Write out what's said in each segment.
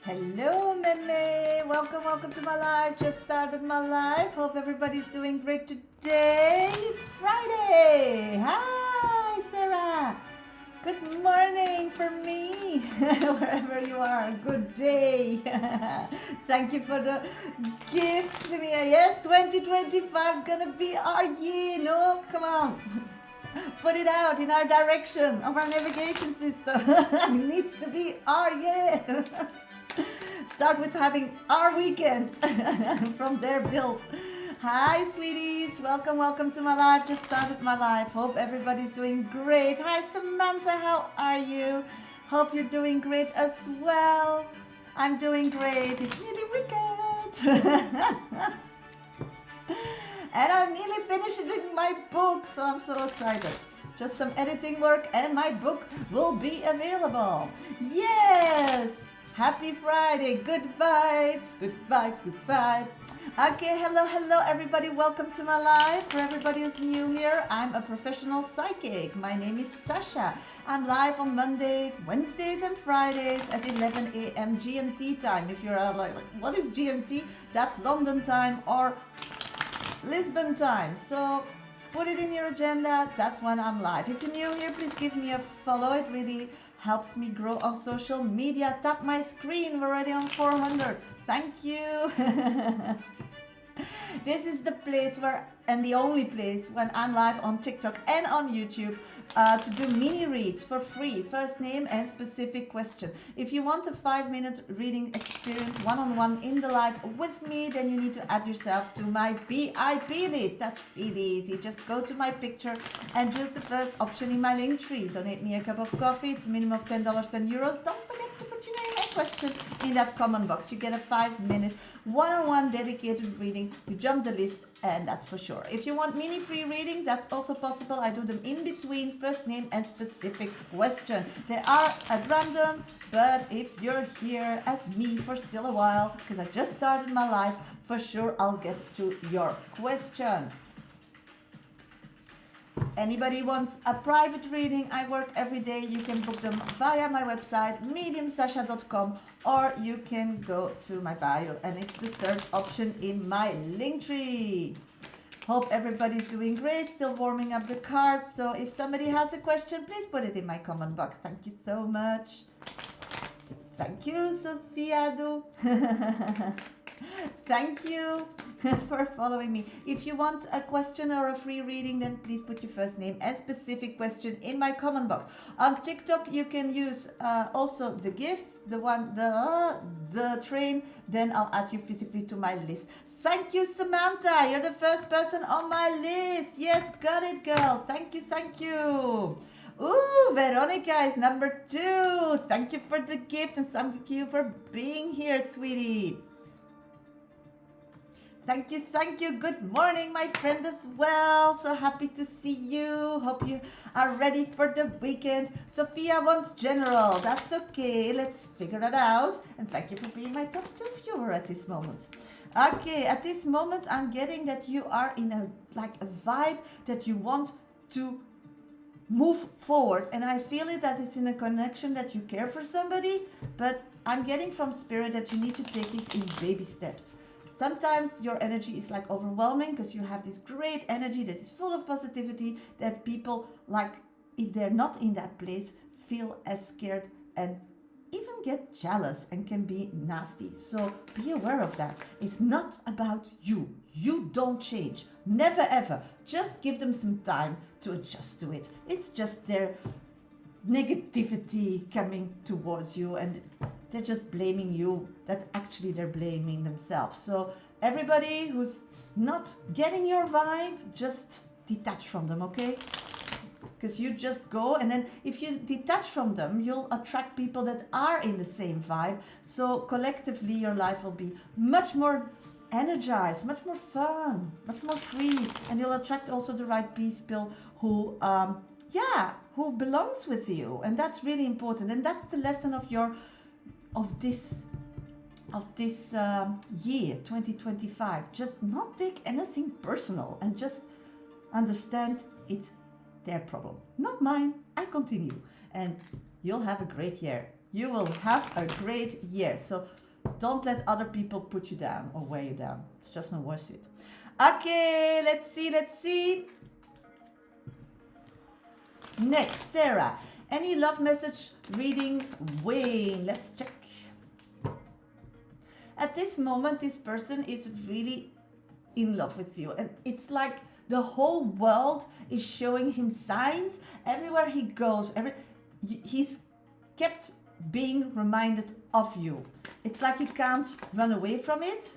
Hello, Meme. Welcome to my live. Just started my live. Hope everybody's doing great today. It's Friday. Hi, Sarah. Good morning for me, wherever you are. Good day. Thank you for the gifts, Mia. Yes, 2025 is gonna be our year. No, come on. Put it out in our direction of our navigation system. It needs to be our year. Start with having our weekend. From there build. Hi sweeties, welcome to my live. Just started my live. Hope everybody's doing great. Hi Samantha, how are you? Hope you're doing great as well. I'm doing great. It's nearly weekend. And I'm nearly finishing my book, so I'm so excited. Just some editing work and my book will be available. Yes! Happy Friday, good vibes, good vibes, good vibes. Okay, hello everybody, welcome to my live. For everybody who's new here, I'm a professional psychic. My name is Shasha. I'm live on Mondays, Wednesdays and Fridays at 11 a.m. GMT time. If you're like, what is GMT? That's London time or Lisbon time. So put it in your agenda, that's when I'm live. If you're new here, please give me a follow. It really helps me grow on social media. Tap my screen, we're already on 400. Thank you. This is the place where, and the only place when I'm live on TikTok and on YouTube to do mini reads for free, first name and specific question. If you want a 5-minute reading experience one-on-one in the live with me, then you need to add yourself to my VIP list. That's really easy. Just go to my picture and choose the first option in my link tree. Donate me a cup of coffee. It's a minimum of $10, €10. Don't forget to put your name and question in that comment box. You get a 5-minute one-on-one dedicated reading. You jump the list, and that's for sure. If you want mini free readings, that's also possible. I do them in between first name and specific question. They are at random, but if you're here as me for still a while, because I just started my life, for sure I'll get to your question. Anybody wants a private reading, I work every day. You can book them via my website, mediumsasha.com, or you can go to my bio and it's the search option in my link tree. Hope everybody's doing great, still warming up the cards. So if somebody has a question, please put it in my comment box. Thank you so much. Thank you, Sophia. Thank you for following me. If you want a question or a free reading, then please put your first name and specific question in my comment box. On TikTok, you can use also the gifts, the train, then I'll add you physically to my list. Thank you, Samantha. You're the first person on my list. Yes, got it, girl. Thank you. Ooh, Veronica is number 2. Thank you for the gift and thank you for being here, sweetie. Thank you. Good morning, my friend as well. So happy to see you. Hope you are ready for the weekend. Sophia wants general. That's okay. Let's figure it out. And thank you for being my top 2 viewer at this moment. Okay, at this moment, I'm getting that you are in a vibe that you want to move forward. And I feel it that it's in a connection that you care for somebody. But I'm getting from spirit that you need to take it in baby steps. Sometimes your energy is like overwhelming because you have this great energy that is full of positivity that people, like, if they're not in that place, feel as scared and even get jealous and can be nasty. So be aware of that. It's not about you. You don't change. Never ever. Just give them some time to adjust to it. It's just their negativity coming towards you and they're just blaming you, that actually they're blaming themselves. So everybody who's not getting your vibe, just detach from them, okay? Because you just go, and then if you detach from them, you'll attract people that are in the same vibe. So collectively, your life will be much more energized, much more fun, much more free, and you'll attract also the right people who belongs with you, and that's really important. And that's the lesson of this year 2025. Just not take anything personal and just understand it's their problem, not mine. I continue, and you'll have a great year. You will have a great year. So don't let other people put you down or weigh you down. It's just not worth it. Okay, let's see. Next, Sarah. Any love message reading? Wayne, let's check. At this moment, this person is really in love with you. And it's like the whole world is showing him signs. Everywhere he goes, he's kept being reminded of you. It's like he can't run away from it.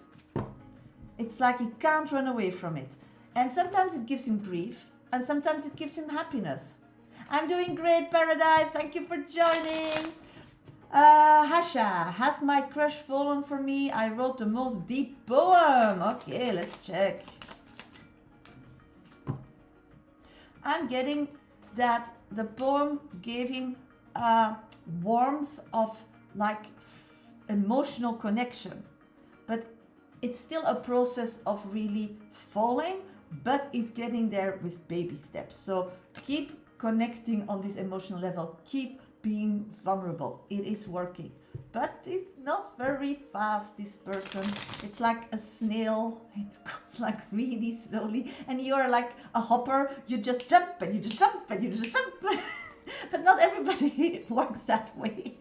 And sometimes it gives him grief, and sometimes it gives him happiness. I'm doing great, Paradise. Thank you for joining. Shasha, has my crush fallen for me? I wrote the most deep poem. Okay, let's check. I'm getting that the poem gave him a warmth of like emotional connection, but it's still a process of really falling, but it's getting there with baby steps. So keep connecting on this emotional level, keep being vulnerable. It is working, but it's not very fast, this person. It's like a snail. It goes like really slowly, and you're like a hopper. You just jump and you just jump and you just jump. But not everybody works that way.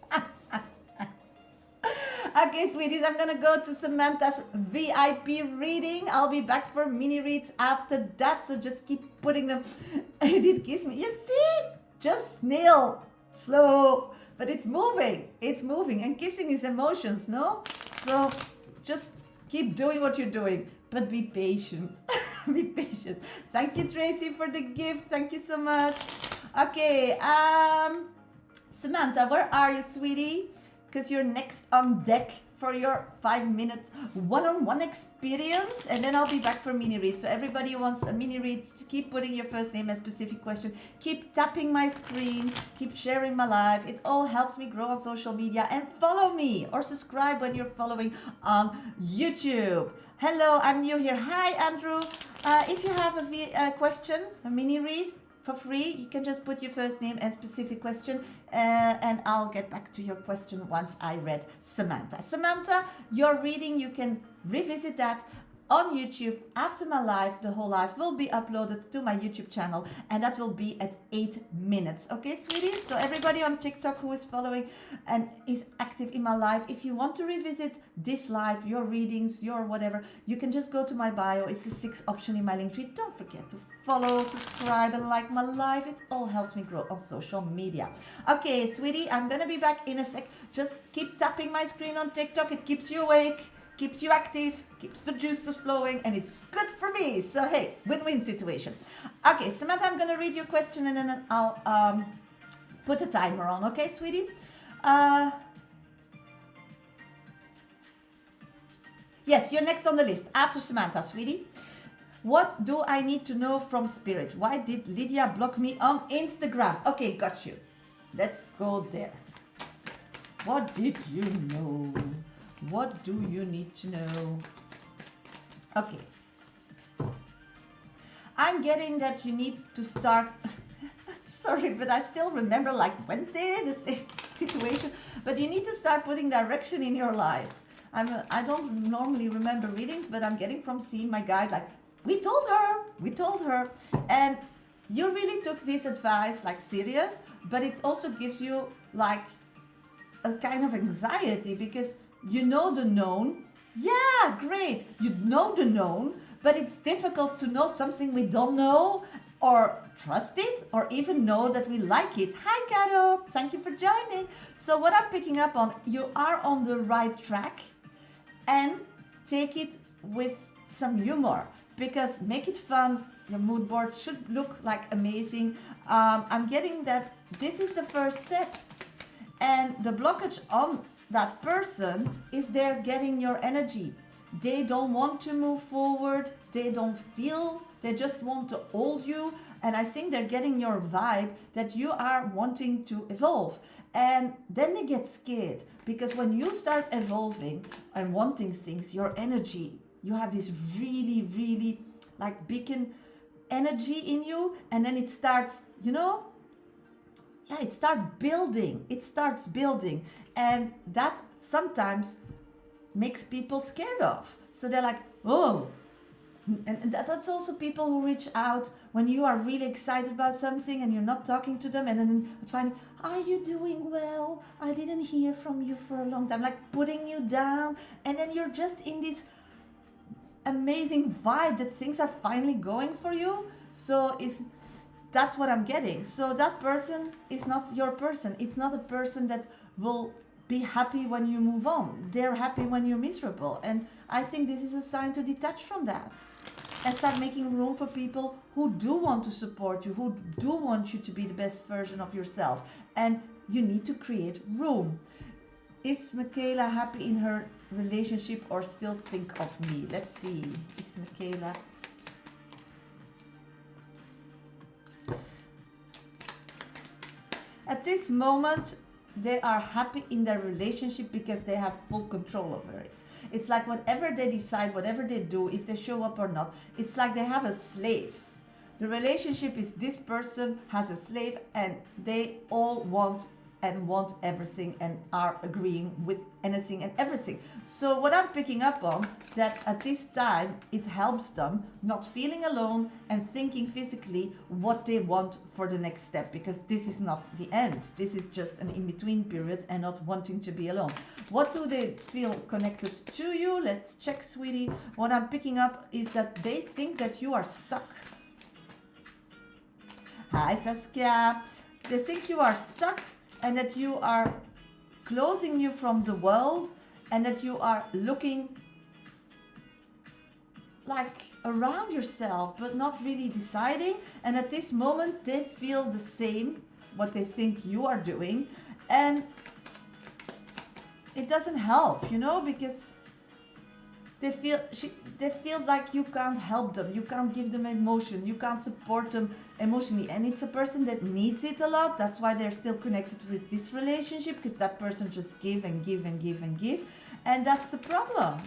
Okay, sweeties, I'm gonna go to Samantha's VIP reading. I'll be back for mini reads after that, so just keep putting them. He did kiss me. You see? Just snail. Slow. But it's moving. It's moving. And kissing is emotions, no? So just keep doing what you're doing. But be patient. Be patient. Thank you, Tracy, for the gift. Thank you so much. Okay, Samantha, where are you, sweetie? Because you're next on deck for your 5 minutes one-on-one experience, and then I'll be back for mini read. So everybody who wants a mini read, keep putting your first name and specific question, keep tapping my screen, keep sharing my live. It all helps me grow on social media. And follow me or subscribe when you're following on YouTube. Hello, I'm new here. Hi, Andrew. If you have a question, a mini read, for free, you can just put your first name and specific question, and I'll get back to your question once I read Samantha. Samantha, your reading, you can revisit that on YouTube after my live. The whole live will be uploaded to my YouTube channel, and that will be at 8 minutes. Okay, sweeties? So everybody on TikTok who is following and is active in my live, if you want to revisit this live, your readings, your whatever, you can just go to my bio. It's the 6th option in my link tree. Don't forget to follow, subscribe, and like my live. It all helps me grow on social media. Okay, sweetie, I'm gonna be back in a sec. Just keep tapping my screen on TikTok. It keeps you awake, keeps you active, keeps the juices flowing, and it's good for me. So hey, win-win situation. Okay, Samantha, I'm gonna read your question, and then I'll put a timer on. Okay, sweetie? Yes, you're next on the list after Samantha, sweetie. What do I need to know from Spirit? Why did Lydia block me on Instagram? Okay, got you. Let's go there. What did you know? What do you need to know? Okay. I'm getting that you need to start... Sorry, but I still remember like Wednesday, the same situation. But you need to start putting direction in your life. I don't normally remember readings, but I'm getting from seeing my guide like, we told her. And you really took this advice like serious, but it also gives you like a kind of anxiety because you know the known. Yeah, great. You know the known, but it's difficult to know something we don't know or trust it or even know that we like it. Hi, Caro. Thank you for joining. So what I'm picking up on, you are on the right track, and take it with some humor. Because make it fun. Your mood board should look like amazing. I'm getting that this is the first step, and the blockage on that person is they're getting your energy. They don't want to move forward. They don't feel. They just want to hold you. And I think they're getting your vibe that you are wanting to evolve. And then they get scared because when you start evolving and wanting things, your energy, you have this really, really like beacon energy in you, and then it starts, you know, yeah, it starts building, and that sometimes makes people scared of. So they're like, oh, and that's also people who reach out when you are really excited about something and you're not talking to them, and then finding, are you doing well? I didn't hear from you for a long time, like putting you down, and then you're just in this amazing vibe that things are finally going for you. So that's what I'm getting. So that person is not your person. It's not a person that will be happy when you move on. They're happy when you're miserable. And I think this is a sign to detach from that and start making room for people who do want to support you, who do want you to be the best version of yourself. And you need to create room. Is Michaela happy in her relationship or still think of me? Let's see. Is Michaela... At this moment, they are happy in their relationship because they have full control over it. It's like whatever they decide, whatever they do, if they show up or not, it's like they have a slave. The relationship is this person has a slave, and they all want everything and are agreeing with anything and everything. So what I'm picking up on, that at this time it helps them not feeling alone and thinking physically what they want for the next step, because this is not the end. This is just an in-between period and not wanting to be alone. What do they feel connected to you? Let's check, sweetie. What I'm picking up is that they think that you are stuck. Hi, Saskia. They think you are stuck, and that you are closing you from the world, and that you are looking like around yourself but not really deciding. And at this moment they feel the same, what they think you are doing, and it doesn't help, because they feel like you can't help them, you can't give them emotion, you can't support them emotionally, and it's a person that needs it a lot. That's why they're still connected with this relationship, because that person just give and give and give and give, and that's the problem.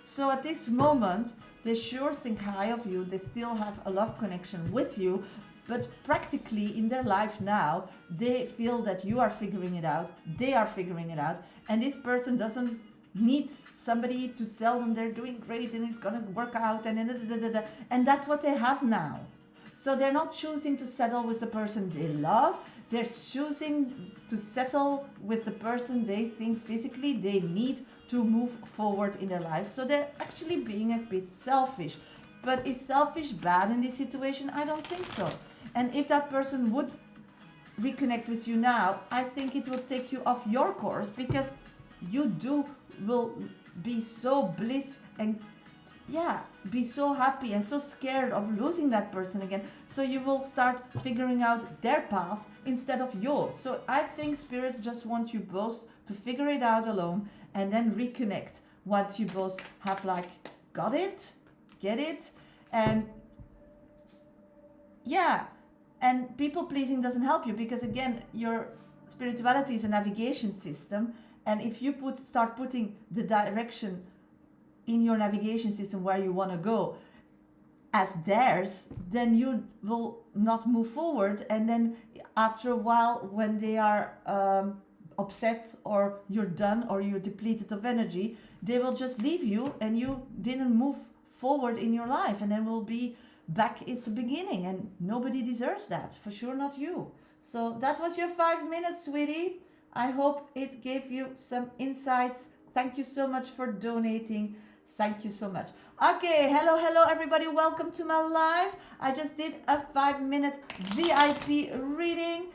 So at this moment they sure think high of you, they still have a love connection with you, but practically in their life now they feel that you are figuring it out, they are figuring it out, and this person doesn't needs somebody to tell them they're doing great and it's gonna work out, and that's what they have now. So they're not choosing to settle with the person they love, they're choosing to settle with the person they think physically they need to move forward in their lives. So they're actually being a bit selfish. But is selfish bad in this situation? I don't think so. And if that person would reconnect with you now, I think it will take you off your course, because you will be so bliss and be so happy and so scared of losing that person again. So you will start figuring out their path instead of yours. So I think Spirit just wants you both to figure it out alone and then reconnect once you both have got it, get it, and and people pleasing doesn't help you, because again, your spirituality is a navigation system. And if you start putting the direction in your navigation system where you want to go as theirs, then you will not move forward. And then after a while, when they are upset, or you're done, or you're depleted of energy, they will just leave you and you didn't move forward in your life, and then we'll be back at the beginning, and nobody deserves that, for sure not you. So that was your 5 minutes, sweetie. I hope it gave you some insights. Thank you so much for donating. Thank you so much. Okay, hello everybody. Welcome to my live. I just did a 5-minute VIP reading.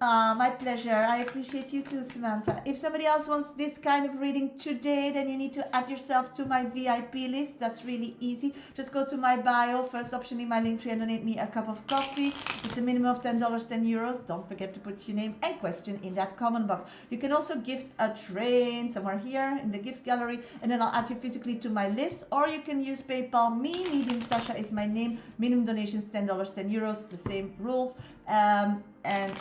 My pleasure. I appreciate you too, Samantha. If somebody else wants this kind of reading today, then you need to add yourself to my VIP list. That's really easy. Just go to my bio, first option in my link tree, and donate me a cup of coffee. It's a minimum of $10, €10. Don't forget to put your name and question in that comment box. You can also gift a train somewhere here in the gift gallery, and then I'll add you physically to my list. Or you can use PayPal me. Medium Shasha is my name. Minimum donations $10, €10. The same rules. And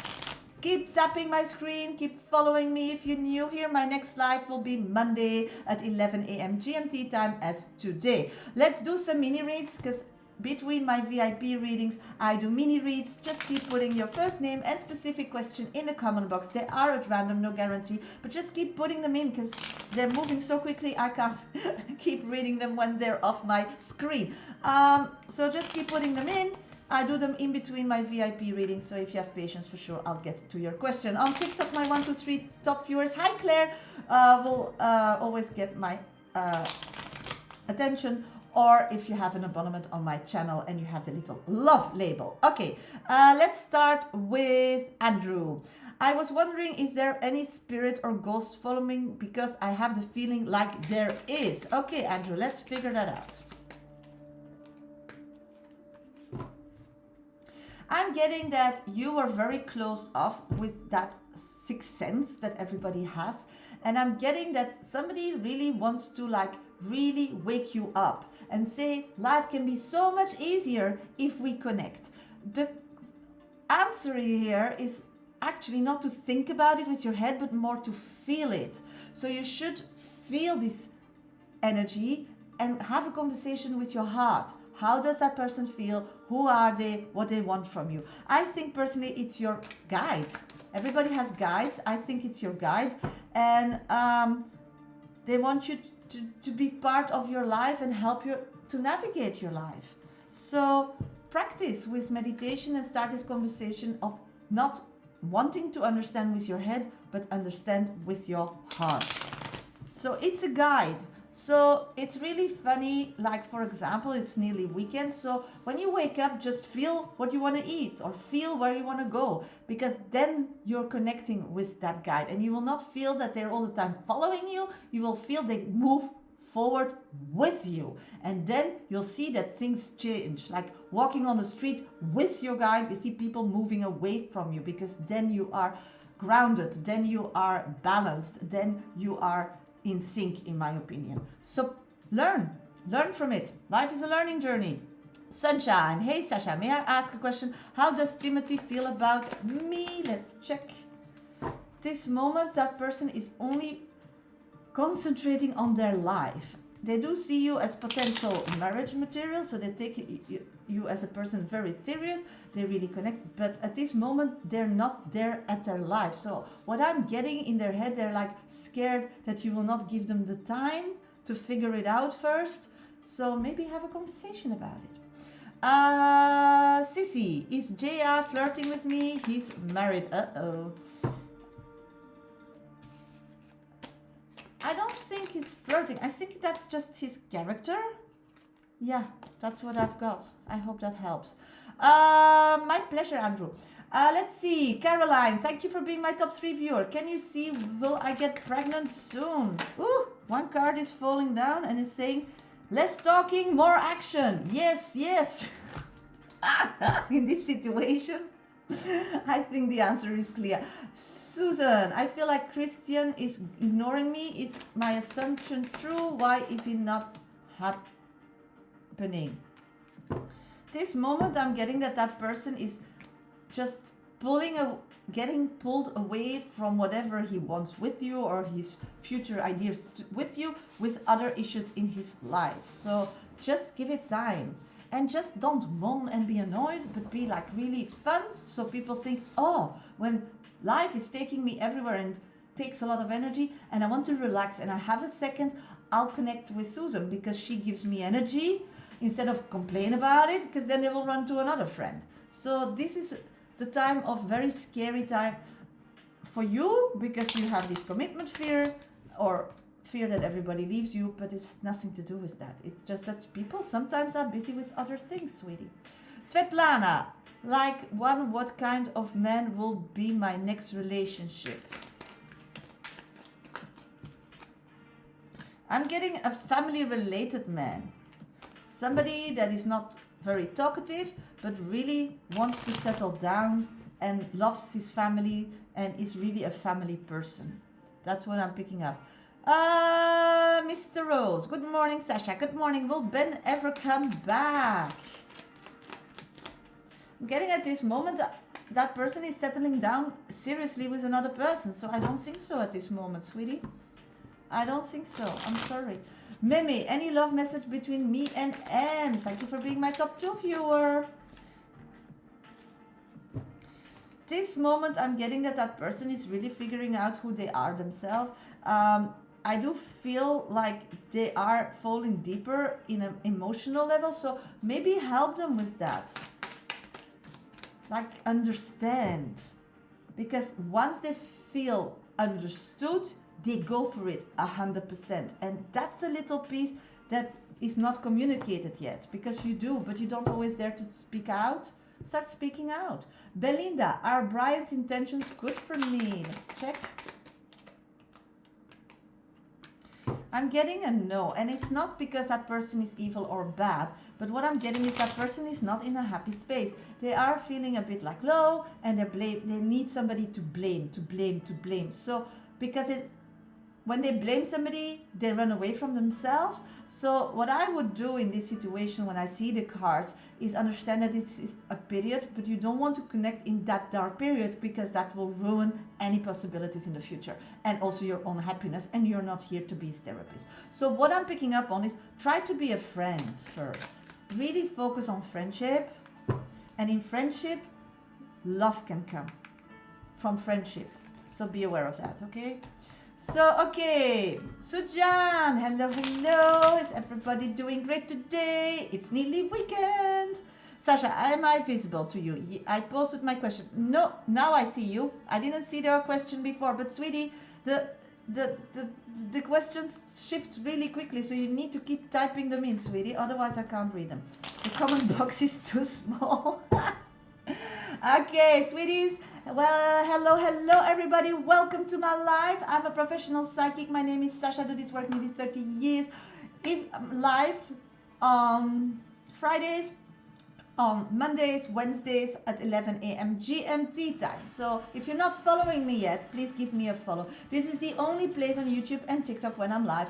keep tapping my screen, keep following me if you're new here. My next live will be Monday at 11 a.m. GMT time as today. Let's do some mini reads, because between my VIP readings, I do mini reads. Just keep putting your first name and specific question in the comment box. They are at random, no guarantee, but just keep putting them in because they're moving so quickly I can't keep reading them when they're off my screen. So just keep putting them in. I do them in between my VIP readings, so if you have patience, for sure, I'll get to your question. On TikTok, my 1, 2, 3 top viewers, hi Claire, will always get my attention, or if you have an abonnement on my channel and you have the little love label. Okay, let's start with Andrew. I was wondering, is there any spirit or ghost following, because I have the feeling like there is. Okay, Andrew, let's figure that out. I'm getting that you were very closed off with that sixth sense that everybody has. And I'm getting that somebody really wants to like really wake you up and say life can be so much easier if we connect. The answer here is actually not to think about it with your head, but more to feel it. So you should feel this energy and have a conversation with your heart. How does that person feel? Who are they? What they want from you? I think personally it's your guide. Everybody has guides. I think it's your guide. And they want you to be part of your life and help you to navigate your life. So practice with meditation and start this conversation of not wanting to understand with your head, but understand with your heart. So it's a guide. So it's really funny, like for example, it's nearly weekend. So when you wake up, just feel what you want to eat or feel where you want to go, because then you're connecting with that guide and you will not feel that they're all the time following you. You will feel they move forward with you. And then you'll see that things change, like walking on the street with your guide, you see people moving away from you, because then you are grounded, then you are balanced, then you are in sync, in my opinion. So learn from it. Life is a learning journey. Sunshine, hey Shasha, may I ask a question? How does Timothy feel about me? Let's check. This moment, that person is only concentrating on their life. They do see you as potential marriage material, so they take you as a person very serious. They really connect, but at this moment they're not there at their life. So what I'm getting in their head, they're like scared that you will not give them the time to figure it out first. So maybe have a conversation about it. Sissy, is JR flirting with me? He's married. Uh-oh. I don't think he's flirting. I think that's just his character. Yeah, that's what I've got. I hope that helps. My pleasure, Andrew. Let's see. Caroline, thank you for being my top 3 viewer. Can you see, will I get pregnant soon? Ooh, one card is falling down and it's saying, less talking, more action. Yes, yes. In this situation, I think the answer is clear. Susan, I feel like Christian is ignoring me. Is my assumption true? Why is it not happening? This moment I'm getting that person is just getting pulled away from whatever he wants with you, or his future ideas with you, with other issues in his life. So just give it time. And just don't moan and be annoyed, but be like really fun. So people think, oh, when life is taking me everywhere and takes a lot of energy and I want to relax and I have a second, I'll connect with Susan because she gives me energy instead of complain about it, because then they will run to another friend. So this is the time of very scary time for you, because you have this commitment fear or fear that everybody leaves you, but it's nothing to do with that. It's just that people sometimes are busy with other things, sweetie. Svetlana, like what kind of man will be my next relationship? I'm getting a family related man. Somebody that is not very talkative, but really wants to settle down and loves his family and is really a family person. That's what I'm picking up. Mr. Rose, good morning, Shasha. Good morning. Will Ben ever come back? I'm getting at this moment that person is settling down seriously with another person. So I don't think so at this moment, sweetie. I don't think so. I'm sorry. Mimi, any love message between me and M? Thank you for being my top 2 viewer. This moment I'm getting that person is really figuring out who they are themselves. I do feel like they are falling deeper in an emotional level, so maybe help them with that. Like understand. Because once they feel understood, they go for it 100%. And that's a little piece that is not communicated yet, because you do, but you don't always dare to speak out. Start speaking out. Belinda, are Brian's intentions good for me? Let's check. I'm getting a no, and it's not because that person is evil or bad, but what I'm getting is that person is not in a happy space. They are feeling a bit like low, and they need somebody to blame. So because when they blame somebody, they run away from themselves. So what I would do in this situation when I see the cards is understand that this is a period, but you don't want to connect in that dark period, because that will ruin any possibilities in the future and also your own happiness, and you're not here to be a therapist. So what I'm picking up on is try to be a friend first. Really focus on friendship, and in friendship, love can come from friendship. So be aware of that, okay? So, okay, Sujan, hello, is everybody doing great today? It's nearly weekend. Sasha, am I visible to you? I posted my question. No, now I see you. I didn't see the question before, but sweetie, the questions shift really quickly, so you need to keep typing them in, sweetie, otherwise I can't read them. The comment box is too small. Okay, sweeties. Well, hello everybody. Welcome to my live. I'm a professional psychic. My name is Sasha. I do this work nearly 30 years. Live on Fridays, on Mondays, Wednesdays at 11 a.m. GMT time. So if you're not following me yet, please give me a follow. This is the only place on YouTube and TikTok when I'm live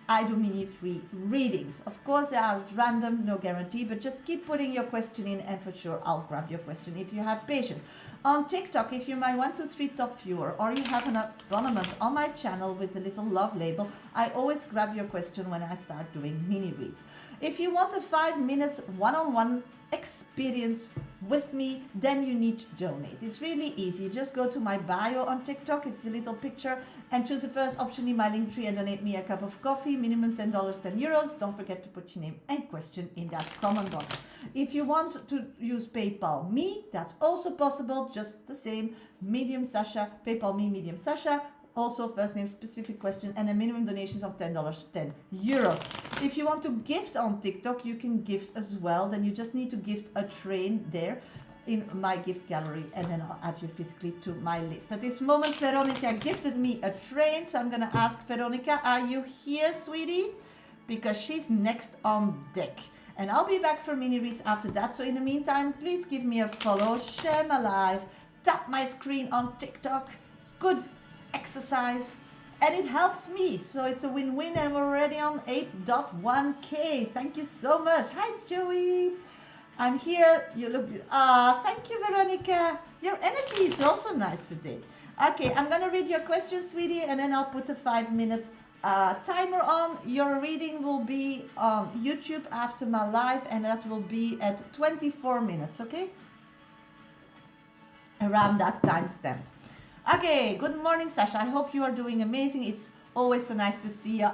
I do mini free readings. Of course, they are random, no guarantee, but just keep putting your question in, and for sure I'll grab your question if you have patience. On TikTok, if you're my 123 top viewer, or you have an abonnement on my channel with a little love label, I always grab your question when I start doing mini reads. If you want a 5 minutes one-on-one experience with me, then you need to donate. It's really easy. Just go to my bio on TikTok, it's the little picture, and choose the first option in my link tree and donate me a cup of coffee, minimum $10, 10 euros. Don't forget to put your name and question in that comment box. If you want to use PayPal me, that's also possible, just the same, medium Sasha, PayPal me, medium Sasha. Also first name, specific question, and a minimum donations of $10, 10 euros. If you want to gift on TikTok, you can gift as well. Then you just need to gift a train there in my gift gallery, and then I'll add you physically to my list. At this moment, Veronica gifted me a train, so I'm gonna ask Veronica, are you here, sweetie? Because she's next on deck. And I'll be back for mini reads after that. So in the meantime, please give me a follow, share my live, tap my screen on TikTok. It's good exercise and it helps me, so it's a win-win, and we're already on 8.1k. Thank you so much. Hi Joey, I'm here. You look good. Thank you, Veronica. Your energy is also nice today. Okay, I'm gonna read your question, sweetie, and then I'll put a 5 minute timer on. Your reading will be on YouTube after my live, and that will be at 24 minutes, okay, around that timestamp. Okay, good morning, Sasha. I hope you are doing amazing. It's always so nice to see you.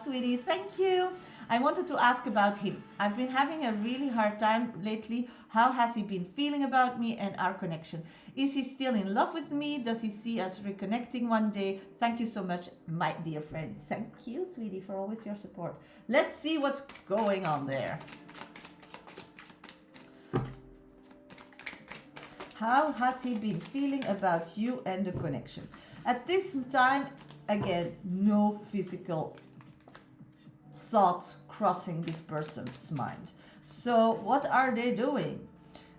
Sweetie, thank you. I wanted to ask about him. I've been having a really hard time lately. How has he been feeling about me and our connection? Is he still in love with me? Does he see us reconnecting one day? Thank you so much, my dear friend. Thank you, sweetie, for always your support. Let's see what's going on there. How has he been feeling about you and the connection? At this time, again, no physical thought crossing this person's mind. So what are they doing?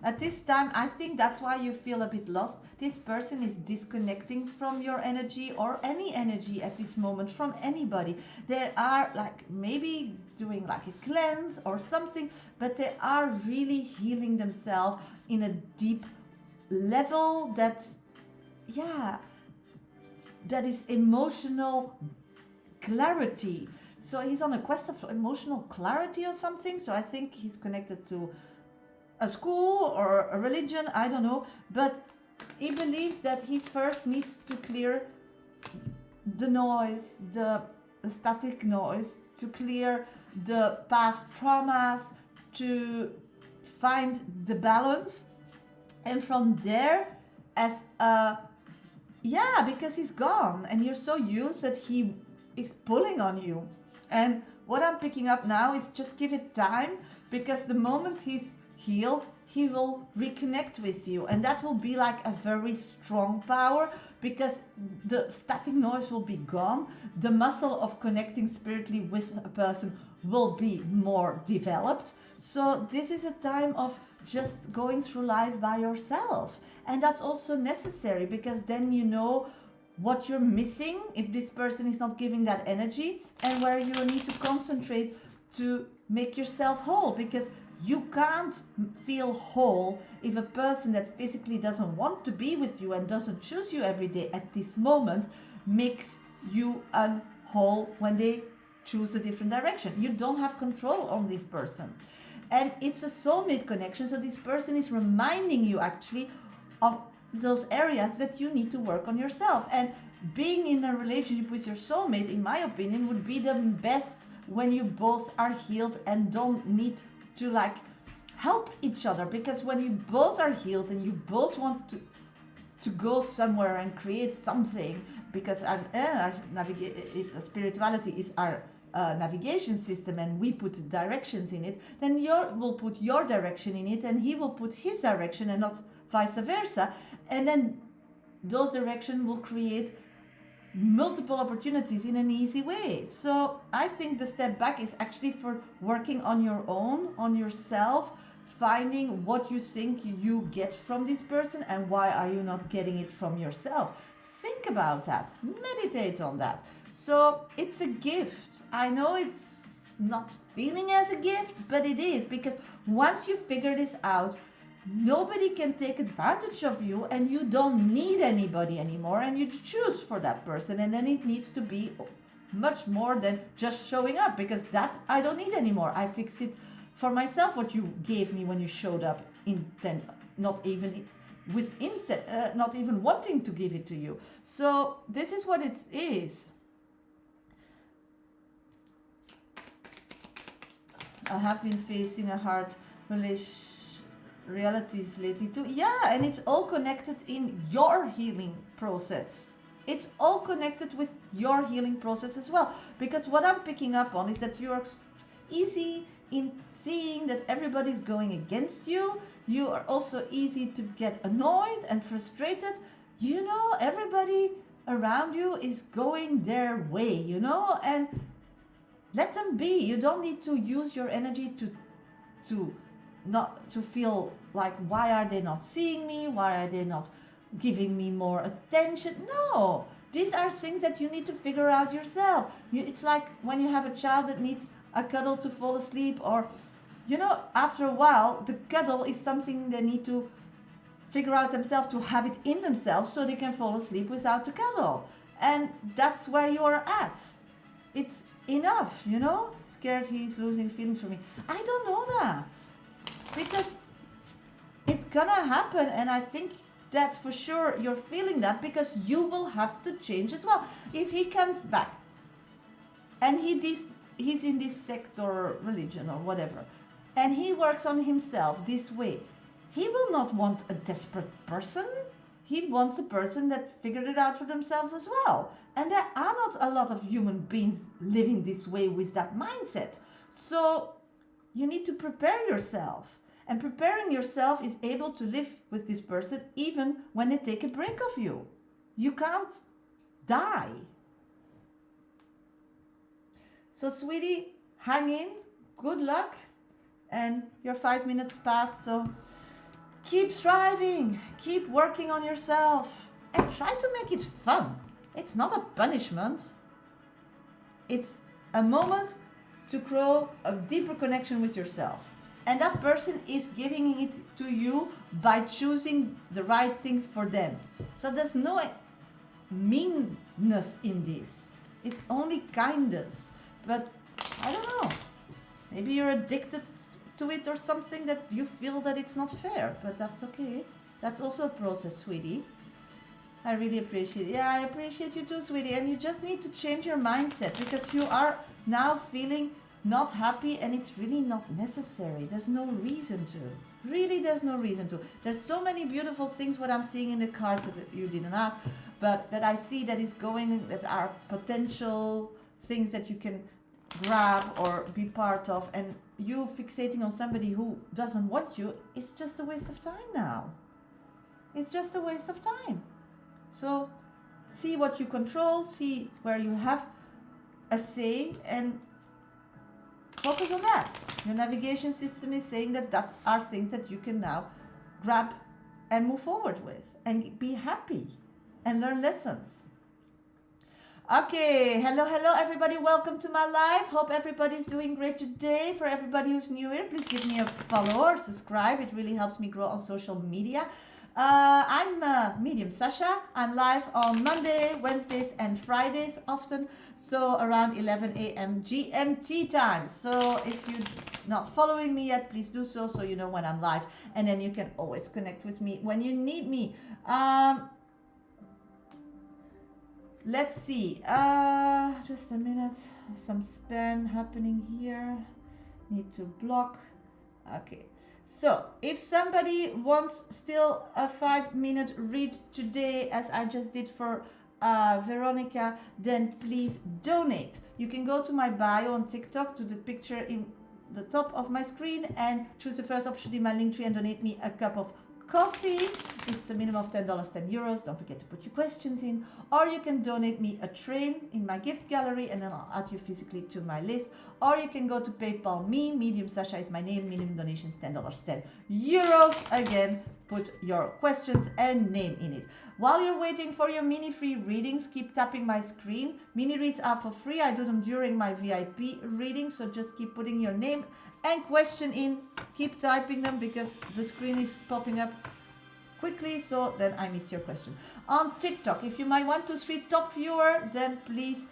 At this time, I think that's why you feel a bit lost. This person is disconnecting from your energy, or any energy at this moment from anybody. They are like maybe doing like a cleanse or something, but they are really healing themselves in a deep level that, yeah, that is emotional clarity. So he's on a quest of emotional clarity or something. So I think he's connected to a school or a religion, I don't know. But he believes that he first needs to clear the noise, the static noise, to clear the past traumas, to find the balance. And from there, as because he's gone and you're so used that he is pulling on you. And what I'm picking up now is just give it time, because the moment he's healed, he will reconnect with you, and that will be like a very strong power, because the static noise will be gone. The muscle of connecting spiritually with a person will be more developed. So this is a time of just going through life by yourself, and that's also necessary, because then you know what you're missing if this person is not giving that energy, and where you need to concentrate to make yourself whole, because you can't feel whole if a person that physically doesn't want to be with you and doesn't choose you every day at this moment makes you unwhole when they choose a different direction. You don't have control on this person. And it's a soulmate connection, so this person is reminding you actually of those areas that you need to work on yourself. And being in a relationship with your soulmate, in my opinion, would be the best when you both are healed and don't need to like help each other. Because when you both are healed and you both want to go somewhere and create something, because our spirituality is our navigation system, and we put directions in it, then you will put your direction in it and he will put his direction, and not vice versa. And then those directions will create multiple opportunities in an easy way. So I think the step back is actually for working on your own, on yourself, finding what you think you get from this person and why are you not getting it from yourself. Think about that, meditate on that. So it's a gift. I know it's not feeling as a gift, but it is, because once you figure this out, nobody can take advantage of you, and you don't need anybody anymore, and you choose for that person. And then it needs to be much more than just showing up, because that I don't need anymore. I fix it for myself, what you gave me when you showed up, not even wanting to give it to you. So this is what it is. I have been facing a hard realities lately too. Yeah, and it's all connected in your healing process. It's all connected with your healing process as well. Because what I'm picking up on is that you're easy in seeing that everybody's going against you. You are also easy to get annoyed and frustrated. You know, everybody around you is going their way, you know, and let them be. You don't need to use your energy to not to feel like, why are they not seeing me? Why are they not giving me more attention? No, these are things that you need to figure out yourself. It's like when you have a child that needs a cuddle to fall asleep, or, you know, after a while, the cuddle is something they need to figure out themselves, to have it in themselves so they can fall asleep without the cuddle. And that's where you are at. It's enough, you know? Scared he's losing feelings for me. I don't know that. Because it's gonna happen, and I think that for sure you're feeling that, because you will have to change as well. If he comes back and he's in this sect or religion or whatever, and he works on himself this way, he will not want a desperate person. He wants a person that figured it out for themselves as well. And there are not a lot of human beings living this way with that mindset. So you need to prepare yourself. And preparing yourself is able to live with this person even when they take a break of you. You can't die. So sweetie, hang in, good luck. And your 5 minutes passed, so keep striving, keep working on yourself, and try to make it fun. It's not a punishment. It's a moment to grow a deeper connection with yourself. And that person is giving it to you by choosing the right thing for them. So there's no meanness in this. It's only kindness. but I don't know. Maybe you're addicted to it or something that you feel that it's not fair, but that's okay. That's also a process, sweetie. I really appreciate it. Yeah, I appreciate you too, sweetie. And you just need to change your mindset because you are now feeling not happy and it's really not necessary. There's no reason to. Really, there's no reason to. There's so many beautiful things what I'm seeing in the cards that you didn't ask, but that I see that is going, that are potential things that you can grab or be part of, and you fixating on somebody who doesn't want you, it's just a waste of time now. It's just a waste of time. So see what you control, see where you have a say, and focus on that. Your navigation system is saying that that are things that you can now grab and move forward with and be happy and learn lessons. Okay, hello everybody, welcome to my live. Hope everybody's doing great today. For everybody who's new here, please give me a follow or subscribe. It really helps me grow on social media. I'm Medium Shasha. I'm live on Monday, Wednesdays and Fridays often, so around 11 a.m. GMT time. So if you're not following me yet, please do so you know when I'm live, and then you can always connect with me when you need me. Let's see, just a minute, some spam happening here, need to block. Okay, so if somebody wants still a 5-minute read today, as I just did for Veronica, then please donate. You can go to my bio on TikTok, to the picture in the top of my screen, and choose the first option in my link tree and donate me a cup of coffee. It's a minimum of $10, €10. Don't forget to put your questions in. Or you can donate me a train in my gift gallery and then I'll add you physically to my list. Or you can go to PayPal me. Medium Shasha is my name. Minimum donations $10, €10. Again, put your questions and name in it. While you're waiting for your mini free readings, keep tapping my screen. Mini reads are for free. I do them during my VIP readings, so just keep putting your name and question in. Keep typing them because the screen is popping up quickly, so then I missed your question. On TikTok, if you might want to see top viewer, then please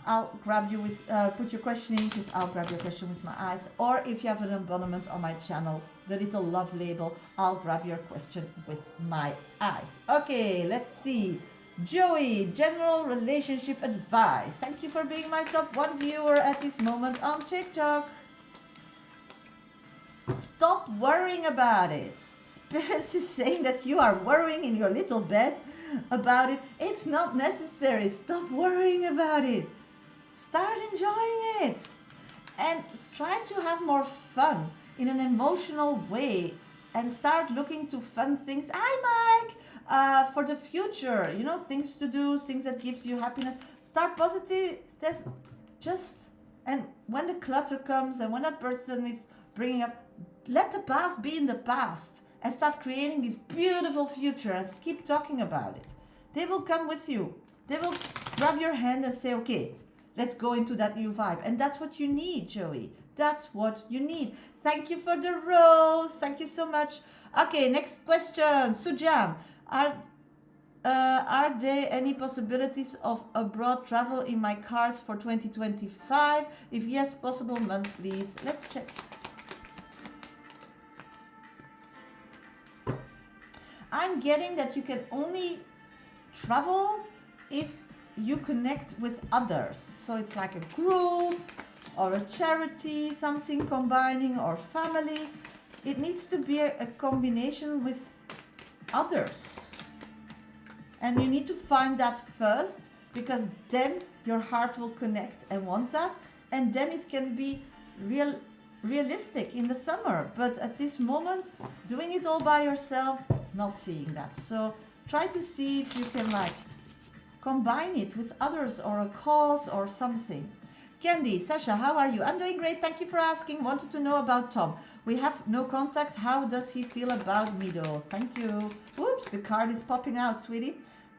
I'll grab you with put your question in, because I'll grab your question with my eyes. Or if you have an abonnement on my channel, the little love label, I'll grab your question with my eyes. Okay, let's see. Joey, general relationship advice. Thank you for being my top 1 viewer at this moment on TikTok. Stop worrying about it. Spirits is saying that you are worrying in your little bed about it. It's not necessary. Stop worrying about it. Start enjoying it. And try to have more fun in an emotional way. And start looking to fun things. Hi, Mike! For the future. You know, things to do, things that gives you happiness. Start positive. That's just... And when the clutter comes and when that person is bringing up, let the past be in the past and start creating this beautiful future and keep talking about it. They will come with you. They will grab your hand and say, okay, let's go into that new vibe. And that's what you need, Joey. That's what you need. Thank you for the rose. Thank you so much. Okay, next question. Sujan, are there any possibilities of abroad travel in my cards for 2025? If yes, possible months, please. Let's check. I'm getting that you can only travel if you connect with others. So it's like a group or a charity, something combining, or family. It needs to be a combination with others. And you need to find that first, because then your heart will connect and want that. And then it can be realistic in the summer. But at this moment, doing it all by yourself, not seeing that. So try to see if you can like combine it with others or a cause or something. Candy, Sasha, how are you? I'm doing great. Thank you for asking. Wanted to know about Tom. We have no contact. How does he feel about me though? Thank you. Oops, the card is popping out, sweetie.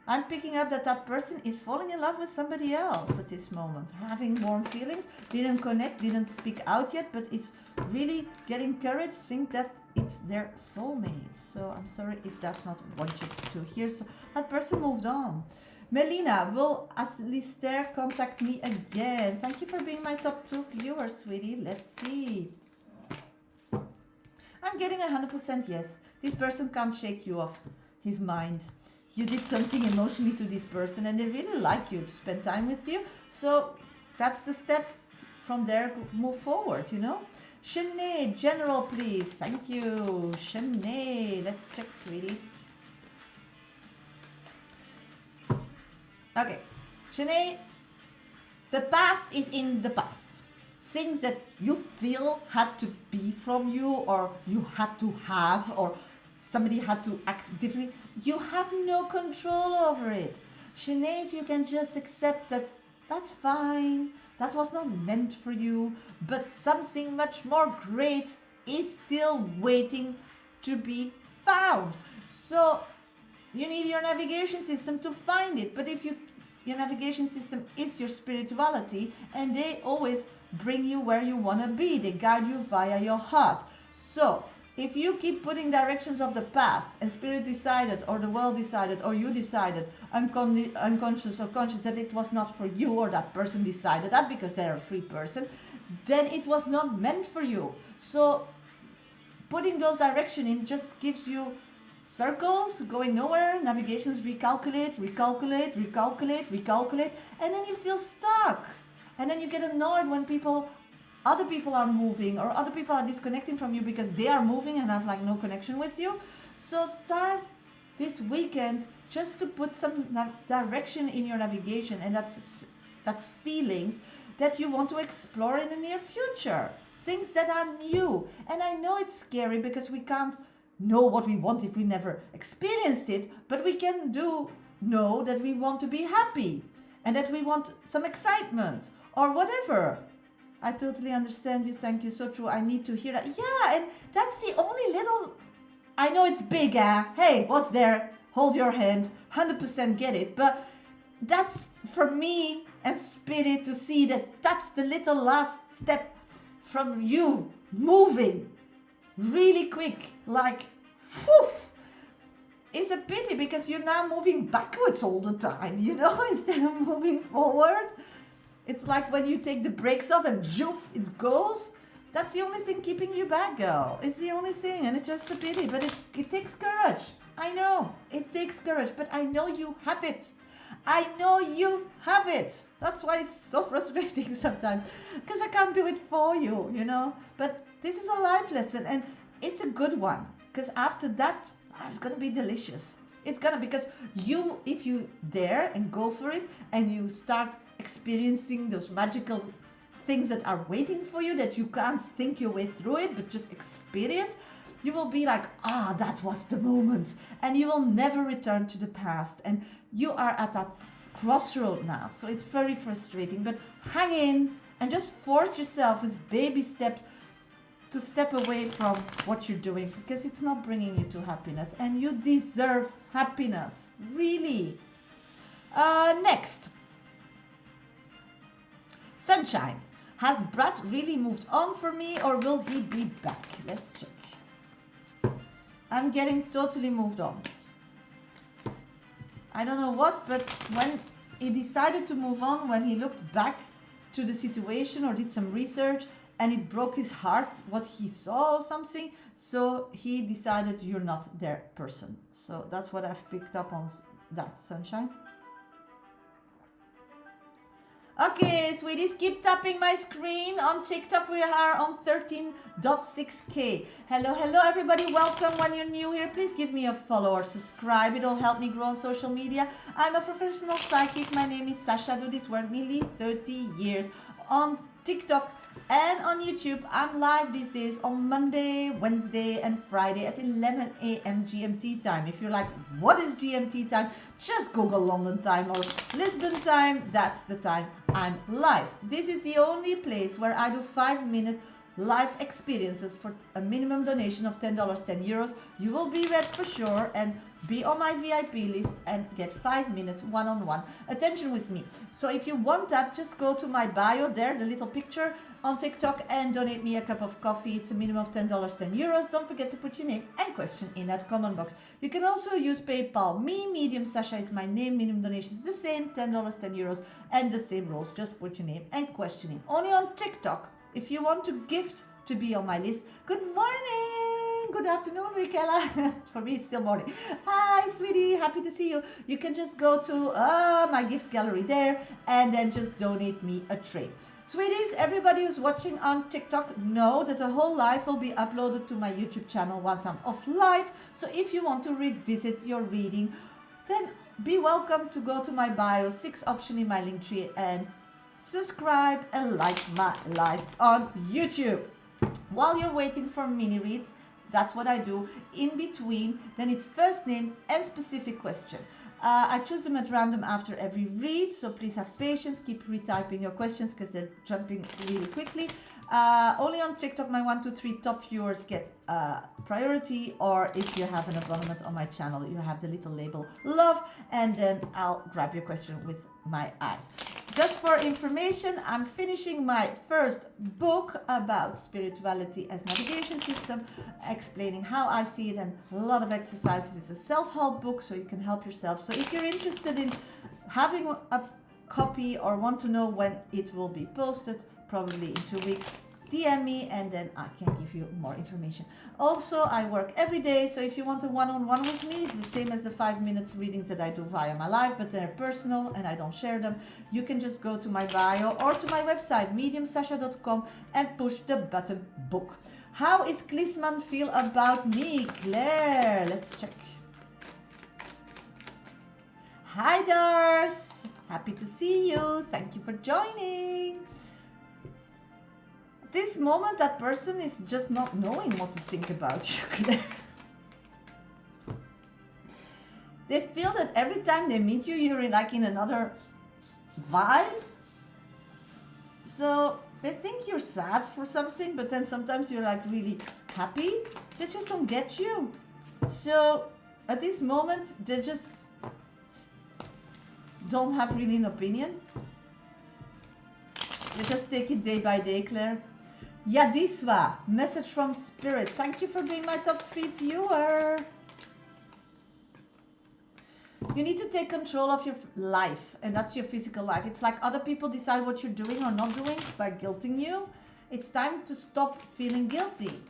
I'm picking up that that person is falling in love with somebody else at this moment. Having warm feelings, didn't connect, didn't speak out yet, but it's really getting courage, think that it's their soulmate. So I'm sorry if that's not what you to hear. So that person moved on. Melina, will Alistair contact me again? Thank you for being my top 2 viewer, sweetie. Let's see. I'm getting 100% yes. This person can't shake you off his mind. You did something emotionally to this person and they really like you to spend time with you. So that's the step. From there, move forward, you know. Shanae, general, please. Thank you. Shanae, let's check, sweetie. Okay. Shanae, the past is in the past. Things that you feel had to be from you or you had to have or somebody had to act differently, you have no control over it. Shanae, if you can just accept that, that's fine. That was not meant for you, but something much more great is still waiting to be found. So you need your navigation system to find it. But if your navigation system is your spirituality and they always bring you where you want to be. They guide you via your heart. So if you keep putting directions of the past and spirit decided or the world decided or you decided unconscious or conscious that it was not for you or that person decided that because they're a free person, then it was not meant for you. So putting those directions in just gives you circles going nowhere. Navigations recalculate, and then you feel stuck. And then you get annoyed when other people are moving or other people are disconnecting from you because they are moving and have like no connection with you. So start this weekend just to put some direction in your navigation, and that's feelings that you want to explore in the near future. Things that are new. And I know it's scary because we can't know what we want if we never experienced it, but we can know that we want to be happy and that we want some excitement or whatever. I totally understand you. Thank you. So true. I need to hear that. Yeah, and that's the only little... I know it's big, Hey, what's there? Hold your hand. 100% get it. But that's for me and spirit to see that that's the little last step from you moving really quick. Like, poof. It's a pity because you're now moving backwards all the time, you know, instead of moving forward. It's like when you take the brakes off and zhoof, it goes. That's the only thing keeping you back, girl. It's the only thing, and it's just a pity, but it takes courage. I know, it takes courage, but I know you have it. I know you have it. That's why it's so frustrating sometimes, because I can't do it for you, you know. But this is a life lesson, and it's a good one, because after that, it's going to be delicious. It's going to, because if you dare and go for it, and you start experiencing those magical things that are waiting for you, that you can't think your way through it, but just experience, you will be like, that was the moment. And you will never return to the past. And you are at that crossroad now. So it's very frustrating, but hang in and just force yourself with baby steps to step away from what you're doing, because it's not bringing you to happiness, and you deserve happiness, really. Next. Sunshine. Has Brad really moved on for me, or will he be back? Let's check. I'm getting totally moved on. I don't know what, but when he decided to move on, when he looked back to the situation or did some research, and it broke his heart what he saw or something, so he decided you're not their person. So that's what I've picked up on that, Sunshine. Okay, sweeties, keep tapping my screen. On TikTok, we are on 13.6K. Hello, everybody. Welcome. When you're new here, please give me a follow or subscribe. It'll help me grow on social media. I'm a professional psychic. My name is Shasha. I do this work nearly 30 years on TikTok and on YouTube. I'm live these days on Monday, Wednesday, and Friday at 11 a.m. GMT time. If you're like, what is GMT time? Just Google London time or Lisbon time. That's the time I'm live. This is the only place where I do 5-minute live experiences for a minimum donation of $10, €10. You will be read for sure, and be on my VIP list and get 5 minutes one-on-one attention with me. So if you want that, just go to my bio there, the little picture on TikTok, and donate me a cup of coffee. It's a minimum of $10, 10 euros. Don't forget to put your name and question in that comment box. You can also use PayPal. Medium Shasha is my name. Minimum donation is the same, $10, 10 euros, and the same rules. Just put your name and question in. Only on TikTok. If you want to gift to be on my list, good morning, good afternoon, Rikela. For me, it's still morning. Hi, sweetie, happy to see you. You can just go to my gift gallery there and then just donate me a tray. Sweeties, everybody who's watching on TikTok, know that the whole live will be uploaded to my YouTube channel once I'm off live. So if you want to revisit your reading, then be welcome to go to my bio, 6 option in my link tree, and subscribe and like my live on YouTube. While you're waiting for mini reads, that's what I do. In between, then it's first name and specific question. I choose them at random after every read, so please have patience. Keep retyping your questions because they're jumping really quickly. Only on TikTok, my 1, 2, 3 top viewers get priority, or if you have an abonnement on my channel, you have the little label love, and then I'll grab your question with my eyes. Just for information, I'm finishing my first book about spirituality as navigation system, explaining how I see it, and a lot of exercises. It's a self-help book, so you can help yourself. So if you're interested in having a copy or want to know when it will be posted, probably in 2 weeks, DM me and then I can give you more information. Also, I work every day, so if you want a one-on-one with me, it's the same as the 5 minutes readings that I do via my live, but they're personal and I don't share them. You can just go to my bio or to my website, mediumsasha.com, and push the button book. How is Klisman feel about me? Claire, let's check. Hi, Dars. Happy to see you. Thank you for joining. This moment, that person is just not knowing what to think about you, Claire. They feel that every time they meet you, you're in another vibe. So they think you're sad for something, but then sometimes you're like really happy. They just don't get you. So at this moment, they just don't have really an opinion. You just take it day by day, Claire. Yadiswa, message from Spirit. Thank you for being my top 3 viewer. You need to take control of your life, and that's your physical life. It's like other people decide what you're doing or not doing by guilting you. It's time to stop feeling guilty.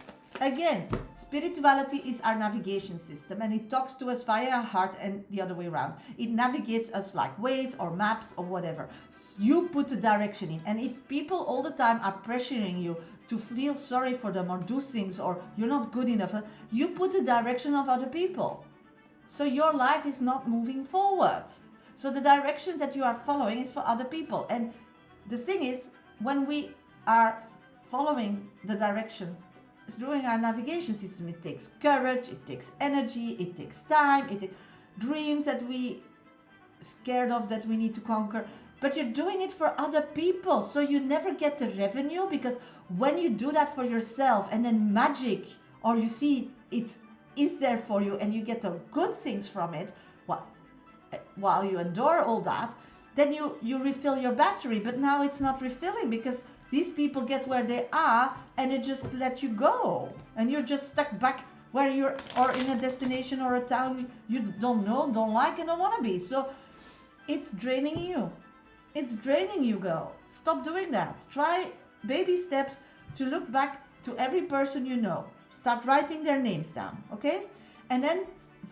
Again, spirituality is our navigation system, and it talks to us via our heart and the other way around. It navigates us like Waze or maps or whatever. You put the direction in, and if people all the time are pressuring you to feel sorry for them or do things, or you're not good enough, you put the direction of other people. So your life is not moving forward. So the direction that you are following is for other people. And the thing is, when we are following the direction, doing our navigation system, it takes courage, it takes energy, it takes time, it takes dreams that we scared of that we need to conquer, but you're doing it for other people, so you never get the revenue, because when you do that for yourself and then magic, or you see it is there for you and you get the good things from it, while you endure all that, then you refill your battery, but now it's not refilling because these people get where they are and they just let you go. And you're just stuck back where you're, or in a destination or a town you don't know, don't like, and don't want to be. So it's draining you. It's draining you, girl. Stop doing that. Try baby steps to look back to every person you know. Start writing their names down, okay? And then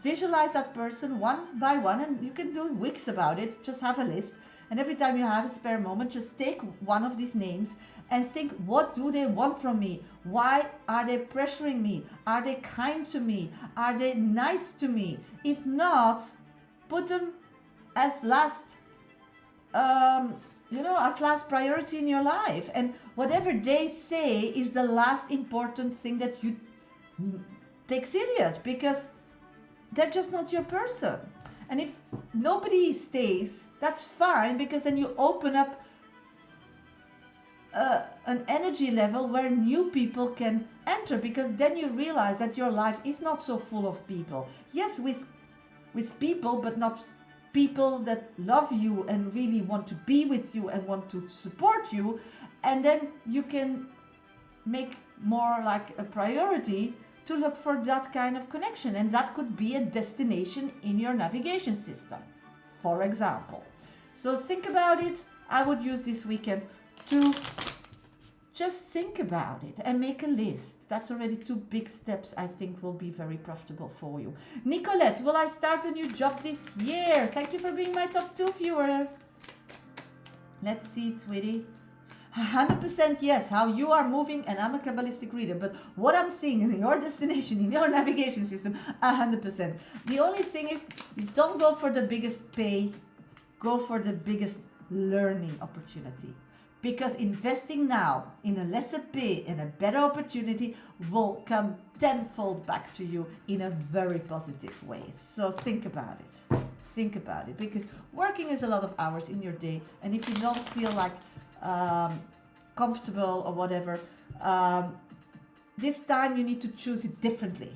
visualize that person one by one, and you can do weeks about it. Just have a list. And every time you have a spare moment, just take one of these names and think, what do they want from me? Why are they pressuring me? Are they kind to me? Are they nice to me? If not, put them as last, as last priority in your life. And whatever they say is the last important thing that you take serious, because they're just not your person. And if nobody stays, that's fine, because then you open up an energy level where new people can enter, because then you realize that your life is not so full of people. Yes, with with people, but not people that love you and really want to be with you and want to support you. And then you can make more like a priority to look for that kind of connection. And that could be a destination in your navigation system, for example. So think about it. I would use this weekend to just think about it and make a list. That's already 2 big steps I think will be very profitable for you. Nicolette, will I start a new job this year? Thank you for being my top 2 viewer. Let's see, sweetie. 100% yes, how you are moving, and I'm a Kabbalistic reader, but what I'm seeing in your destination, in your navigation system, 100%. The only thing is, don't go for the biggest pay, go for the biggest learning opportunity. Because investing now in a lesser pay and a better opportunity will come tenfold back to you in a very positive way. So think about it. Think about it. Because working is a lot of hours in your day. And if you don't feel like comfortable or whatever, this time you need to choose it differently.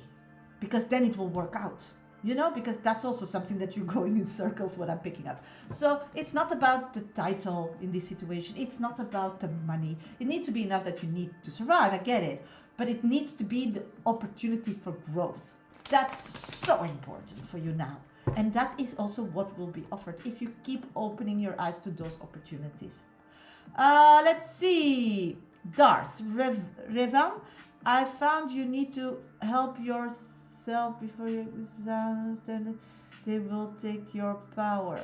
Because then it will work out. You know, because that's also something that you're going in circles, what I'm picking up. So it's not about the title in this situation. It's not about the money. It needs to be enough that you need to survive. I get it. But it needs to be the opportunity for growth. That's so important for you now. And that is also what will be offered if you keep opening your eyes to those opportunities. Let's see. Dars, Revan, I found you need to help yourself before you understand it, they will take your power.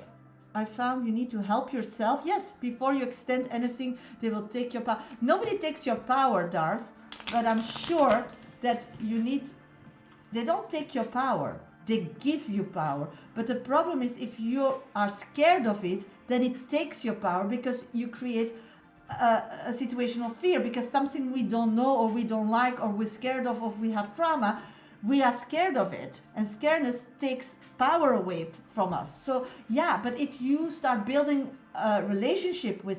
I found you need to help yourself. Yes, before you extend anything, they will take your power. Nobody takes your power, Dars, but I'm sure that they don't take your power. They give you power. But the problem is if you are scared of it, then it takes your power because you create a situation of fear because something we don't know or we don't like or we're scared of or we have trauma. We are scared of it, and scaredness takes power away from us. So yeah, but if you start building a relationship with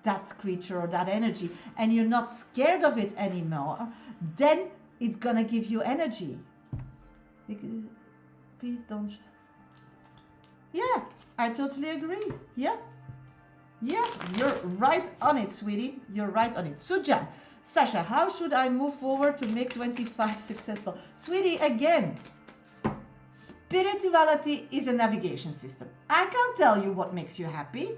that creature or that energy and you're not scared of it anymore, then it's gonna give you energy. Please don't. Yeah, I totally agree. Yeah, you're right on it, sweetie. You're right on it. Sujan, Shasha, how should I move forward to make 25 successful? Sweetie, again, spirituality is a navigation system. I can't tell you what makes you happy.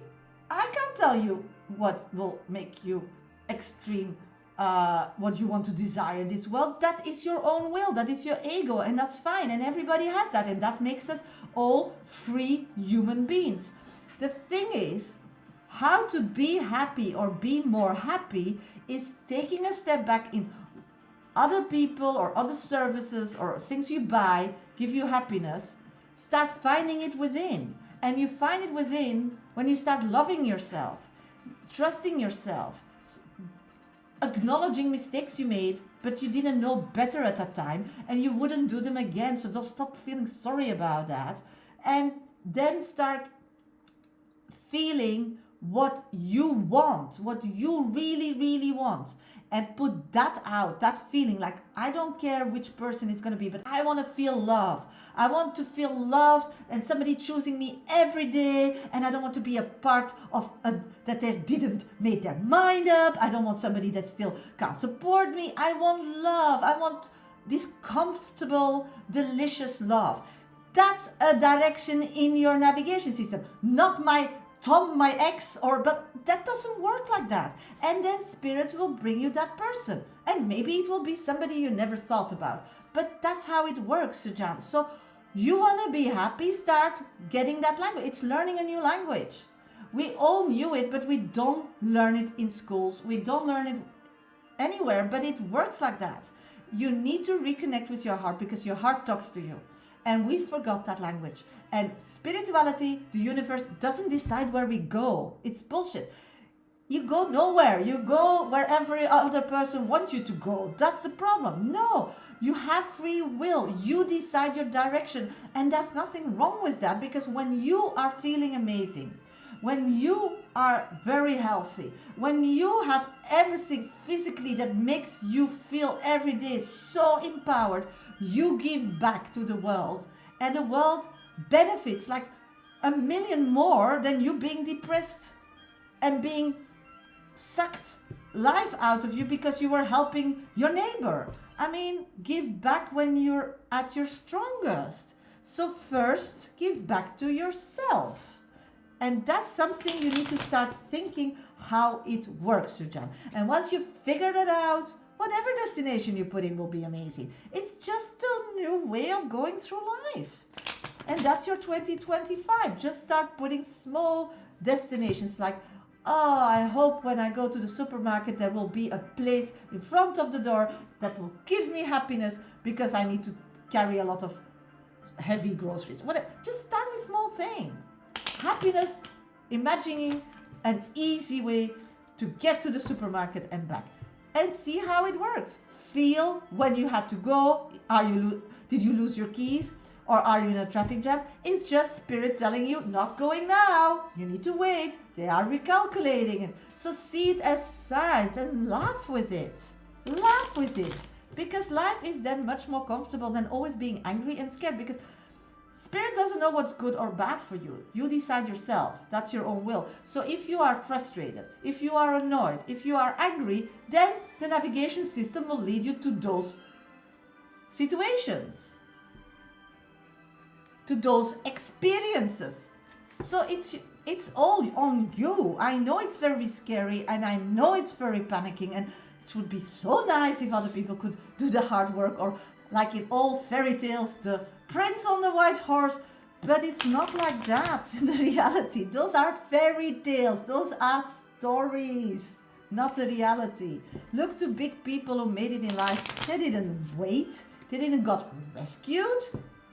I can't tell you what will make you extreme, what you want to desire in this world. That is your own will. That is your ego, and that's fine. And everybody has that, and that makes us all free human beings. The thing is, how to be happy or be more happy is taking a step back in other people or other services or things you buy give you happiness. Start finding it within. And you find it within when you start loving yourself, trusting yourself, acknowledging mistakes you made, but you didn't know better at that time and you wouldn't do them again. So don't stop feeling sorry about that. And then start feeling what you want, what you really, really want, and put that out, that feeling like, I don't care which person it's going to be, but I want to feel love. I want to feel loved and somebody choosing me every day, and I don't want to be a part of that they didn't make their mind up. I don't want somebody that still can't support me. I want love. I want this comfortable, delicious love. That's a direction in your navigation system, not my Tom, my ex, but that doesn't work like that. And then spirit will bring you that person. And maybe it will be somebody you never thought about. But that's how it works, Sujan. So you want to be happy, start getting that language. It's learning a new language. We all knew it, but we don't learn it in schools. We don't learn it anywhere, but it works like that. You need to reconnect with your heart because your heart talks to you. And we forgot that language. And spirituality, the universe, doesn't decide where we go. It's bullshit. You go nowhere. You go where every other person wants you to go. That's the problem. No, you have free will. You decide your direction. And there's nothing wrong with that, because when you are feeling amazing, when you are very healthy, when you have everything physically that makes you feel every day so empowered, you give back to the world, and the world benefits like a million more than you being depressed and being sucked life out of you because you were helping your neighbor. I mean, give back when you're at your strongest. So first, give back to yourself. And that's something you need to start thinking how it works, Sujan. And once you figure that out, whatever destination you put in will be amazing. It's just a new way of going through life. And that's your 2025. Just start putting small destinations like, oh, I hope when I go to the supermarket there will be a place in front of the door that will give me happiness because I need to carry a lot of heavy groceries. Whatever. Just start with small things. Happiness, imagining an easy way to get to the supermarket and back. And see how it works. Feel when you had to go. Did you lose your keys? Or are you in a traffic jam? It's just spirit telling you, not going now. You need to wait. They are recalculating it. So see it as signs and laugh with it. Laugh with it. Because life is then much more comfortable than always being angry and scared. Because spirit doesn't know what's good or bad for you. You decide yourself. That's your own will. So if you are frustrated, if you are annoyed, if you are angry, then the navigation system will lead you to those situations, to those experiences. So it's all on you. I know it's very scary and I know it's very panicking, and it would be so nice if other people could do the hard work, or like in all fairy tales, the prince on the white horse. But it's not like that in the reality. Those are fairy tales. Those are stories, not the reality. Look to big people who made it in life. They didn't wait. They didn't got rescued.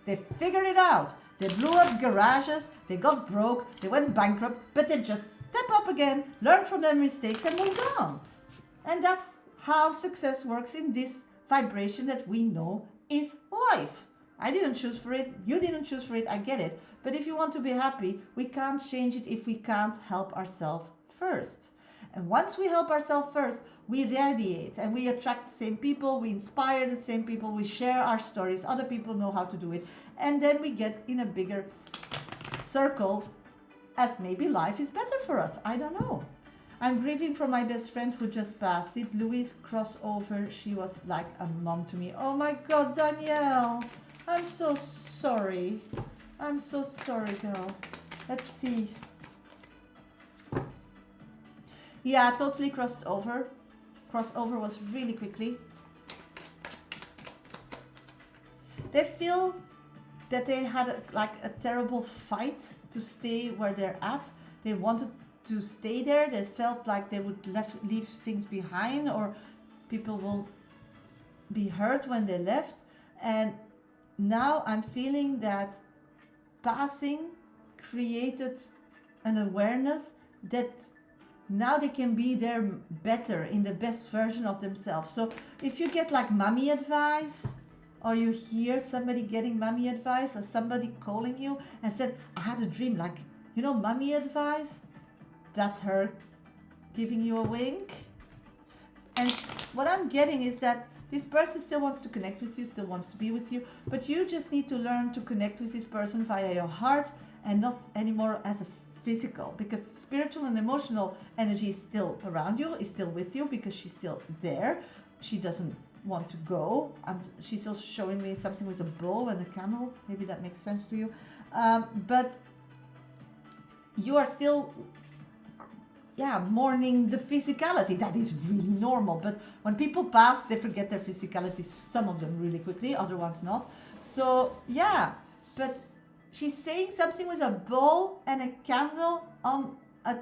They figured it out. They blew up garages, they got broke, they went bankrupt, but they just step up again, learn from their mistakes and move on. And that's how success works in this vibration that we know is life. I didn't choose for it, you didn't choose for it, I get it. But if you want to be happy, we can't change it if we can't help ourselves first. And once we help ourselves first, we radiate and we attract the same people, we inspire the same people, we share our stories, other people know how to do it, and then we get in a bigger circle as maybe life is better for us. I don't know. I'm grieving for my best friend who just passed. Did Louise cross over? She was like a mom to me. Oh my God, Danielle, I'm so sorry. I'm so sorry, girl. Let's see. Yeah, totally crossed over. Crossover was really quickly. They feel that they had like a terrible fight to stay where they're at. They wanted to stay there. They felt like they would leave things behind, or people will be hurt when they left. And now I'm feeling that passing created an awareness that now they can be there better, in the best version of themselves. So if you get like mommy advice, or you hear somebody getting mommy advice, or somebody calling you and said, I had a dream, like, you know, mommy advice, that's her giving you a wink. And what I'm getting is that this person still wants to connect with you, still wants to be with you, but you just need to learn to connect with this person via your heart and not anymore as a physical, because spiritual and emotional energy is still around you, is still with you, because she's still there. She doesn't want to go. She's also showing me something with a bowl and a camel. Maybe that makes sense to you. But you are still, mourning the physicality. That is really normal. But when people pass, they forget their physicalities. Some of them really quickly, other ones not. So but she's saying something with a bowl and a candle on a,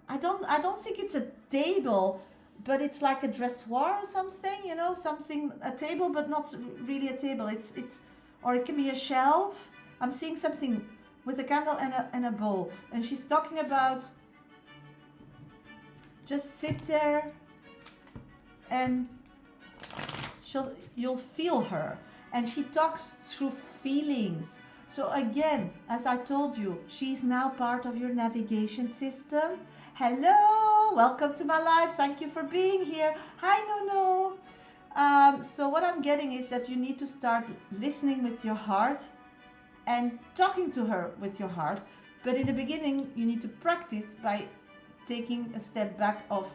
I don't think it's a table, but it's like a dressoir or something, you know, a table, but not really a table. It's or it can be a shelf. I'm seeing something with a candle and a bowl. And she's talking about just sit there and you'll feel her. And she talks through feelings. So again, as I told you, she's now part of your navigation system. Hello, welcome to my life. Thank you for being here. Hi, Nuno. So what I'm getting is that you need to start listening with your heart and talking to her with your heart. But in the beginning, you need to practice by taking a step back of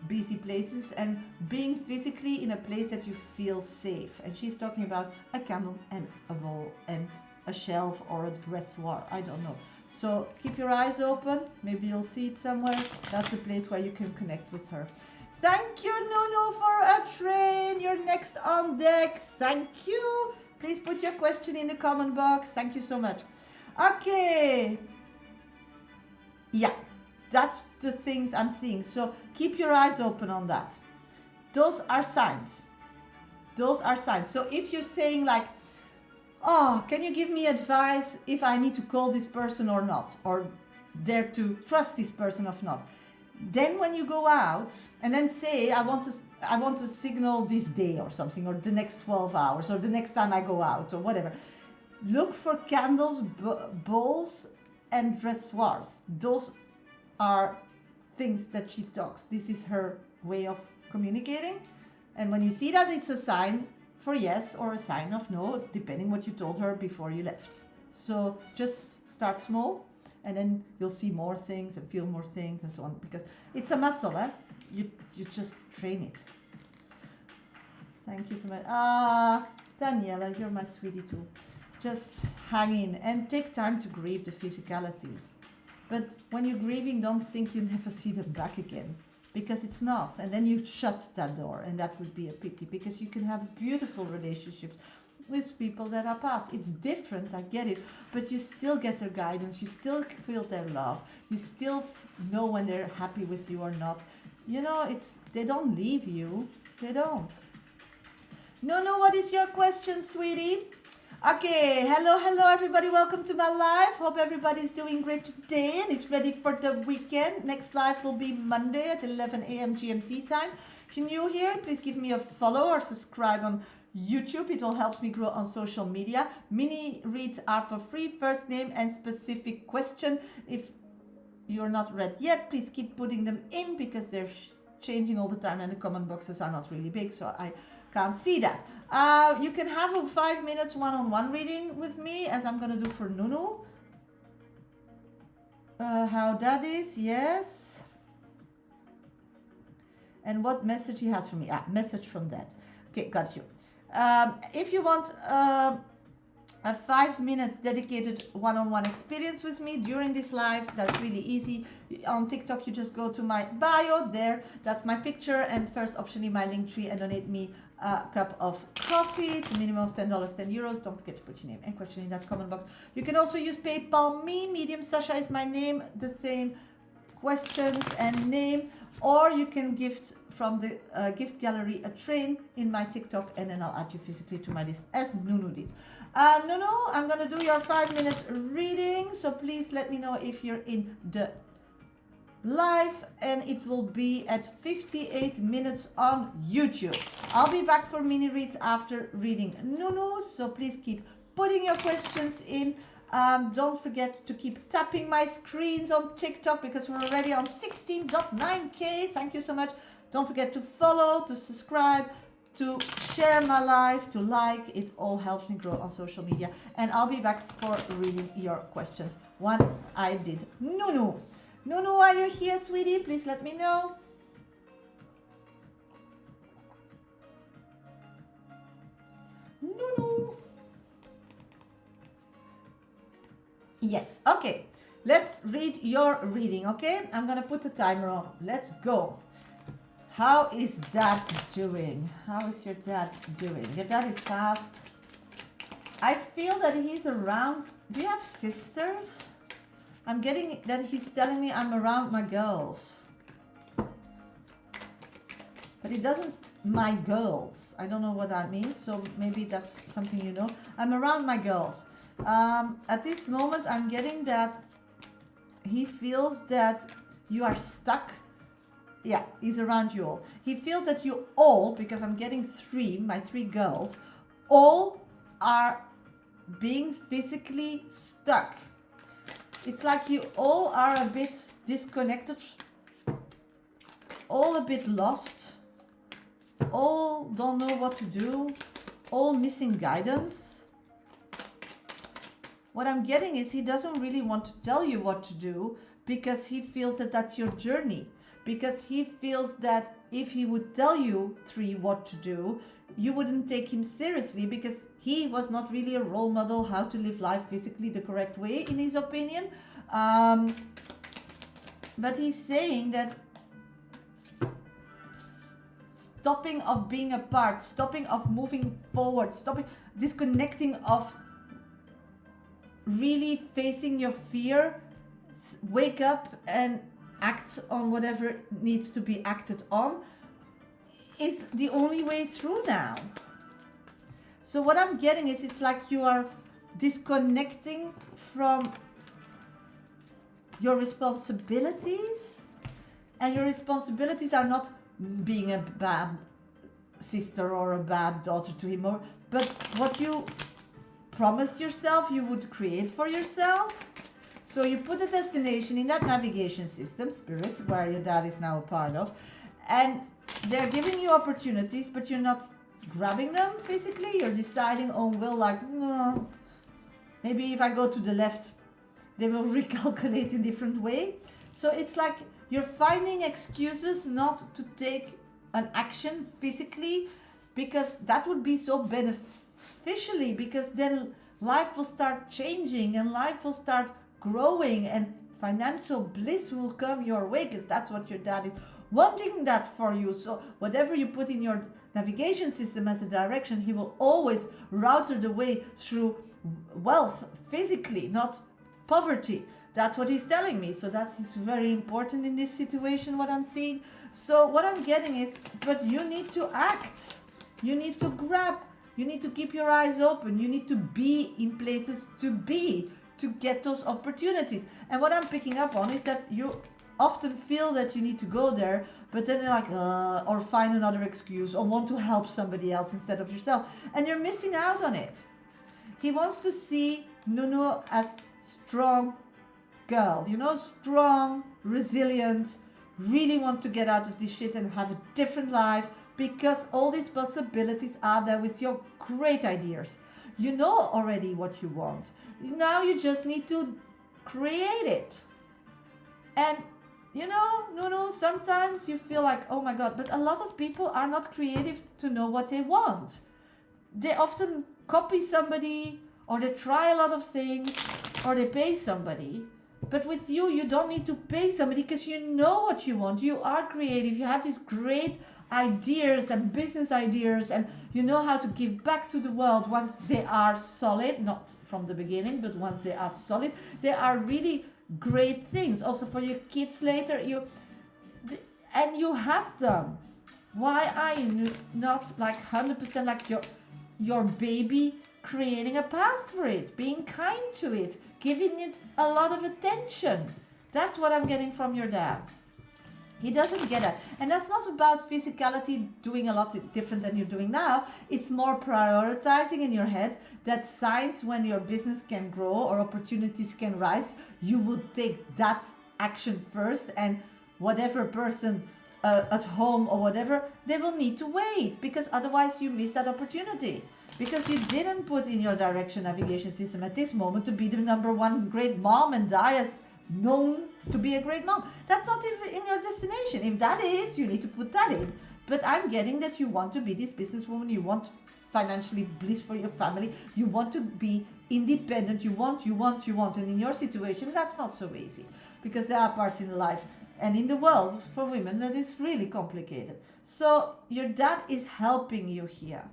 busy places and being physically in a place that you feel safe. And she's talking about a candle and a bowl and a shelf or a dressoir. I don't know. So keep your eyes open. Maybe you'll see it somewhere. That's the place where you can connect with her. Thank you, Nuno, for a train. You're next on deck. Thank you. Please put your question in the comment box. Thank you so much. Okay. Yeah. That's the things I'm seeing. So keep your eyes open on that. Those are signs. Those are signs. So if you're saying like, oh, can you give me advice if I need to call this person or not? Or dare to trust this person or not? Then when you go out and then say, I want to signal this day or something, or the next 12 hours, or the next time I go out, or whatever. Look for candles, bowls, and dressoirs. Those are things that she talks. This is her way of communicating. And when you see that, it's a sign for yes or a sign of no, depending what you told her before you left. So just start small, and then you'll see more things and feel more things and so on, because it's a muscle, eh? You just train it. Thank you so much. Daniela, you're my sweetie too. Just hang in and take time to grieve the physicality. But when you're grieving, don't think you'll never see them back again, because it's not. And then you shut that door, and that would be a pity, because you can have beautiful relationships with people that are past. It's different, I get it, but you still get their guidance, you still feel their love, you still know when they're happy with you or not. You know, they don't leave you, they don't. No, what is your question, sweetie? Okay, hello everybody, welcome to my live. Hope everybody's doing great today and is ready for the weekend. Next live will be Monday at 11 a.m. GMT time. If you're new here, please give me a follow or subscribe on YouTube. It will help me grow on social media. Mini reads are for free, first name and specific question. If you're not read yet, please keep putting them in, because they're changing all the time and the comment boxes are not really big, so I can't see that. You can have a 5-minute one-on-one reading with me, as I'm going to do for Nuno. How that is, yes. And what message he has for me. Message from Dad. Okay, got you. If you want a 5 minutes dedicated one-on-one experience with me during this live, that's really easy. On TikTok, you just go to my bio there. That's my picture, and first option in my link tree, and donate me a cup of coffee. It's a minimum of $10, 10 euros. Don't forget to put your name and question in that comment box. You can also use PayPal me. Medium Shasha is my name, the same questions and name, or you can gift from the gift gallery a train in my TikTok, and then I'll add you physically to my list, as Nuno did. Nuno, I'm gonna do your 5-minute reading, so please let me know if you're in the live, and it will be at 58 minutes on YouTube. I'll be back for mini reads after reading Nuno, so please keep putting your questions in. Don't forget to keep tapping my screens on TikTok, because we're already on 16.9k. Thank you so much. Don't forget to follow, to subscribe, to share my live, to like. It all helps me grow on social media. And I'll be back for reading your questions. One I did. Nuno. Nuno, are you here, sweetie? Please let me know. Nuno. Yes, okay. Let's read your reading, okay? I'm gonna put the timer on. Let's go. How is Dad doing? How is your dad doing? Your dad is fast. I feel that he's around. Do you have sisters? I'm getting that he's telling me I'm around my girls. But it doesn't, my girls. I don't know what that means, so maybe that's something you know. I'm around my girls. At this moment, I'm getting that he feels that you are stuck. Yeah, he's around you all. He feels that you all, because I'm getting my three girls, all are being physically stuck. It's like you all are a bit disconnected, all a bit lost, all don't know what to do, all missing guidance. what I'm getting is he doesn't really want to tell you what to do because he feels that that's your journey. Because he feels that if he would tell you 3 what to do, you wouldn't take him seriously because he was not really a role model how to live life physically the correct way, in his opinion. But he's saying that stopping of being apart, stopping of moving forward, stopping, disconnecting of really facing your fear, wake up and act on whatever needs to be acted on, is the only way through now. So what I'm getting is it's like you are disconnecting from your responsibilities, and your responsibilities are not being a bad sister or a bad daughter to him, but what you promised yourself you would create for yourself. So you put a destination in that navigation system, Spirit, where your dad is now a part of, and they're giving you opportunities, but you're not grabbing them physically. You're deciding on will, like, no, maybe if I go to the left, they will recalculate in different way. So it's like you're finding excuses not to take an action physically, because that would be so beneficially, because then life will start changing and life will start growing and financial bliss will come your way, because that's what your dad is wanting that for you. So whatever you put in your navigation system as a direction, he will always route the way through wealth physically, not poverty. That's what he's telling me. So that is very important in this situation, what I'm seeing. So what I'm getting is, but you need to act. You need to grab. You need to keep your eyes open. You need to be in places to get those opportunities. And what I'm picking up on is that you often feel that you need to go there, but then you're like, or find another excuse, or want to help somebody else instead of yourself. And you're missing out on it. He wants to see Nunu as strong girl, strong, resilient, really want to get out of this shit and have a different life, because all these possibilities are there with your great ideas. You know already what you want. Now you just need to create it. And Nunu, sometimes you feel like, oh my God, but a lot of people are not creative to know what they want. They often copy somebody, or they try a lot of things, or they pay somebody. But with you, you don't need to pay somebody because you know what you want. You are creative. You have these great ideas and business ideas, and you know how to give back to the world once they are solid, not from the beginning, but once they are solid. They are really great things. Also for your kids later, and you have them. Why are you not like 100% like your baby, creating a path for it, being kind to it, giving it a lot of attention? That's what I'm getting from your dad. He doesn't get it. And that's not about physicality doing a lot different than you're doing now. It's more prioritizing in your head that signs when your business can grow or opportunities can rise, you would take that action first, and whatever person at home or whatever, they will need to wait, because otherwise you miss that opportunity. Because you didn't put in your direction navigation system at this moment to be the #1 great mom and die as known to be a great mom. That's not in your destination. If that is, you need to put that in. But I'm getting that you want to be this businesswoman. You want financially bliss for your family. You want to be independent. You want. And in your situation, that's not so easy, because there are parts in life and in the world for women that is really complicated. So your dad is helping you here.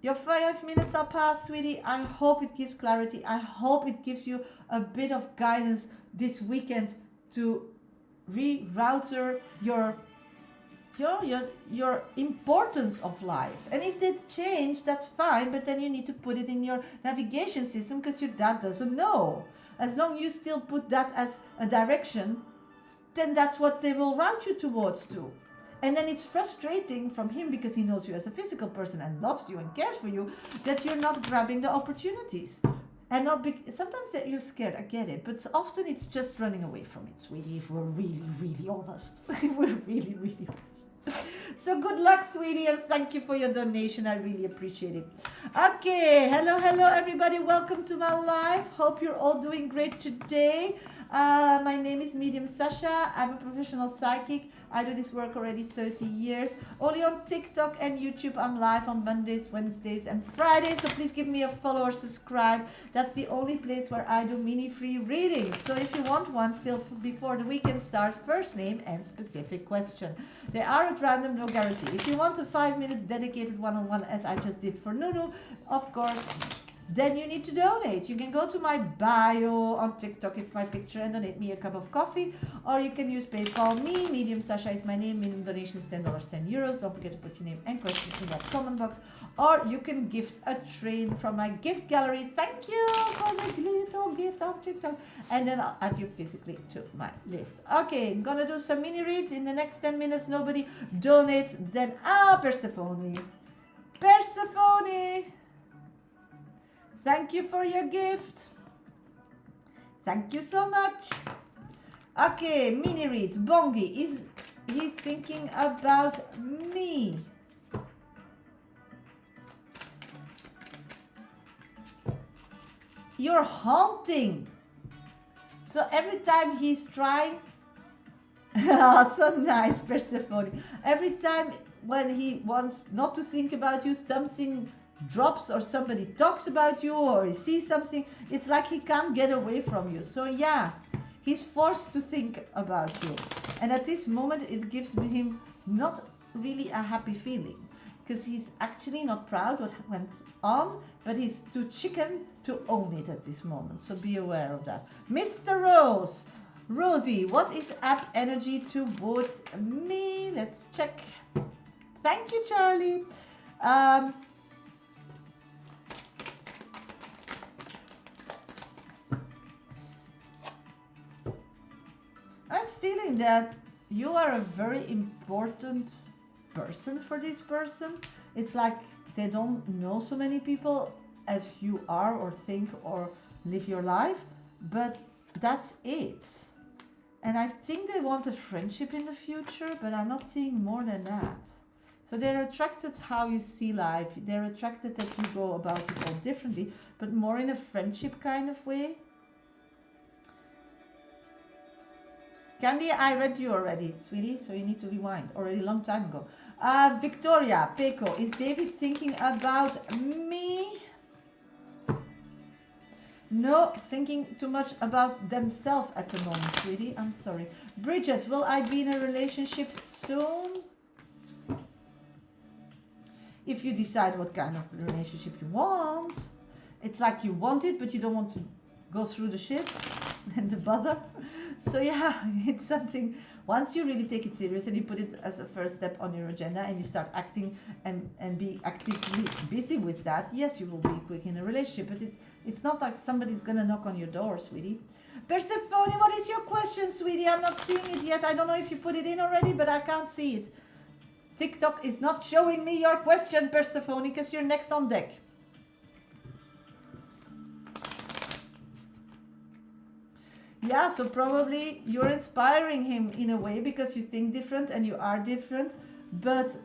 Your 5 minutes are past, sweetie. I hope it gives clarity. I hope it gives you a bit of guidance this weekend to reroute your importance of life. And if they change, that's fine, but then you need to put it in your navigation system, because your dad doesn't know. As long as you still put that as a direction, then that's what they will route you towards too. And then it's frustrating from him, because he knows you as a physical person and loves you and cares for you, that you're not grabbing the opportunities. And not sometimes that you're scared, I get it, but often it's just running away from it, sweetie, if we're really, really honest. If we're really, really honest. So good luck, sweetie, and thank you for your donation. I really appreciate it. Okay, hello, everybody. Welcome to my live. Hope you're all doing great today. My name is Medium Shasha. I'm a professional psychic. I do this work already 30 years. Only on TikTok and YouTube. I'm live on Mondays, Wednesdays, and Fridays. So please give me a follow or subscribe. That's the only place where I do mini free readings. So if you want one still before the weekend starts, first name and specific question. They are at random, no guarantee. If you want a 5-minute dedicated one-on-one, as I just did for Nunu, of course, then you need to donate. You can go to my bio on TikTok, it's my picture, and donate me a cup of coffee. Or you can use PayPal me. Medium Shasha is my name. Minimum donations $10, €10. Don't forget to put your name and questions in that comment box. Or you can gift a train from my gift gallery. Thank you for the little gift on TikTok. And then I'll add you physically to my list. Okay, I'm gonna do some mini reads in the next 10 minutes. Nobody donates. Then Persephone. Persephone. Thank you for your gift. Thank you so much. Okay, mini reads. Bongi, is he thinking about me? You're haunting. So every time he's trying, oh, so nice, Persephone. Every time when he wants not to think about you, something drops or somebody talks about you or he sees something, it's like he can't get away from you. So yeah, he's forced to think about you. And at this moment, it gives him not really a happy feeling because he's actually not proud what went on, but he's too chicken to own it at this moment. So be aware of that. Mr. Rose. Rosie, what is app energy towards me? Let's check. Thank you, Charlie. I'm feeling that you are a very important person for this person. It's like they don't know so many people as you are or think or live your life, but that's it. And I think they want a friendship in the future, but I'm not seeing more than that. So they're attracted how you see life. They're attracted that you go about it all differently, but more in a friendship kind of way. Candy, I read you already, sweetie, so you need to rewind. Already a long time ago. Victoria, Peko, is David thinking about me? No, thinking too much about themselves at the moment, sweetie. I'm sorry. Bridget, will I be in a relationship soon? If you decide what kind of relationship you want. It's like you want it, but you don't want to go through the shit and the bother. So yeah, it's something, once you really take it serious and you put it as a first step on your agenda and you start acting and be actively busy with that, yes, you will be quick in a relationship, but it's not like somebody's gonna knock on your door, sweetie. Persephone, what is your question, sweetie? I'm not seeing it yet. I don't know if you put it in already, but I can't see it. TikTok is not showing me your question, Persephone, because you're next on deck. Yeah, so probably you're inspiring him in a way because you think different and you are different. But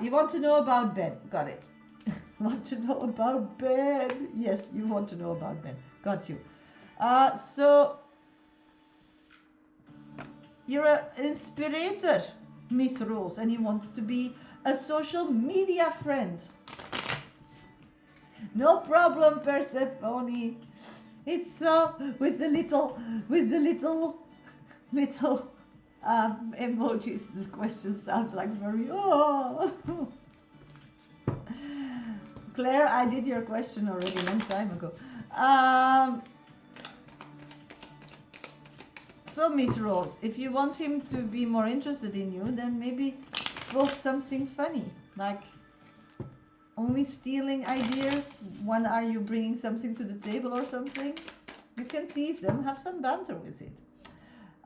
you want to know about Ben. Got it. Want to know about Ben? Yes, you want to know about Ben. Got you. So you're an inspirator, Miss Rose, and he wants to be a social media friend. No problem, Persephone. It's so with the little emojis. The question sounds like very Claire, I did your question already a long time ago. So Miss Rose, if you want him to be more interested in you, then maybe post something funny, like only stealing ideas. When are you bringing something to the table or something? You can tease them, have some banter with it.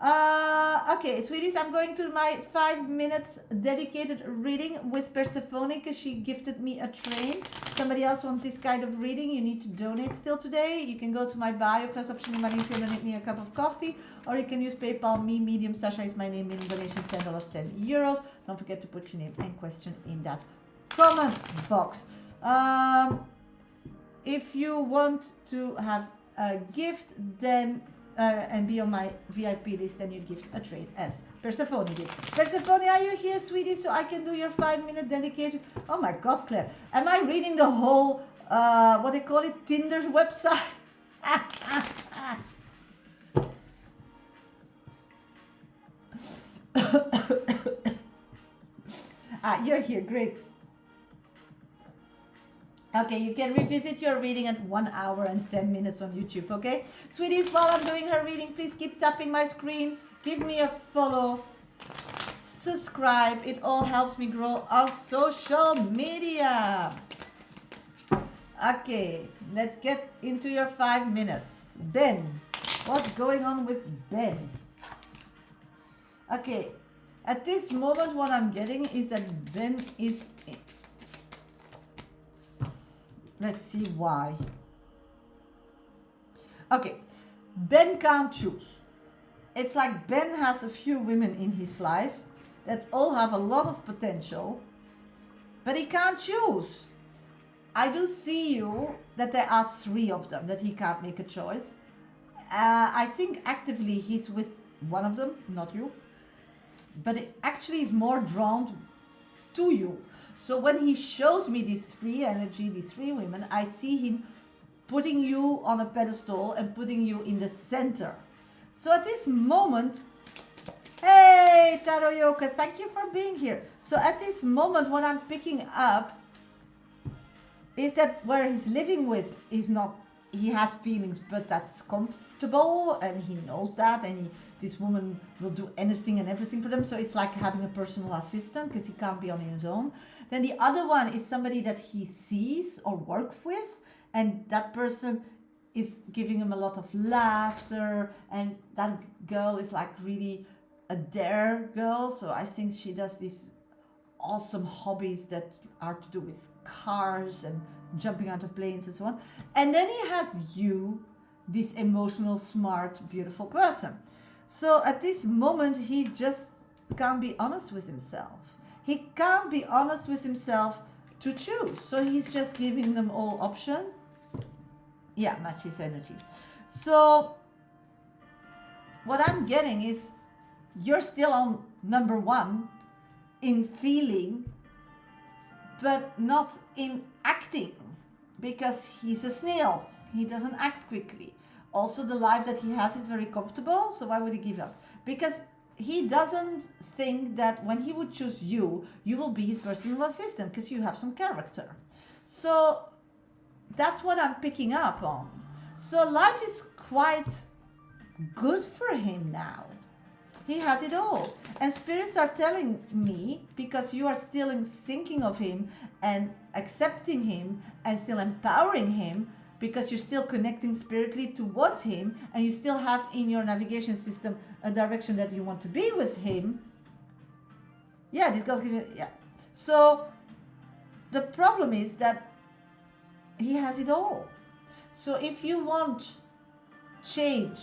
Okay, sweeties, I'm going to my 5 minutes dedicated reading with Persephone because she gifted me a train. Somebody else wants this kind of reading, you need to donate still today. You can go to my bio, first option in money if you donate me a cup of coffee, or you can use PayPal, me, medium, Shasha is my name, in donation $10, €10. Don't forget to put your name and question in that comment box. If you want to have a gift, then and be on my VIP list, then you gift a train as Persephone did. Persephone, are you here, sweetie, so I can do your 5 minute dedicated? Oh my God, Claire, am I reading the whole, what they call it, Tinder website? You're here, great. Okay, you can revisit your reading at 1 hour and 10 minutes on YouTube, okay? Sweeties, while I'm doing her reading, please keep tapping my screen. Give me a follow. Subscribe. It all helps me grow on social media. Okay, let's get into your 5 minutes. Ben, what's going on with Ben? Okay, at this moment, what I'm getting is that Ben is... Let's see why. Okay, Ben can't choose. It's like Ben has a few women in his life that all have a lot of potential, but he can't choose. I do see you that there are 3 of them that he can't make a choice. I think actively he's with one of them, not you, but it actually is more drawn to you. So when he shows me the 3 energy, the 3 women, I see him putting you on a pedestal and putting you in the center. So at this moment, hey, Taro Yoka, thank you for being here. So at this moment, what I'm picking up is that where he's living with is not, he has feelings, but that's comfortable and he knows that, and this woman will do anything and everything for them. So it's like having a personal assistant because he can't be on his own. Then the other one is somebody that he sees or works with, and that person is giving him a lot of laughter, and that girl is like really a dare girl. So I think she does these awesome hobbies that are to do with cars and jumping out of planes and so on. And then he has you, this emotional, smart, beautiful person. So at this moment, he just can't be honest with himself. He can't be honest with himself to choose. So he's just giving them all option. Yeah, match his energy. So what I'm getting is you're still on number 1 in feeling, but not in acting, because he's a snail. He doesn't act quickly. Also, the life that he has is very comfortable, so why would he give up? Because he doesn't think that when he would choose you, you will be his personal assistant, because you have some character. So that's what I'm picking up on. So life is quite good for him now. He has it all. And spirits are telling me, because you are still thinking of him and accepting him and still empowering him, because you're still connecting spiritually towards him, and you still have in your navigation system a direction that you want to be with him. Yeah, this girl's giving, yeah. So the problem is that he has it all. So if you want change,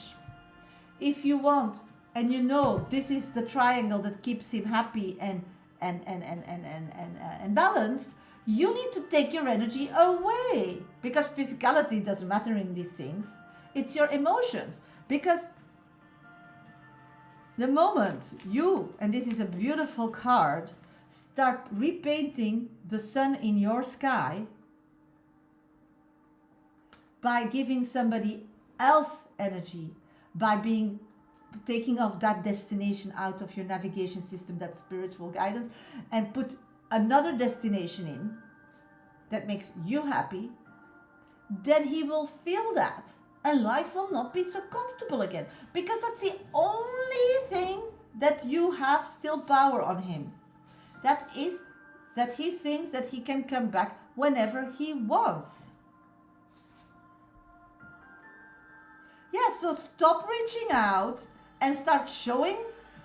if you want, and you know this is the triangle that keeps him happy and balanced, you need to take your energy away, because physicality doesn't matter in these things. It's your emotions. Because the moment you, and this is a beautiful card, start repainting the sun in your sky by giving somebody else energy, by taking off that destination out of your navigation system, that spiritual guidance, and put another destination in that makes you happy, then he will feel that, and life will not be so comfortable again, because that's the only thing that you have still power on him. That is that he thinks that he can come back whenever he wants. Yeah, so stop reaching out and start showing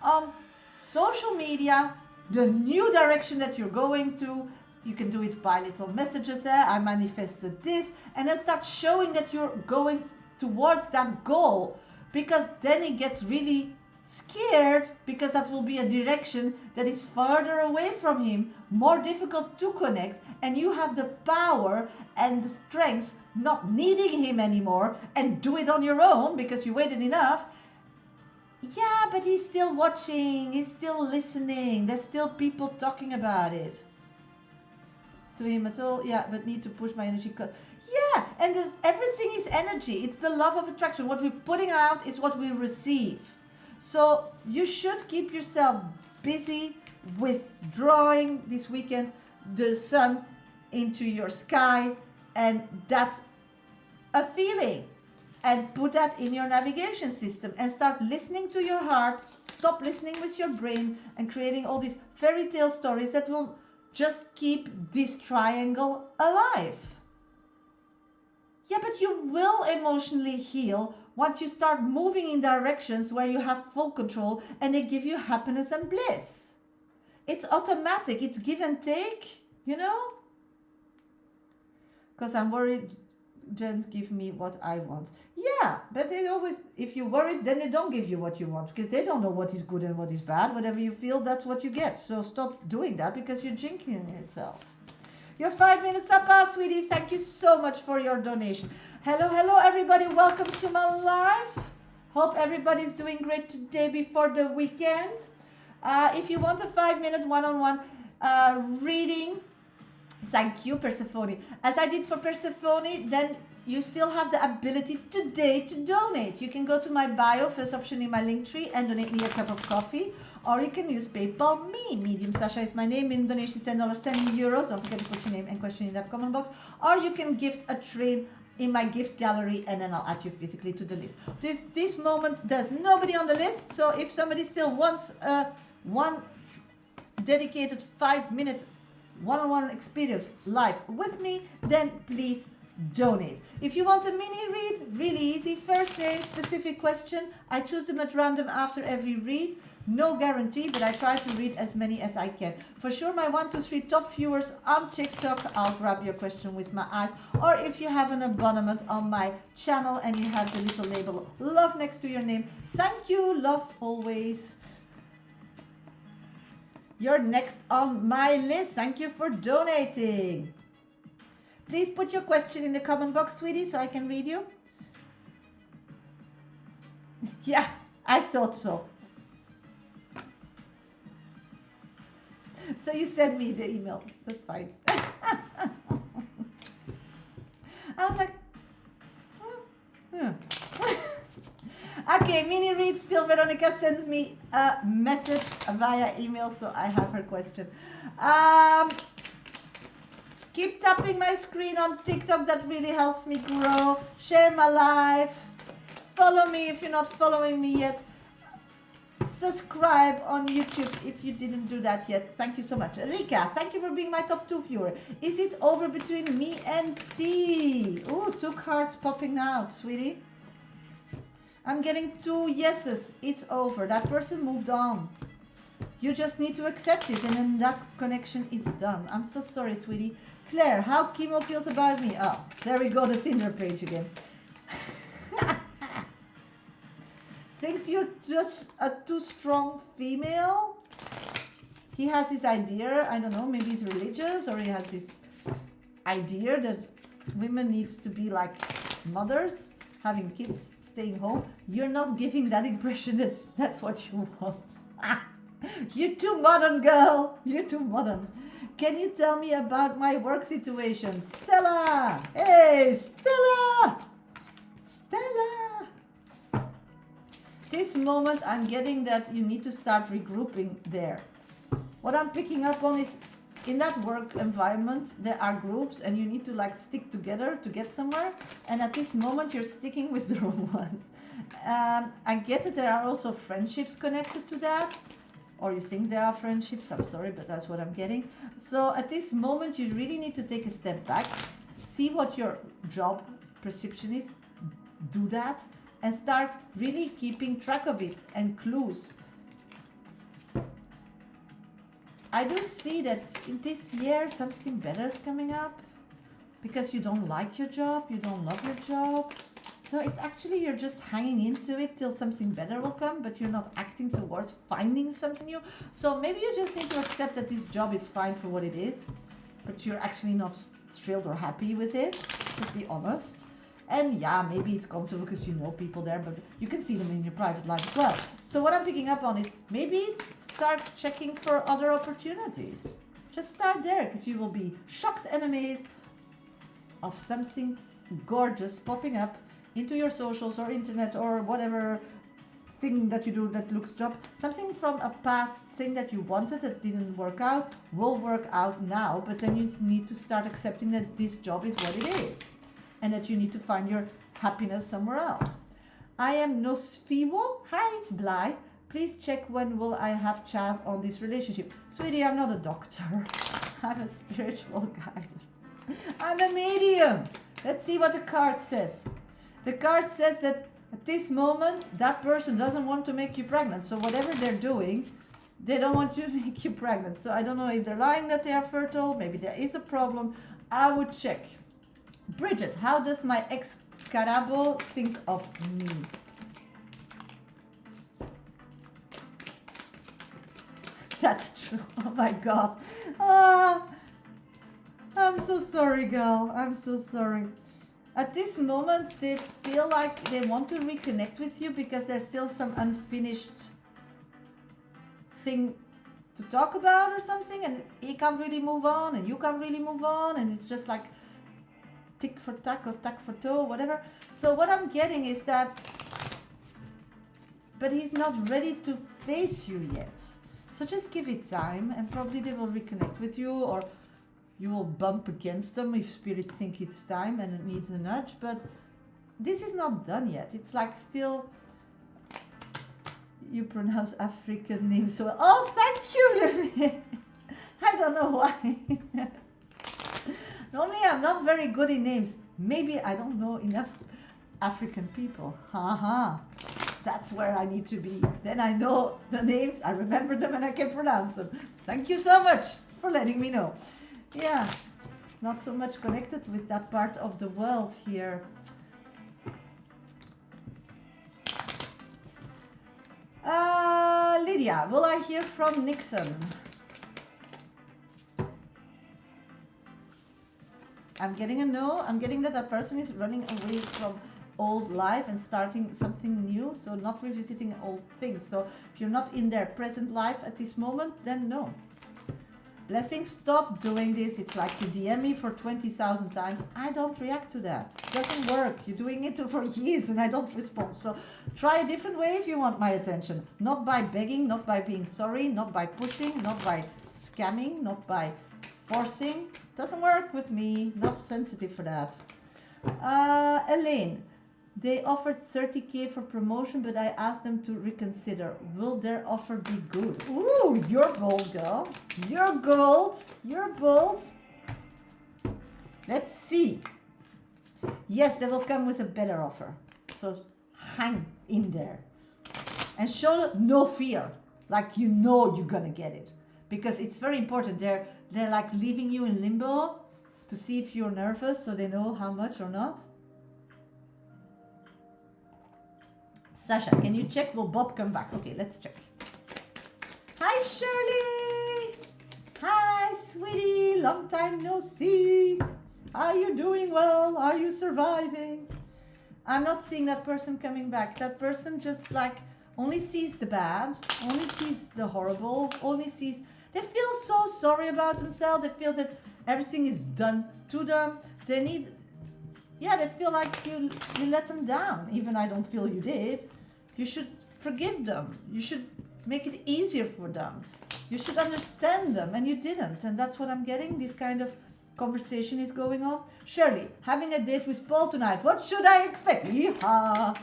on social media the new direction that you're going to. You can do it by little messages. I manifested this, and then start showing that you're going towards that goal, because then he gets really scared, because that will be a direction that is farther away from him, more difficult to connect, and you have the power and the strength not needing him anymore and do it on your own because you waited enough. Yeah, but he's still watching, he's still listening, there's still people talking about it. To him at all, yeah, but need to push my energy. Yeah, and everything is energy. It's the love of attraction. What we're putting out is what we receive. So you should keep yourself busy with drawing this weekend the sun into your sky, and that's a feeling. And put that in your navigation system and start listening to your heart. Stop listening with your brain and creating all these fairy tale stories that will just keep this triangle alive. Yeah, but you will emotionally heal once you start moving in directions where you have full control and they give you happiness and bliss. It's automatic. It's give and take, you know? Because I'm worried Gens give me what I want. Yeah, but they always, if you're worried, then they don't give you what you want, because they don't know what is good and what is bad. Whatever you feel, that's what you get. So stop doing that, because you're jinxing itself. Your 5 minutes up, sweetie. Thank you so much for your donation. Hello, everybody. Welcome to my live. Hope everybody's doing great today before the weekend. If you want a 5-minute one-on-one reading, thank you, Persephone. As I did for Persephone, then you still have the ability today to donate. You can go to my bio, first option in my link tree, and donate me a cup of coffee. Or you can use PayPal me. Medium Shasha is my name. Minimum donation $10, 10 euros. Don't forget to put your name and question in that comment box. Or you can gift a train in my gift gallery, and then I'll add you physically to the list. This moment, there's nobody on the list. So if somebody still wants one dedicated 5-minute one-on-one experience live with me, then please donate. If you want a mini read, really easy. First name, specific question. I choose them at random after every read. No guarantee, but I try to read as many as I can. For sure, my 1, 2, 3 top viewers on TikTok, I'll grab your question with my eyes. Or if you have an abonnement on my channel and you have the little label love next to your name, thank you, love always. You're next on my list. Thank you for donating. Please put your question in the comment box, sweetie, so I can read you. Yeah, I thought so. So you send me the email. That's fine. I was like, Okay, mini read. Still, Veronica sends me a message via email, so I have her question. Keep tapping my screen on TikTok. That really helps me grow. Share my live. Follow me if you're not following me yet. Subscribe on YouTube if you didn't do that yet. Thank you so much. Rika, thank you for being my top 2 viewer. Is it over between me and T? Ooh, 2 cards popping out, sweetie. I'm getting 2 yeses. It's over. That person moved on. You just need to accept it, and then that connection is done. I'm so sorry, sweetie. Claire, how Kimo feels about me? Oh, there we go, the Tinder page again. Thinks you're just a too strong female. He has this idea, I don't know, maybe he's religious, or he has this idea that women needs to be like mothers, having kids, staying home. You're not giving that impression that that's what you want. You're too modern, girl. You're too modern. Can you tell me about my work situation? Stella! Hey, Stella! Stella! This moment I'm getting that you need to start regrouping there. What I'm picking up on is in that work environment, there are groups and you need to like stick together to get somewhere. And at this moment, you're sticking with the wrong ones. I get that there are also friendships connected to that. Or you think there are friendships, I'm sorry, but that's what I'm getting. So at this moment, you really need to take a step back, see what your job perception is, do that, and start really keeping track of it and clues. I do see that in this year something better is coming up because you don't like your job, you don't love your job. So it's actually you're just hanging into it till something better will come, but you're not acting towards finding something new. So maybe you just need to accept that this job is fine for what it is, but you're actually not thrilled or happy with it, to be honest. And yeah, maybe it's comfortable because you know people there, but you can see them in your private life as well. So what I'm picking up on is maybe start checking for other opportunities. Just start there because you will be shocked and amazed of something gorgeous popping up into your socials or internet or whatever thing that you do that looks job. Something from a past thing that you wanted that didn't work out will work out now, but then you need to start accepting that this job is what it is and that you need to find your happiness somewhere else. I am Nosfiwo. Hi, Bly. Please check when will I have chat on this relationship. Sweetie, I'm not a doctor. I'm a spiritual guide. I'm a medium. Let's see what the card says. The card says that at this moment, that person doesn't want to make you pregnant. So whatever they're doing, they don't want you to make you pregnant. So I don't know if they're lying that they are fertile. Maybe there is a problem. I would check. Bridget, how does my ex Carabo think of me? That's true. Oh my God. Ah, I'm so sorry, girl. I'm so sorry. At this moment, they feel like they want to reconnect with you because there's still some unfinished thing to talk about or something, and he can't really move on, and you can't really move on, and it's just like tick for tack or tack for toe, whatever. So what I'm getting is that, but he's not ready to face you yet. So just give it time, and probably they will reconnect with you, or you will bump against them if spirit think it's time and it needs a nudge, but this is not done yet. It's like still, you pronounce African names so well. Oh, thank you. I don't know why. Normally I'm not very good in names. Maybe I don't know enough African people. Haha. That's where I need to be. Then I know the names, I remember them, and I can pronounce them. Thank you so much for letting me know. Yeah, not so much connected with that part of the world here. Lydia, will I hear from Nixon? I'm getting a no. I'm getting that that person is running away from old life and starting something new, so not revisiting old things. So if you're not in their present life at this moment, then no. Blessing, stop doing this. It's like you DM me for 20,000 times. I don't react to that. It doesn't work. You're doing it for years and I don't respond. So try a different way if you want my attention. Not by begging, not by being sorry, not by pushing, not by scamming, not by forcing. Doesn't work with me. Not sensitive for that. Elaine, they offered 30K for promotion, but I asked them to reconsider. Will their offer be good? Ooh, you're bold, girl. You're gold. You're bold. Let's see. Yes, they will come with a better offer. So hang in there. And show no fear. Like you know you're gonna get it. Because it's very important. They're like leaving you in limbo to see if you're nervous so they know how much or not. Sasha, can you check? Will Bob come back? Okay, let's check. Hi, Shirley. Hi, sweetie. Long time no see. Are you doing well? Are you surviving? I'm not seeing that person coming back. That person just like only sees the bad, only sees the horrible, only sees... They feel so sorry about themselves. They feel that everything is done to them. They need... Yeah, they feel like you let them down. Even I don't feel you did. You should forgive them. You should make it easier for them. You should understand them, and you didn't. And that's what I'm getting. This kind of conversation is going on. Shirley, having a date with Paul tonight. What should I expect? Yeehaw!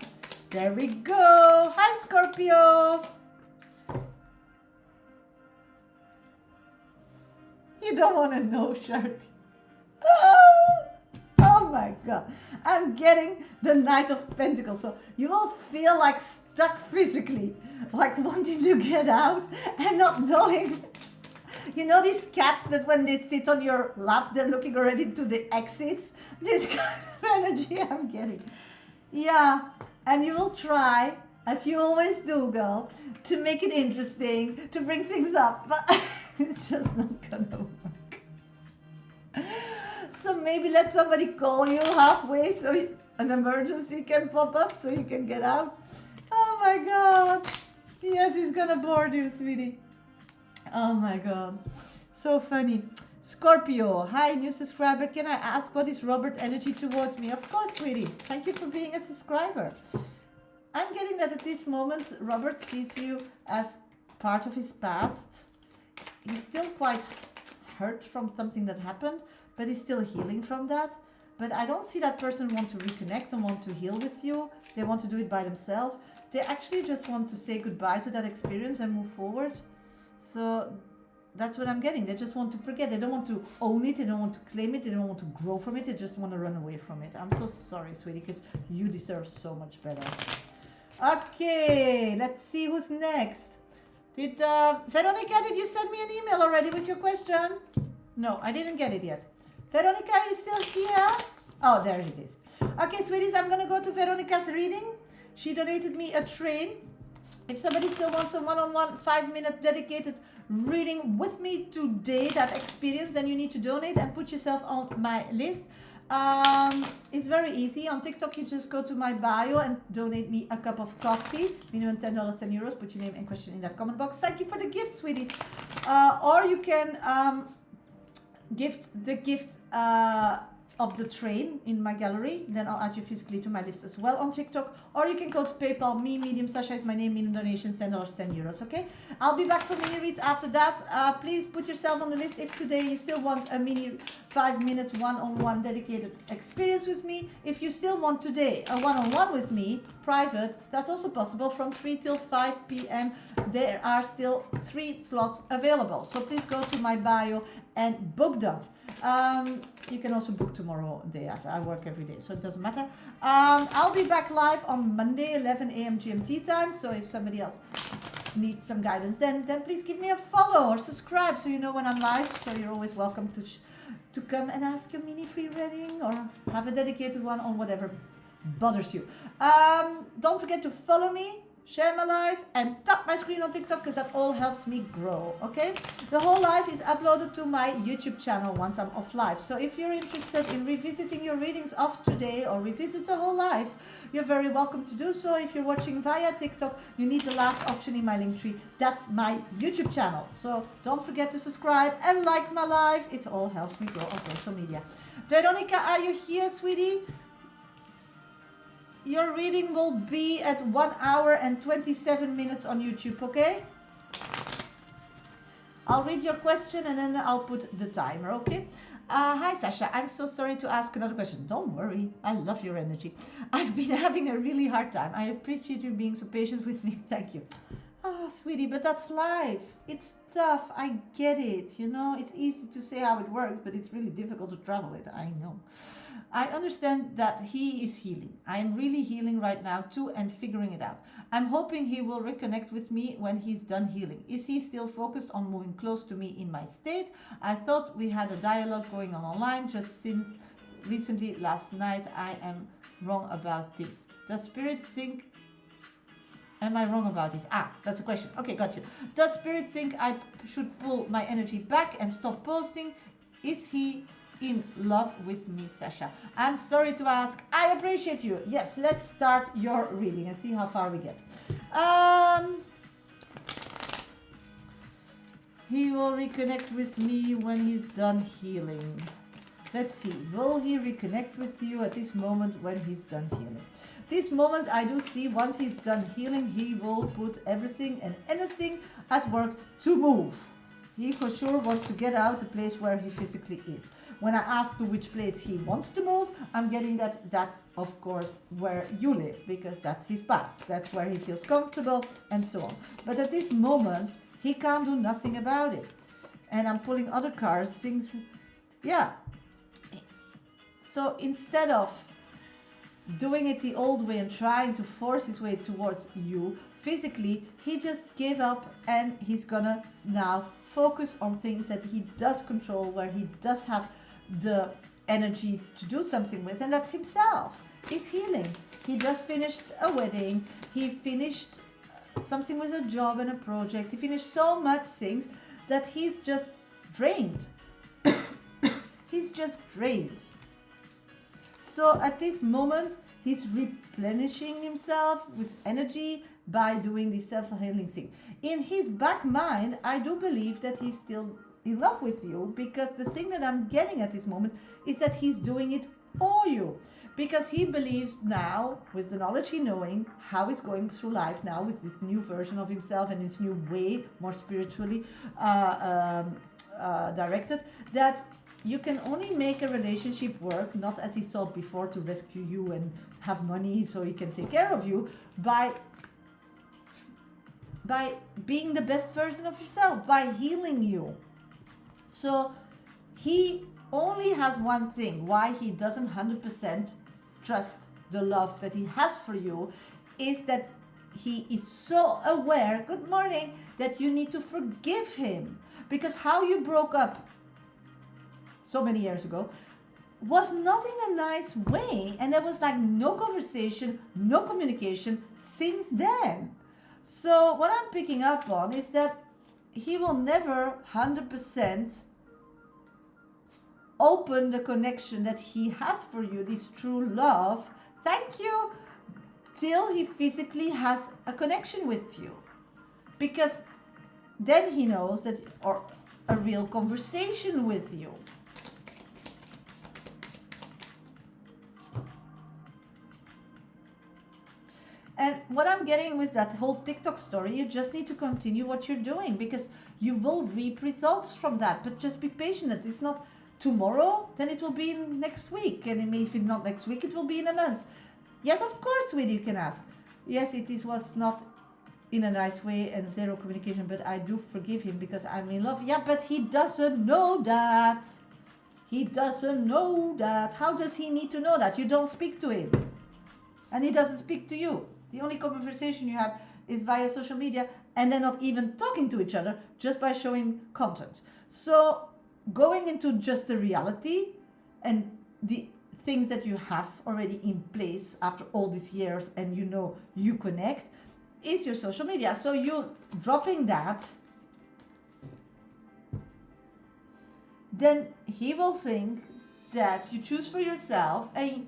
There we go. Hi, Scorpio. You don't want to know, Shirley. Oh my my God. I'm getting the Knight of Pentacles. So you will feel like stuck physically, like wanting to get out and not knowing. You know these cats that when they sit on your lap, they're looking already to the exits? This kind of energy I'm getting. Yeah, and you will try, as you always do, girl, to make it interesting, to bring things up, but it's just not gonna work. So maybe let somebody call you halfway so an emergency can pop up so you can get out. Oh my God. Yes, he's gonna board you, sweetie. Oh my God. So funny. Scorpio, hi, new subscriber. Can I ask what is Robert energy towards me? Of course, sweetie. Thank you for being a subscriber. I'm getting that at this moment, Robert sees you as part of his past. He's still quite hurt from something that happened, but he's still healing from that. But I don't see that person want to reconnect and want to heal with you. They want to do it by themselves. They actually just want to say goodbye to that experience and move forward. So that's what I'm getting. They just want to forget. They don't want to own it. They don't want to claim it. They don't want to grow from it. They just want to run away from it. I'm so sorry, sweetie, because you deserve so much better. Okay, let's see who's next. Did Veronica, did you send me an email already with your question? No, I didn't get it yet. Veronica, are you still here? Oh, there it is. Okay, sweeties, I'm going to go to Veronica's reading. She donated me a train. If somebody still wants a one-on-one 5-minute dedicated reading with me today, that experience, then you need to donate and put yourself on my list. It's very easy. On TikTok, you just go to my bio and donate me a cup of coffee. Minimum $10, €10. Put your name and question in that comment box. Thank you for the gift, sweetie. Or you can gift the gift of the train in my gallery. Then I'll add you physically to my list as well on TikTok. Or you can go to PayPal. Me, medium, Shasha is my name. Medium donation, $10, €10. Okay. I'll be back for mini reads after that. Please put yourself on the list if today you still want a mini 5 minutes one-on-one dedicated experience with me. If you still want today a one-on-one with me, private, that's also possible from 3 till 5 p.m. There are still 3 slots available. So please go to my bio and book them. You can also book tomorrow, day after. I work every day, so it doesn't matter. I'll be back live on Monday, 11 a.m. GMT time. So if somebody else needs some guidance, then please give me a follow or subscribe so you know when I'm live. So you're always welcome to come and ask your mini free reading or have a dedicated one on whatever bothers you. Don't forget to follow me, share my live, and tap my screen on TikTok because that all helps me grow, okay? The whole live is uploaded to my YouTube channel once I'm off live. So if you're interested in revisiting your readings of today or revisit the whole live, you're very welcome to do so. If you're watching via TikTok, you need the last option in my link tree. That's my YouTube channel. So don't forget to subscribe and like my live. It all helps me grow on social media. Veronica, are you here, sweetie? Your reading will be at 1 hour and 27 minutes on YouTube, okay? I'll read your question and then I'll put the timer, okay? Hi, Sasha. I'm so sorry to ask another question. Don't worry. I love your energy. I've been having a really hard time. I appreciate you being so patient with me. Thank you. Sweetie, but that's life. It's tough. I get it. You know, it's easy to say how it works, but it's really difficult to travel it. I know. I understand that he is healing. I am really healing right now too and figuring it out. I'm hoping he will reconnect with me when he's done healing. Is he still focused on moving close to me in my state? I thought we had a dialogue going on online just since recently last night. I am wrong about this. Does Spirit think... Am I wrong about this? That's a question. Okay, got you. Does Spirit think I should pull my energy back and stop posting? Is he in love with me, Sasha? I'm sorry to ask. I appreciate you. Yes, let's start your reading and see how far we get. He will reconnect with me when he's done healing. Let's see. Will he reconnect with you at this moment when he's done healing? This moment I do see once he's done healing, he will put everything and anything at work to move. He for sure wants to get out the place where he physically is. When I ask to which place he wants to move, I'm getting that that's of course where you live because that's his past. That's where he feels comfortable and so on. But at this moment, he can't do nothing about it. And I'm pulling other cards, things, yeah. So instead of doing it the old way and trying to force his way towards you physically, he just gave up, and he's gonna now focus on things that he does control, where he does have the energy to do something with, and that's himself. He's healing. He just finished a wedding. He finished something with a job and a project. He finished so much things that he's just drained. He's just drained. So at this moment, he's replenishing himself with energy by doing this self-healing thing. In his back mind, I do believe that he's still in love with you, because the thing that I'm getting at this moment is that he's doing it for you. Because he believes now, with the knowledge he knowing, how he's going through life now with this new version of himself and his new way, more spiritually directed, that you can only make a relationship work, not as he thought before, to rescue you and have money so he can take care of you, by being the best version of yourself, by healing you. So he only has one thing why he doesn't 100% trust the love that he has for you, is that he is so aware, good morning, that you need to forgive him. Because how you broke up so many years ago was not in a nice way, and there was like no conversation, no communication since then. So what I'm picking up on is that he will never 100% open the connection that he had for you, this true love, thank you, till he physically has a connection with you. Because then he knows that, or a real conversation with you. And what I'm getting with that whole TikTok story, you just need to continue what you're doing, because you will reap results from that. But just be patient. It's not tomorrow, then it will be next week. And if it's not next week, it will be in a month. Yes, of course, sweetie, you can ask. Yes, was not in a nice way and zero communication, but I do forgive him because I'm in love. Yeah, but he doesn't know that. He doesn't know that. How does he need to know that? You don't speak to him. And he doesn't speak to you. The only conversation you have is via social media, and they're not even talking to each other, just by showing content. So going into just the reality and the things that you have already in place after all these years, and you know you connect, is your social media. So you dropping that, then he will think that you choose for yourself and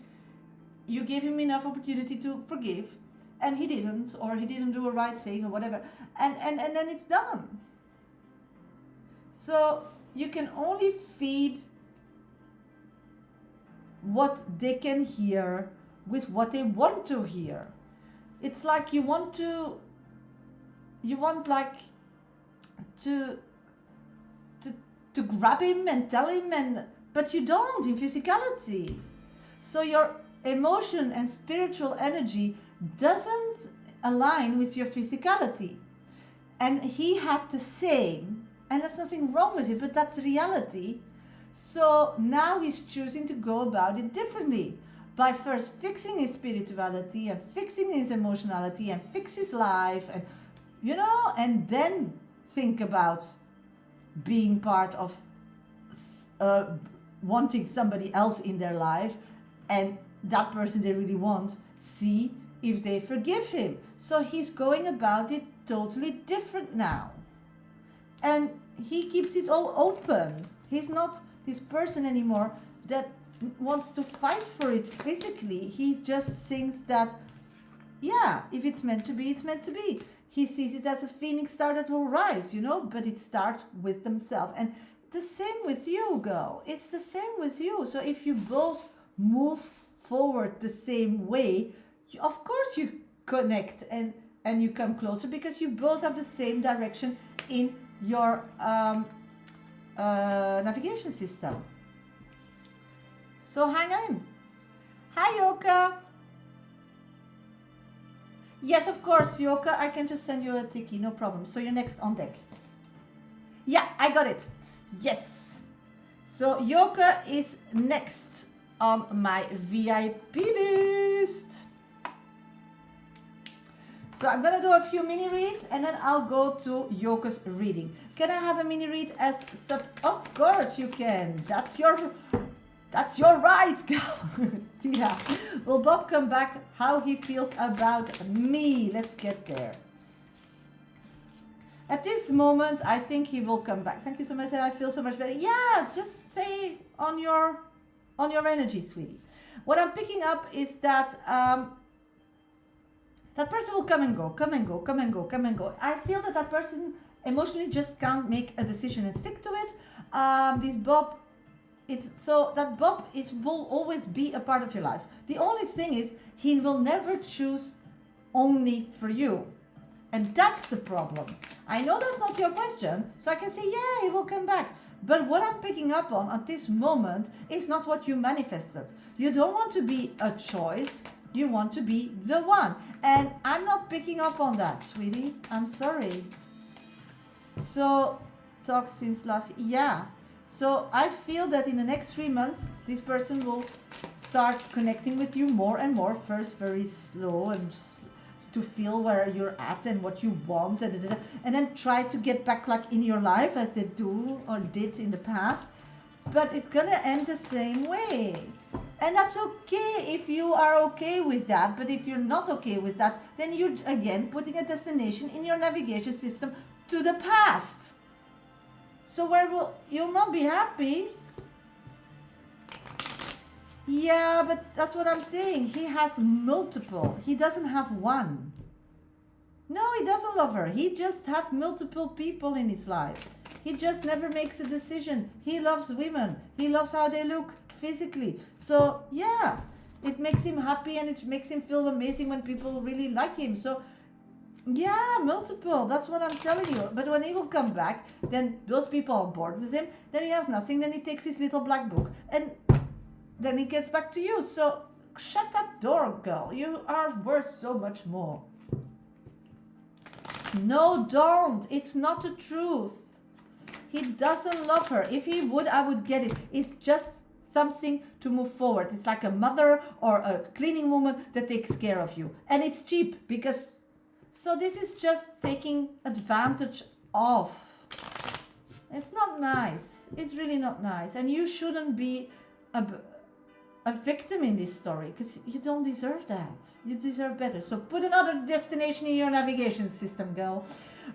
you gave him enough opportunity to forgive, and he didn't, or he didn't do a right thing or whatever, and then it's done. So you can only feed what they can hear with what they want to hear. It's like you want like to grab him and tell him, but you don't in physicality. So your emotion and spiritual energy doesn't align with your physicality. And he had the same, and there's nothing wrong with it, but that's reality. So now he's choosing to go about it differently, by first fixing his spirituality and fixing his emotionality and fix his life, and and then think about being part of wanting somebody else in their life, and that person they really want, see if they forgive him. So he's going about it totally different now. And he keeps it all open. He's not this person anymore that wants to fight for it physically. He just thinks that, yeah, if it's meant to be, it's meant to be. He sees it as a phoenix star that will rise, but it starts with themselves. And the same with you, girl. It's the same with you. So if you both move forward the same way, of course you connect and you come closer, because you both have the same direction in your navigation system. So hang on. Hi, Yoka. Yes, of course, Yoka. I can just send you a tiki, no problem. So you're next on deck. Yeah, I got it. Yes. So Yoka is next on my VIP list. So I'm gonna do a few mini reads and then I'll go to Yoko's reading. Can I have a mini read as sub? Of course you can. That's your right, girl. Yeah. Will Bob come back? How he feels about me? Let's get there. At this moment, I think he will come back. Thank you so much. I feel so much better. Yeah, just stay on your energy, sweetie. What I'm picking up is that that person will come and go, come and go, come and go, come and go. I feel that that person emotionally just can't make a decision and stick to it. This Bob, Bob will always be a part of your life. The only thing is he will never choose only for you. And that's the problem. I know that's not your question, so I can say, yeah, he will come back. But what I'm picking up on at this moment is not what you manifested. You don't want to be a choice. You want to be the one. And I'm not picking up on that, sweetie. I'm sorry. So, talk since last year. Yeah. So I feel that in the next 3 months, this person will start connecting with you more and more. First, very slow and to feel where you're at and what you want, and then try to get back like in your life as they do or did in the past. But it's gonna end the same way. And that's okay if you are okay with that. But if you're not okay with that, then you're again putting a destination in your navigation system to the past. So you'll not be happy. Yeah, but that's what I'm saying. He has multiple. He doesn't have one. No, he doesn't love her. He just have multiple people in his life. He just never makes a decision. He loves women. He loves how they look physically. So, yeah, it makes him happy and it makes him feel amazing when people really like him. So, yeah, multiple. That's what I'm telling you. But when he will come back, then those people are on board with him. Then he has nothing. Then he takes his little black book and then he gets back to you. So shut that door, girl. You are worth so much more. No, don't. It's not the truth. He doesn't love her. If he would, I would get it. It's just something to move forward. It's like a mother or a cleaning woman that takes care of you. And it's cheap because... So this is just taking advantage of. It's not nice. It's really not nice. And you shouldn't be a victim in this story because you don't deserve that. You deserve better. So put another destination in your navigation system, girl.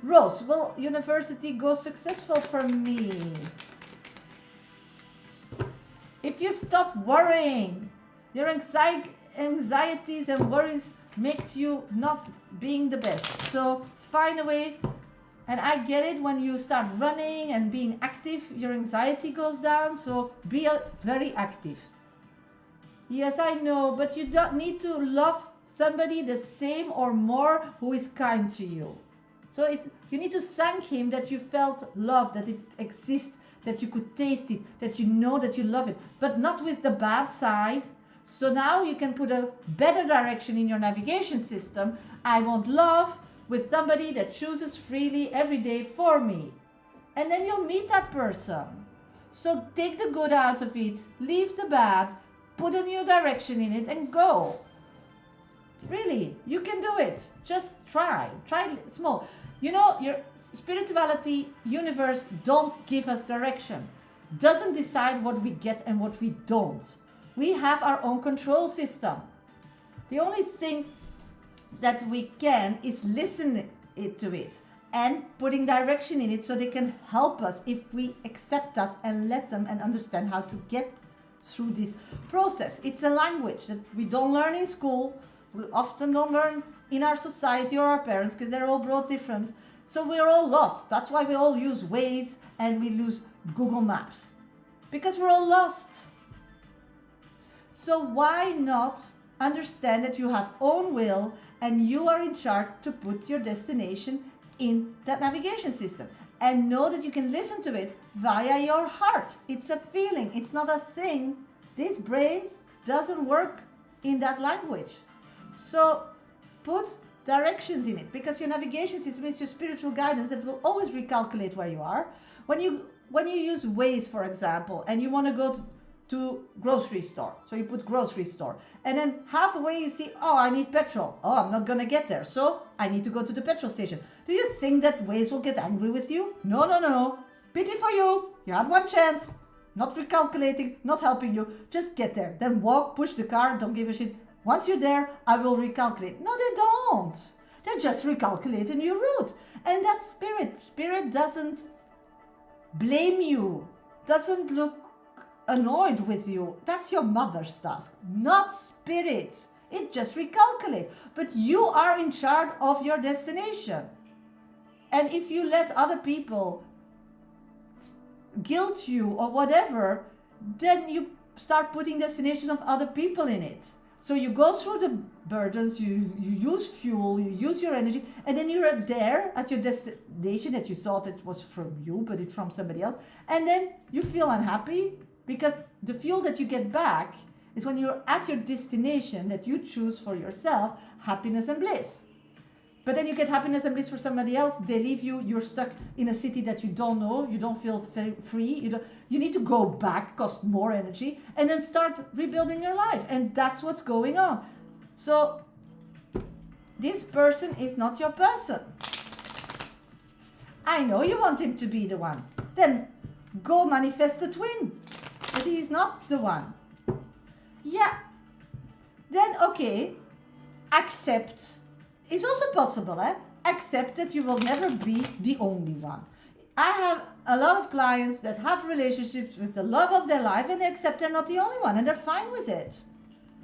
Rose, will university go successful for me? If you stop worrying, your anxieties and worries makes you not being the best. So find a way. And I get it, when you start running and being active, your anxiety goes down. So be very active. Yes, I know, but you don't need to love somebody the same or more who is kind to you. So you need to thank him that you felt love, that it exists, that you could taste it, that you know that you love it, but not with the bad side. So now you can put a better direction in your navigation system. I want love with somebody that chooses freely every day for me. And then you'll meet that person. So take the good out of it, leave the bad, put a new direction in it and go. Really, you can do it. Just try small. You know, your spirituality, universe don't give us direction. Doesn't decide what we get and what we don't. We have our own control system. The only thing that we can is listen to it and putting direction in it so they can help us if we accept that and let them and understand how to get through this process. It's a language that we don't learn in school. We often don't learn in our society or our parents because they're all brought different. So we're all lost. That's why we all use Waze and we use Google Maps because we're all lost. So why not understand that you have own will and you are in charge to put your destination in that navigation system and know that you can listen to it via your heart. It's a feeling. It's not a thing. This brain doesn't work in that language. So put directions in it because your navigation system is your spiritual guidance that will always recalculate where you are. When you use Waze, for example, and you want to go to grocery store. So you put grocery store. And then halfway you see, oh, I need petrol. Oh, I'm not going to get there. So I need to go to the petrol station. Do you think that Waze will get angry with you? No, no, no. Pity for you. You had one chance. Not recalculating, not helping you. Just get there. Then walk, push the car, don't give a shit. Once you're there, I will recalculate. No, they don't. They just recalculate a new route. And that's spirit. Spirit doesn't blame you, doesn't look annoyed with you. That's your mother's task, not spirits. It just recalculates. But you are in charge of your destination. And if you let other people guilt you or whatever, then you start putting destinations of other people in it. So you go through the burdens, you use fuel, you use your energy, and then you're there at your destination that you thought it was from you, but it's from somebody else. And then you feel unhappy because the fuel that you get back is when you're at your destination that you choose for yourself, happiness and bliss. But then you get happiness and bliss for somebody else. They leave you. You're stuck in a city that you don't know. You don't feel free. You need to go back, cost more energy, and then start rebuilding your life. And that's what's going on. So this person is not your person. I know you want him to be the one. Then go manifest the twin. But he's not the one. Yeah. Then, okay, accept. It's also possible, accept that you will never be the only one. I have a lot of clients that have relationships with the love of their life and they accept they're not the only one and they're fine with it.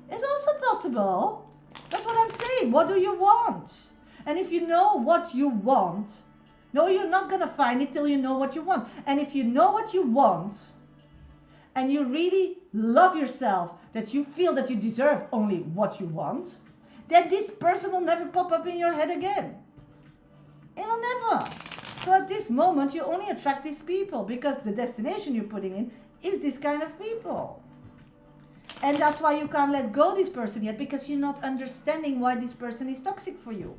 It's also possible. That's what I'm saying. What do you want? And if you know what you want, no, you're not going to find it till you know what you want. And if you know what you want and you really love yourself, that you feel that you deserve only what you want, then this person will never pop up in your head again. It will never. So at this moment, you only attract these people because the destination you're putting in is this kind of people. And that's why you can't let go of this person yet, because you're not understanding why this person is toxic for you.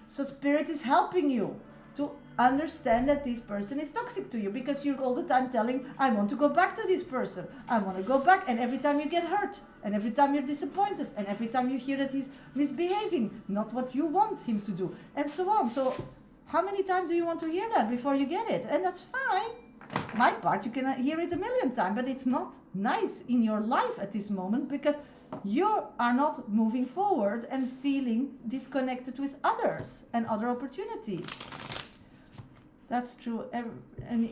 So Spirit is helping you to understand that this person is toxic to you, because you're all the time telling, I want to go back to this person. I want to go back. And every time you get hurt, and every time you're disappointed, and every time you hear that he's misbehaving, not what you want him to do, and so on. So how many times do you want to hear that before you get it? And that's fine. My part, you can hear it 1,000,000 times, but it's not nice in your life at this moment, because you are not moving forward and feeling disconnected with others and other opportunities. That's true. And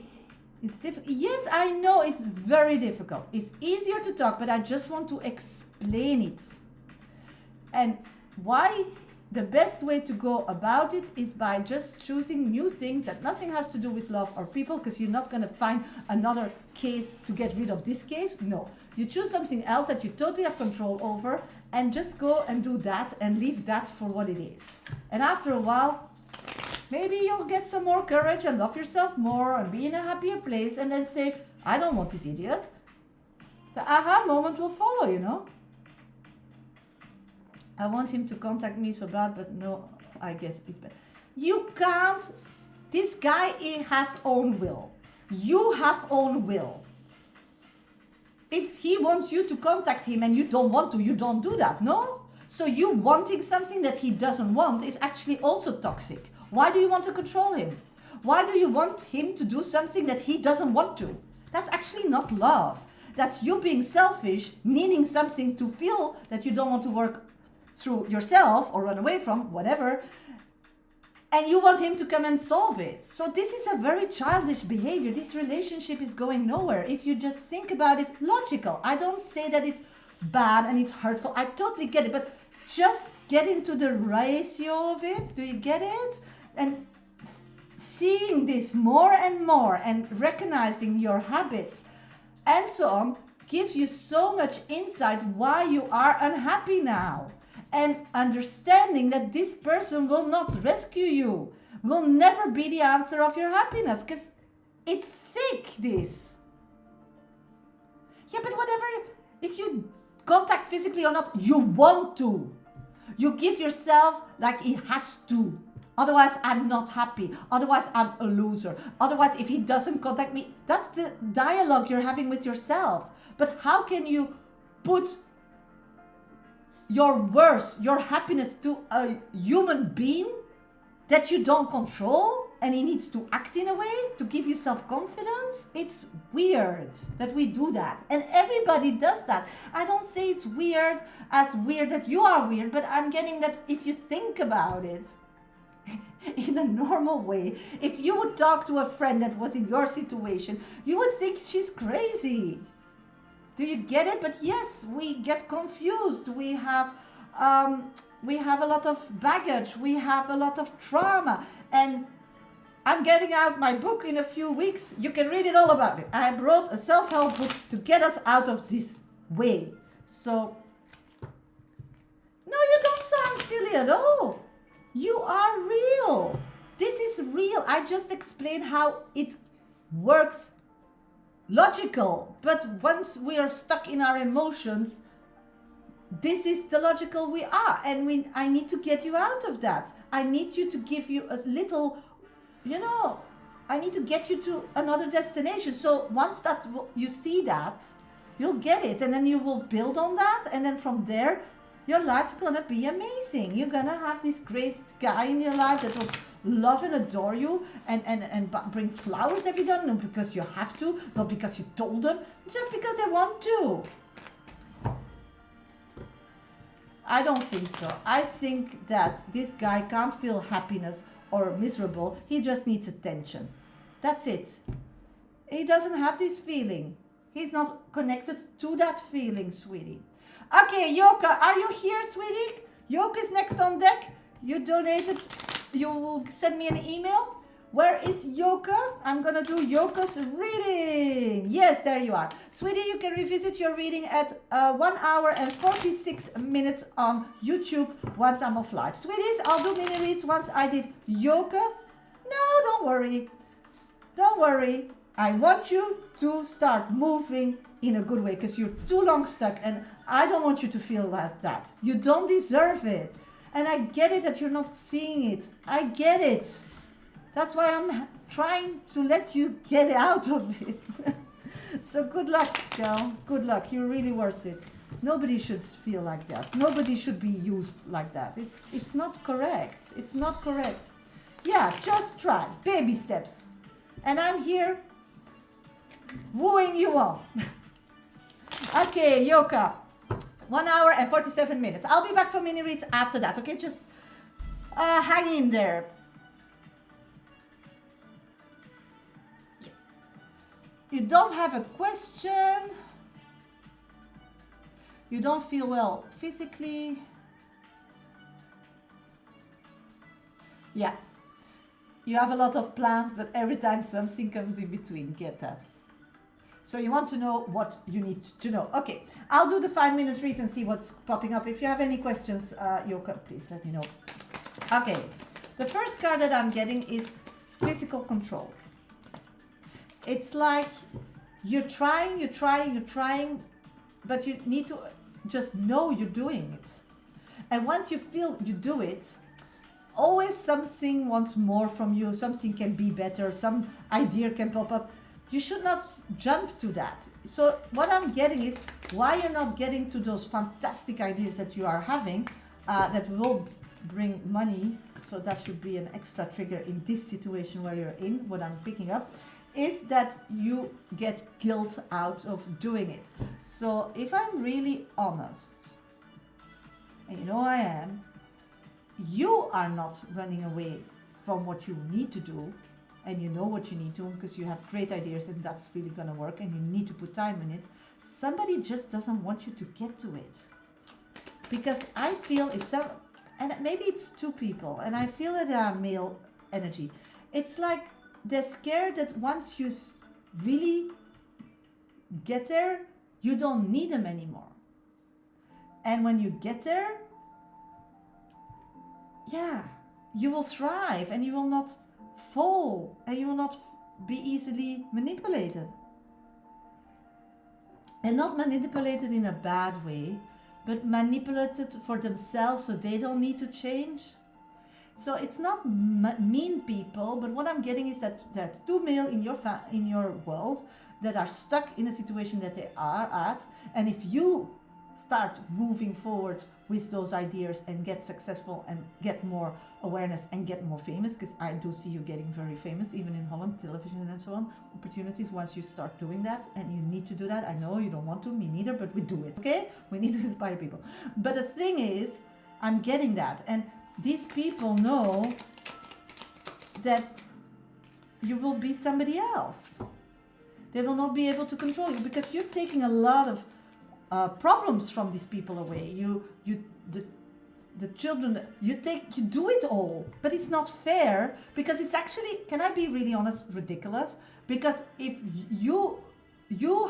it's difficult. Yes, I know it's very difficult. It's easier to talk, but I just want to explain it. And why the best way to go about it is by just choosing new things that nothing has to do with love or people, because you're not going to find another case to get rid of this case. No, you choose something else that you totally have control over and just go and do that and leave that for what it is. And after a while, maybe you'll get some more courage and love yourself more and be in a happier place, and then say, I don't want this idiot. The aha moment will follow, you know. I want him to contact me so bad, but no, I guess it's bad. You can't. This guy has own will. You have own will. If he wants you to contact him and you don't want to, you don't do that, no? So you wanting something that he doesn't want is actually also toxic. Why do you want to control him? Why do you want him to do something that he doesn't want to? That's actually not love. That's you being selfish, needing something to feel that you don't want to work through yourself or run away from, whatever, and you want him to come and solve it. So this is a very childish behavior. This relationship is going nowhere if you just think about it logical. I don't say that it's bad and it's hurtful. I totally get it, but just get into the ratio of it. Do you get it? And seeing this more and more and recognizing your habits and so on gives you so much insight why you are unhappy now. And understanding that this person will not rescue you, will never be the answer of your happiness, because it's sick, this. Yeah, but whatever, if you contact physically or not, you want to. You give yourself like he has to. Otherwise, I'm not happy. Otherwise, I'm a loser. Otherwise, if he doesn't contact me, that's the dialogue you're having with yourself. But how can you put your worth, your happiness to a human being that you don't control, and he needs to act in a way to give you self-confidence? It's weird that we do that. And everybody does that. I don't say it's weird as weird that you are weird, but I'm getting that if you think about it in a normal way, if you would talk to a friend that was in your situation, you would think she's crazy. Do you get it? But yes, we get confused. We have a lot of baggage. We have a lot of trauma. And I'm getting out my book in a few weeks. You can read it all about it. I wrote a self-help book to get us out of this way. So, no, you don't sound silly at all. You are real. This is real. I just explained how it works logical. But once we are stuck in our emotions, this is the logical we are. And I need to get you out of that. I need you to give you a little, I need to get you to another destination. So once that you see that, you'll get it. And then you will build on that. And then from there, your life is going to be amazing. You're going to have this great guy in your life that will love and adore you and bring flowers every day. Not because you have to, not because you told them, just because they want to. I don't think so. I think that this guy can't feel happiness or miserable. He just needs attention. That's it. He doesn't have this feeling. He's not connected to that feeling, sweetie. Okay, Yoka, are you here, sweetie? Yoka is next on deck. You donated. You will send me an email. Where is Yoka? I'm going to do Yoka's reading. Yes, there you are. Sweetie, you can revisit your reading at 1 hour and 46 minutes on YouTube once I'm off live. Sweeties, I'll do mini reads once I did Yoka. No, don't worry. Don't worry. I want you to start moving in a good way because you're too long stuck and I don't want you to feel like that. You don't deserve it. And I get it that you're not seeing it. I get it. That's why I'm trying to let you get out of it. So good luck, girl. Good luck. You're really worth it. Nobody should feel like that. Nobody should be used like that. It's not correct. It's not correct. Yeah, just try. Baby steps. And I'm here wooing you on. Okay, Yoka. 1 hour and 47 minutes. I'll be back for mini reads after that. Okay, just hang in there. You don't have a question. You don't feel well physically. Yeah. You have a lot of plans, but every time something comes in between. Get that. So you want to know what you need to know. Okay, I'll do the 5-minute read and see what's popping up. If you have any questions, Yoka, please let me know. Okay, the first card that I'm getting is physical control. It's like you're trying, but you need to just know you're doing it. And once you feel you do it, always something wants more from you. Something can be better. Some idea can pop up. You should not jump to that. So what I'm getting is why you're not getting to those fantastic ideas that you are having that will bring money. So that should be an extra trigger in this situation where you're in, what I'm picking up, is that you get guilt out of doing it. So if I'm really honest, and you know I am, you are not running away from what you need to do, and you know what you need to because you have great ideas and that's really going to work and you need to put time in it. Somebody just doesn't want you to get to it. Because I feel if some, and maybe it's two people, and I feel that they are male energy. It's like they're scared that once you really get there, you don't need them anymore. And when you get there, yeah, you will thrive and you will not fall and you will not be easily manipulated. And not manipulated in a bad way, but manipulated for themselves so they don't need to change. So it's not mean people, but what I'm getting is that there's two male in your world that are stuck in a situation that they are at, and if you start moving forward with those ideas and get successful and get more awareness and get more famous, because I do see you getting very famous, even in Holland, television and so on, opportunities once you start doing that, and you need to do that. I know you don't want to, me neither, but we do it, okay? We need to inspire people. But the thing is, I'm getting that, and these people know that you will be somebody else. They will not be able to control you because you're taking a lot of problems from these people away. The children, you do it all, but it's not fair because it's actually, can I be really honest, ridiculous? Because if you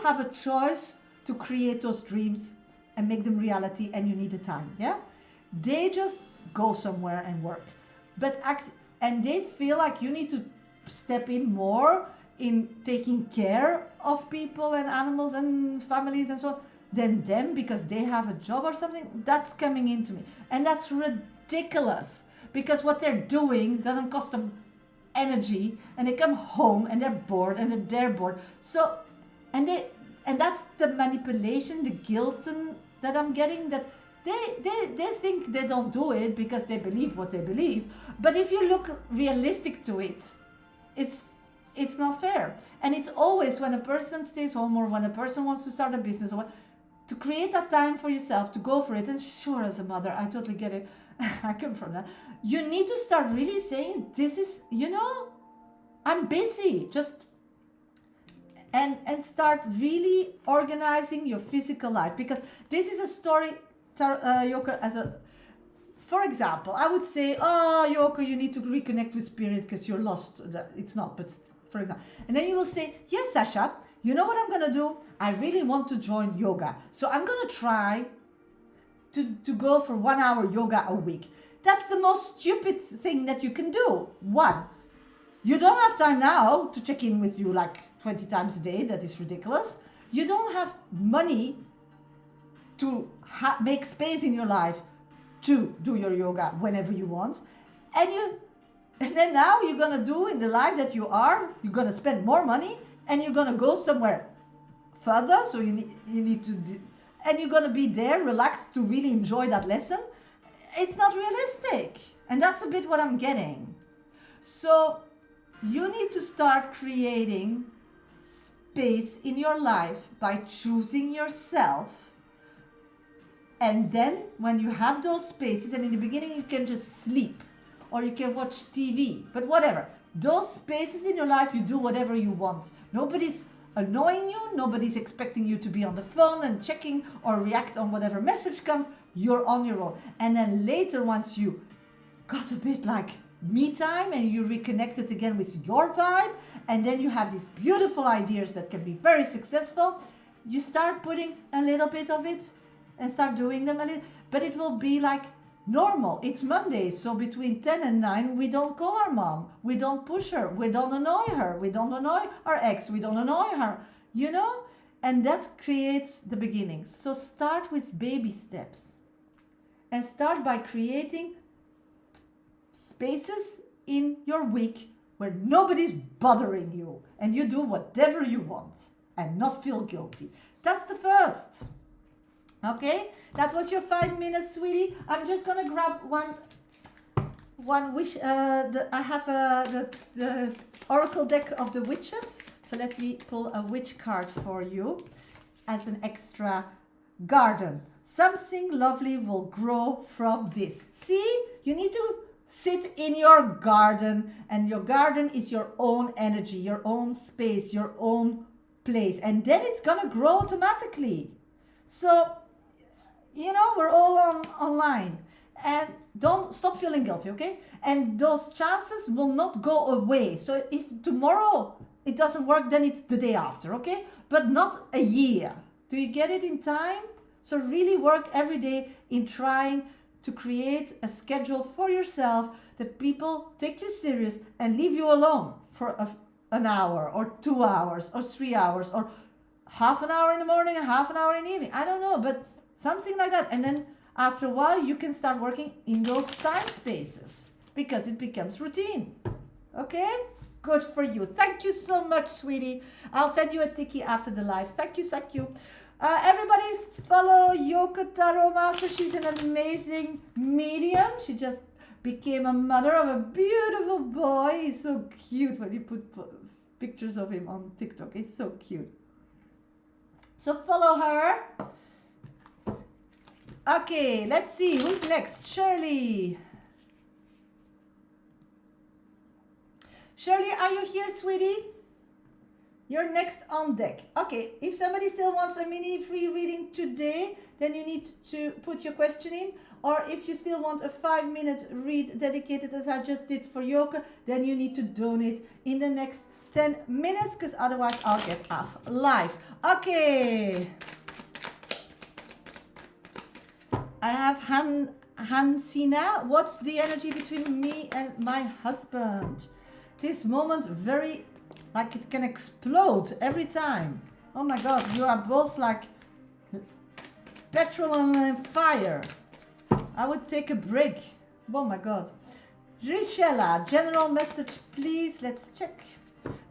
have a choice to create those dreams and make them reality, and you need the time, yeah? They just go somewhere and work, and they feel like you need to step in more in taking care of people and animals and families and so on than them because they have a job or something. That's coming into me, and that's ridiculous because what they're doing doesn't cost them energy, and they come home and they're bored and they're bored. So and that's the manipulation, the guilt that I'm getting, that they think they don't do it because they believe what they believe. But if you look realistic to it, it's not fair. And it's always when a person stays home or when a person wants to start a business or what, to create that time for yourself to go for it. And sure, as a mother, I totally get it. I come from that. You need to start really saying, this is, I'm busy. Just and start really organizing your physical life, because this is a story, Yoko, for example, I would say, oh, Yoko, you need to reconnect with spirit because you're lost. It's not, but for example. And then you will say, yes, Shasha, you know what I'm going to do? I really want to join yoga. So I'm going to try to go for 1 hour yoga a week. That's the most stupid thing that you can do. One, you don't have time now to check in with you like 20 times a day. That is ridiculous. You don't have money to make space in your life to do your yoga whenever you want. And then now you're going to do in the life that you're going to spend more money, and you're going to go somewhere further. So you need to, and you're going to be there relaxed to really enjoy that lesson. It's not realistic. And that's a bit what I'm getting. So you need to start creating space in your life by choosing yourself. And then when you have those spaces, and in the beginning you can just sleep or you can watch TV, but whatever. Those spaces in your life, you do whatever you want. Nobody's annoying you. Nobody's expecting you to be on the phone and checking or react on whatever message comes. You're on your own. And then later, once you got a bit like me time and you reconnected again with your vibe, and then you have these beautiful ideas that can be very successful, you start putting a little bit of it and start doing them a little, but it will be like normal. It's Monday, so between 10 and 9, we don't call our mom. We don't push her. We don't annoy her. We don't annoy our ex. We don't annoy her, And that creates the beginnings. So start with baby steps. And start by creating spaces in your week where nobody's bothering you. And you do whatever you want and not feel guilty. That's the first. Okay, that was your 5 minutes, sweetie. I'm just gonna grab one wish. I have the oracle deck of the witches. So let me pull a witch card for you as an extra. Garden. Something lovely will grow from this. See, you need to sit in your garden, and your garden is your own energy, your own space, your own place, and then it's gonna grow automatically. So we're all online, and don't stop feeling guilty, okay? And those chances will not go away. So if tomorrow it doesn't work, then it's the day after, okay? But not a year. Do you get it in time? So really work every day in trying to create a schedule for yourself that people take you serious and leave you alone for an hour or 2 hours or 3 hours or half an hour in the morning and half an hour in the evening. I don't know, but something like that. And then after a while, you can start working in those time spaces, because it becomes routine. Okay? Good for you. Thank you so much, sweetie. I'll send you a tiki after the live. Thank you, thank you. Everybody follow Yoko Tarot Master. She's an amazing medium. She just became a mother of a beautiful boy. He's so cute when you put pictures of him on TikTok. It's so cute. So follow her. Okay, let's see. Who's next? Shirley. Shirley, are you here, sweetie? You're next on deck. Okay, if somebody still wants a mini free reading today, then you need to put your question in. Or if you still want a 5-minute read dedicated as I just did for Yoke, then you need to donate in the next 10 minutes, because otherwise I'll get off live. Okay. I have Hansina. What's the energy between me and my husband? This moment very, like it can explode every time. Oh my God, you are both like petrol and fire. I would take a break. Oh my God. Richella, general message, please. Let's check.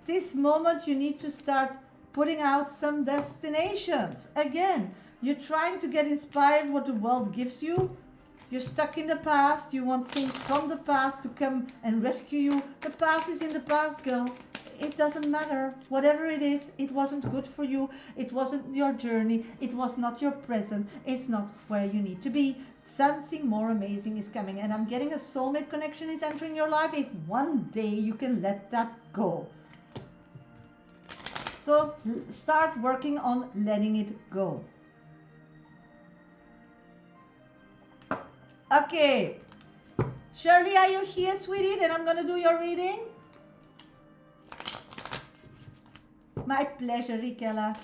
This moment you need to start putting out some destinations. Again, you're trying to get inspired what the world gives you. You're stuck in the past. You want things from the past to come and rescue you. The past is in the past, girl. It doesn't matter. Whatever it is, it wasn't good for you. It wasn't your journey. It was not your present. It's not where you need to be. Something more amazing is coming. And I'm getting a soulmate connection is entering your life. If one day you can let that go. So start working on letting it go. Okay, Shirley, are you here, sweetie? Then I'm going to do your reading. My pleasure, Rikela.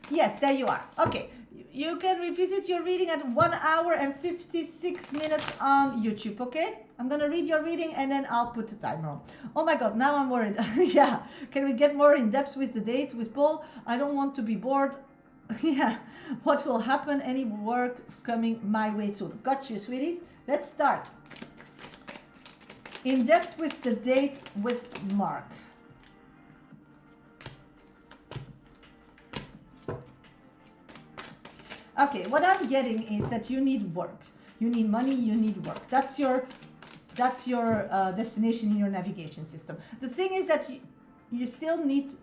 Yes, there you are. Okay, you can revisit your reading at 1 hour and 56 minutes on YouTube, okay? I'm going to read your reading and then I'll put the timer on. Oh my God, now I'm worried. Yeah, can we get more in depth with the date with Paul? I don't want to be bored. Yeah, what will happen? Any work coming my way soon? Got you, sweetie. Let's start. In depth with the date with Mark. Okay, what I'm getting is that you need work. You need money, you need work. That's your destination in your navigation system. The thing is that you still need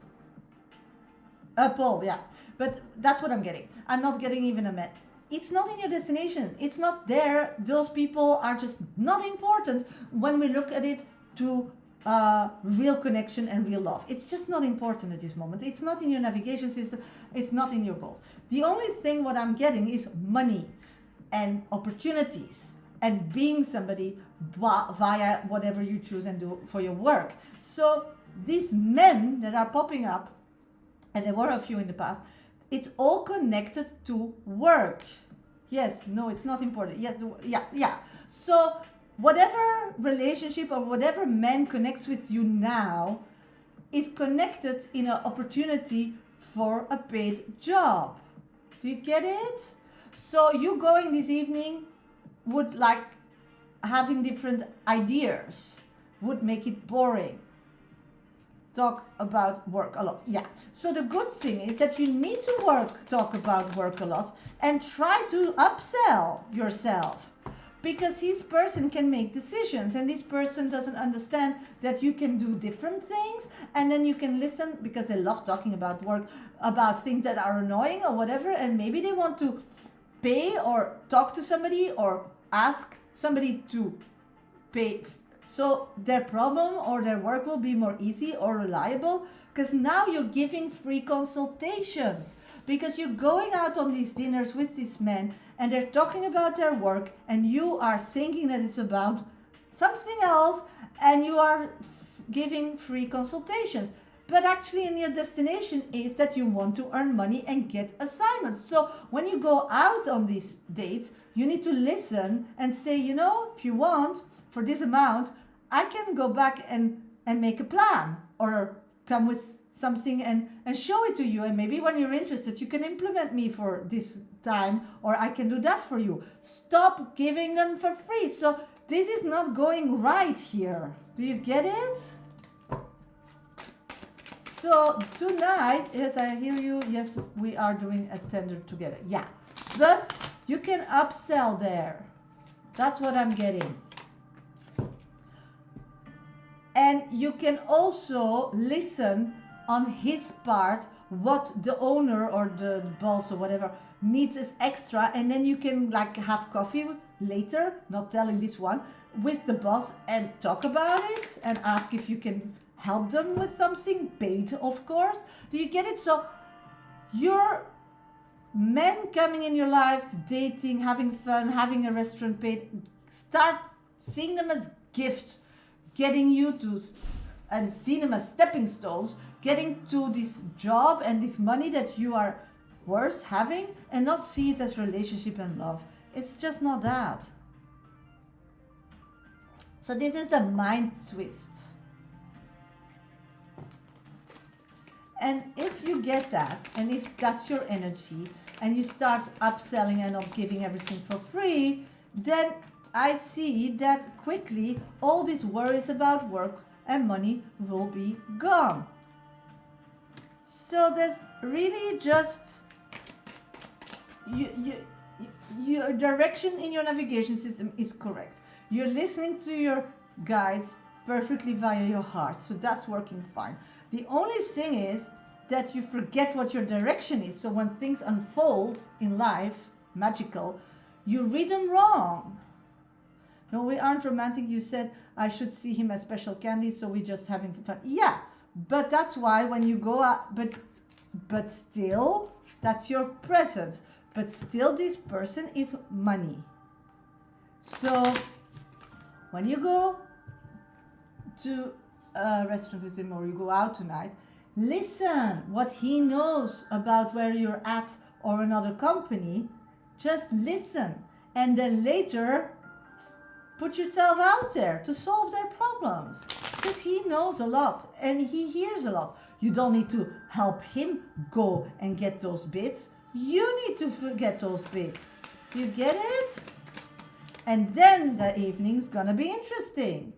a pole, yeah. But that's what I'm getting. I'm not getting even a met. It's not in your destination. It's not there. Those people are just not important when we look at it to real connection and real love. It's just not important at this moment. It's not in your navigation system. It's not in your goals. The only thing what I'm getting is money and opportunities and being somebody via whatever you choose and do for your work. So these men that are popping up, and there were a few in the past, it's all connected to work. Yes, no, it's not important. Yes, yeah. So whatever relationship or whatever man connects with you now is connected in an opportunity for a paid job. Do you get it? So you going this evening would like having different ideas, would make it boring. Talk about work a lot. Yeah. So the good thing is that you need to talk about work a lot and try to upsell yourself, because this person can make decisions and this person doesn't understand that you can do different things, and then you can listen because they love talking about work, about things that are annoying or whatever, and maybe they want to pay or talk to somebody or ask somebody to pay. So their problem or their work will be more easy or reliable, because now you're giving free consultations, because you're going out on these dinners with these men and they're talking about their work and you are thinking that it's about something else and you are giving free consultations. But actually in your destination is that you want to earn money and get assignments. So when you go out on these dates, you need to listen and say, you know, if you want, for this amount, I can go back and make a plan or come with something and show it to you. And maybe when you're interested, you can implement me for this time, or I can do that for you. Stop giving them for free. So this is not going right here. Do you get it? So tonight, yes, I hear you. Yes, we are doing a tender together. Yeah, but you can upsell there. That's what I'm getting. And you can also listen on his part what the owner or the boss or whatever needs as extra, and then you can like have coffee later, not telling this one, with the boss and talk about it and ask if you can help them with something, paid of course. Do you get it? So your men coming in your life, dating, having fun, having a restaurant paid, start seeing them as gifts, getting you to, and seeing them as stepping stones, getting to this job and this money that you are worth having, and not see it as relationship and love. It's just not that. So this is the mind twist. And if you get that, and if that's your energy, and you start upselling and not giving everything for free, then I see that quickly all these worries about work and money will be gone. So there's really just your direction in your navigation system is correct. You're listening to your guides perfectly via your heart, so that's working fine. The only thing is that you forget what your direction is. So when things unfold in life, magical, you read them wrong. No, we aren't romantic. You said I should see him as special candy, so we're just having fun. Yeah, but that's why when you go out, but still, that's your present. But still, this person is money. So when you go to a restaurant with him or you go out tonight, listen what he knows about where you're at or another company. Just listen, and then later put yourself out there to solve their problems, because he knows a lot and he hears a lot. You don't need to help him go and get those bits. You need to get those bits. You get it? And then the evening's gonna be interesting.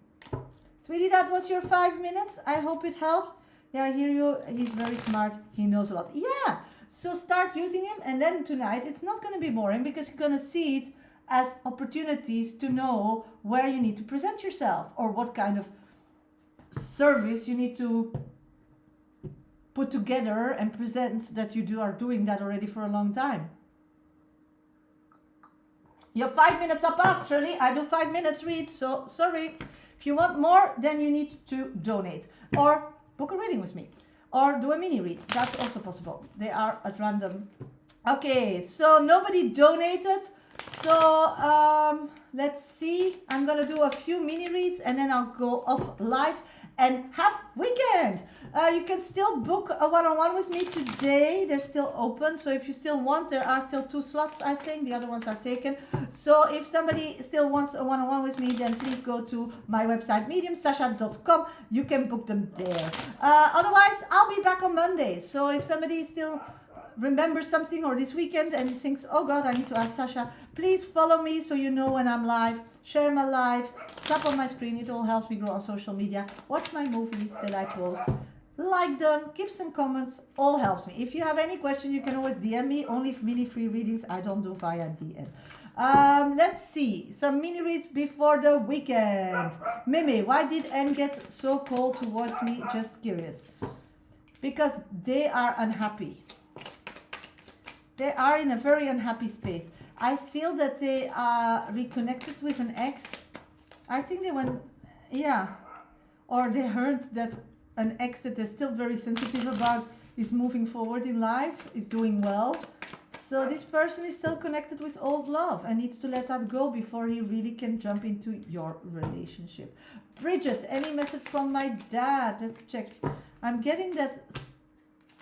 Sweetie, that was your 5 minutes. I hope it helps. Yeah, I hear you. He's very smart. He knows a lot. Yeah. So start using him. And then tonight, it's not going to be boring, because you're going to see it as opportunities to know where you need to present yourself or what kind of service you need to put together and present that you are doing that already for a long time. Your 5 minutes are past, Shirley. I do 5 minutes read, so sorry. If you want more, then you need to donate or book a reading with me or do a mini read. That's also possible. They are at random. Okay, so nobody donated. So let's see. I'm going to do a few mini reads and then I'll go off live and have weekend. You can still book a one-on-one with me today. They're still open. So if you still want, there are still 2 slots, I think. The other ones are taken. So if somebody still wants a one-on-one with me, then please go to my website, mediumshasha.com. You can book them there. Otherwise, I'll be back on Monday. So if somebody still remembers something or this weekend and thinks, oh God, I need to ask Sasha, please follow me so you know when I'm live. Share my live, tap on my screen. It all helps me grow on social media. Watch my movies that I post. Like them, give some comments, all helps me. If you have any question, you can always DM me. Only mini free readings I don't do via DM. Let's see, some mini reads before the weekend. Mimi, why did N get so cold towards me? Just curious. Because they are unhappy. They are in a very unhappy space. I feel that they are reconnected with an ex. I think they went, yeah. Or they heard that an ex that they're still very sensitive about is moving forward in life, is doing well. So this person is still connected with old love and needs to let that go before he really can jump into your relationship. Bridget, any message from my dad? Let's check. I'm getting that.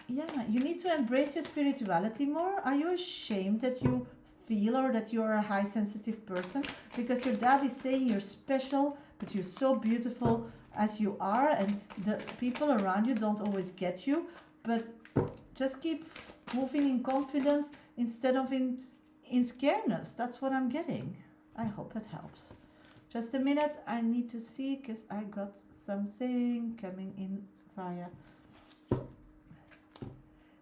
Yeah, you need to embrace your spirituality more. Are you ashamed that you feel or that you're a high sensitive person? Because your dad is saying you're special, but you're so beautiful as you are, and the people around you don't always get you. But just keep moving in confidence instead of in scaredness. That's what I'm getting. I hope it helps. Just a minute, I need to see because I got something coming in via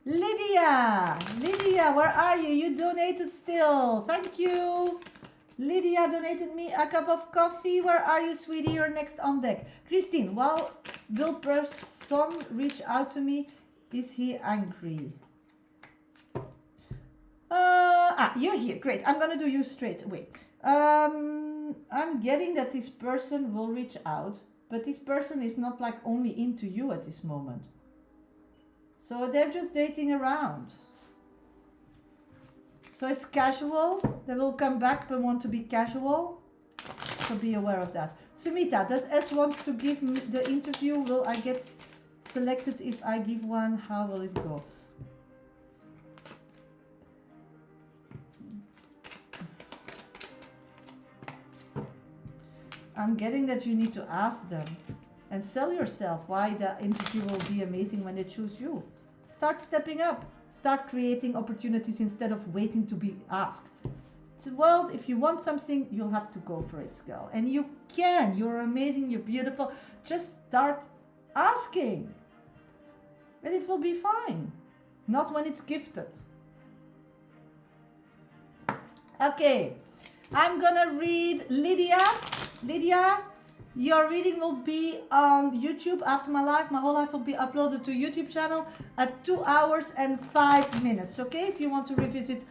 Lydia. Lydia, where are you? You donated still. Thank you. Lydia donated me a cup of coffee. Where are you, sweetie? You're next on deck. Christine, well, will person reach out to me? Is he angry? You're here. Great. I'm gonna do you straight away. I'm getting that this person will reach out, but this person is not like only into you at this moment. So they're just dating around. So it's casual. They will come back but want to be casual. So be aware of that. Sumita, does S want to give me the interview? Will I get selected if I give one? How will it go? I'm getting that you need to ask them and sell yourself why the interview will be amazing when they choose you. Start stepping up. Start creating opportunities instead of waiting to be asked. It's a world, if you want something, you'll have to go for it, girl. And you can. You're amazing. You're beautiful. Just start asking. And it will be fine. Not when it's gifted. Okay. I'm gonna read Lydia. Lydia, your reading will be on YouTube after my life. My whole life will be uploaded to YouTube channel at 2 hours and 5 minutes. Okay, if you want to revisit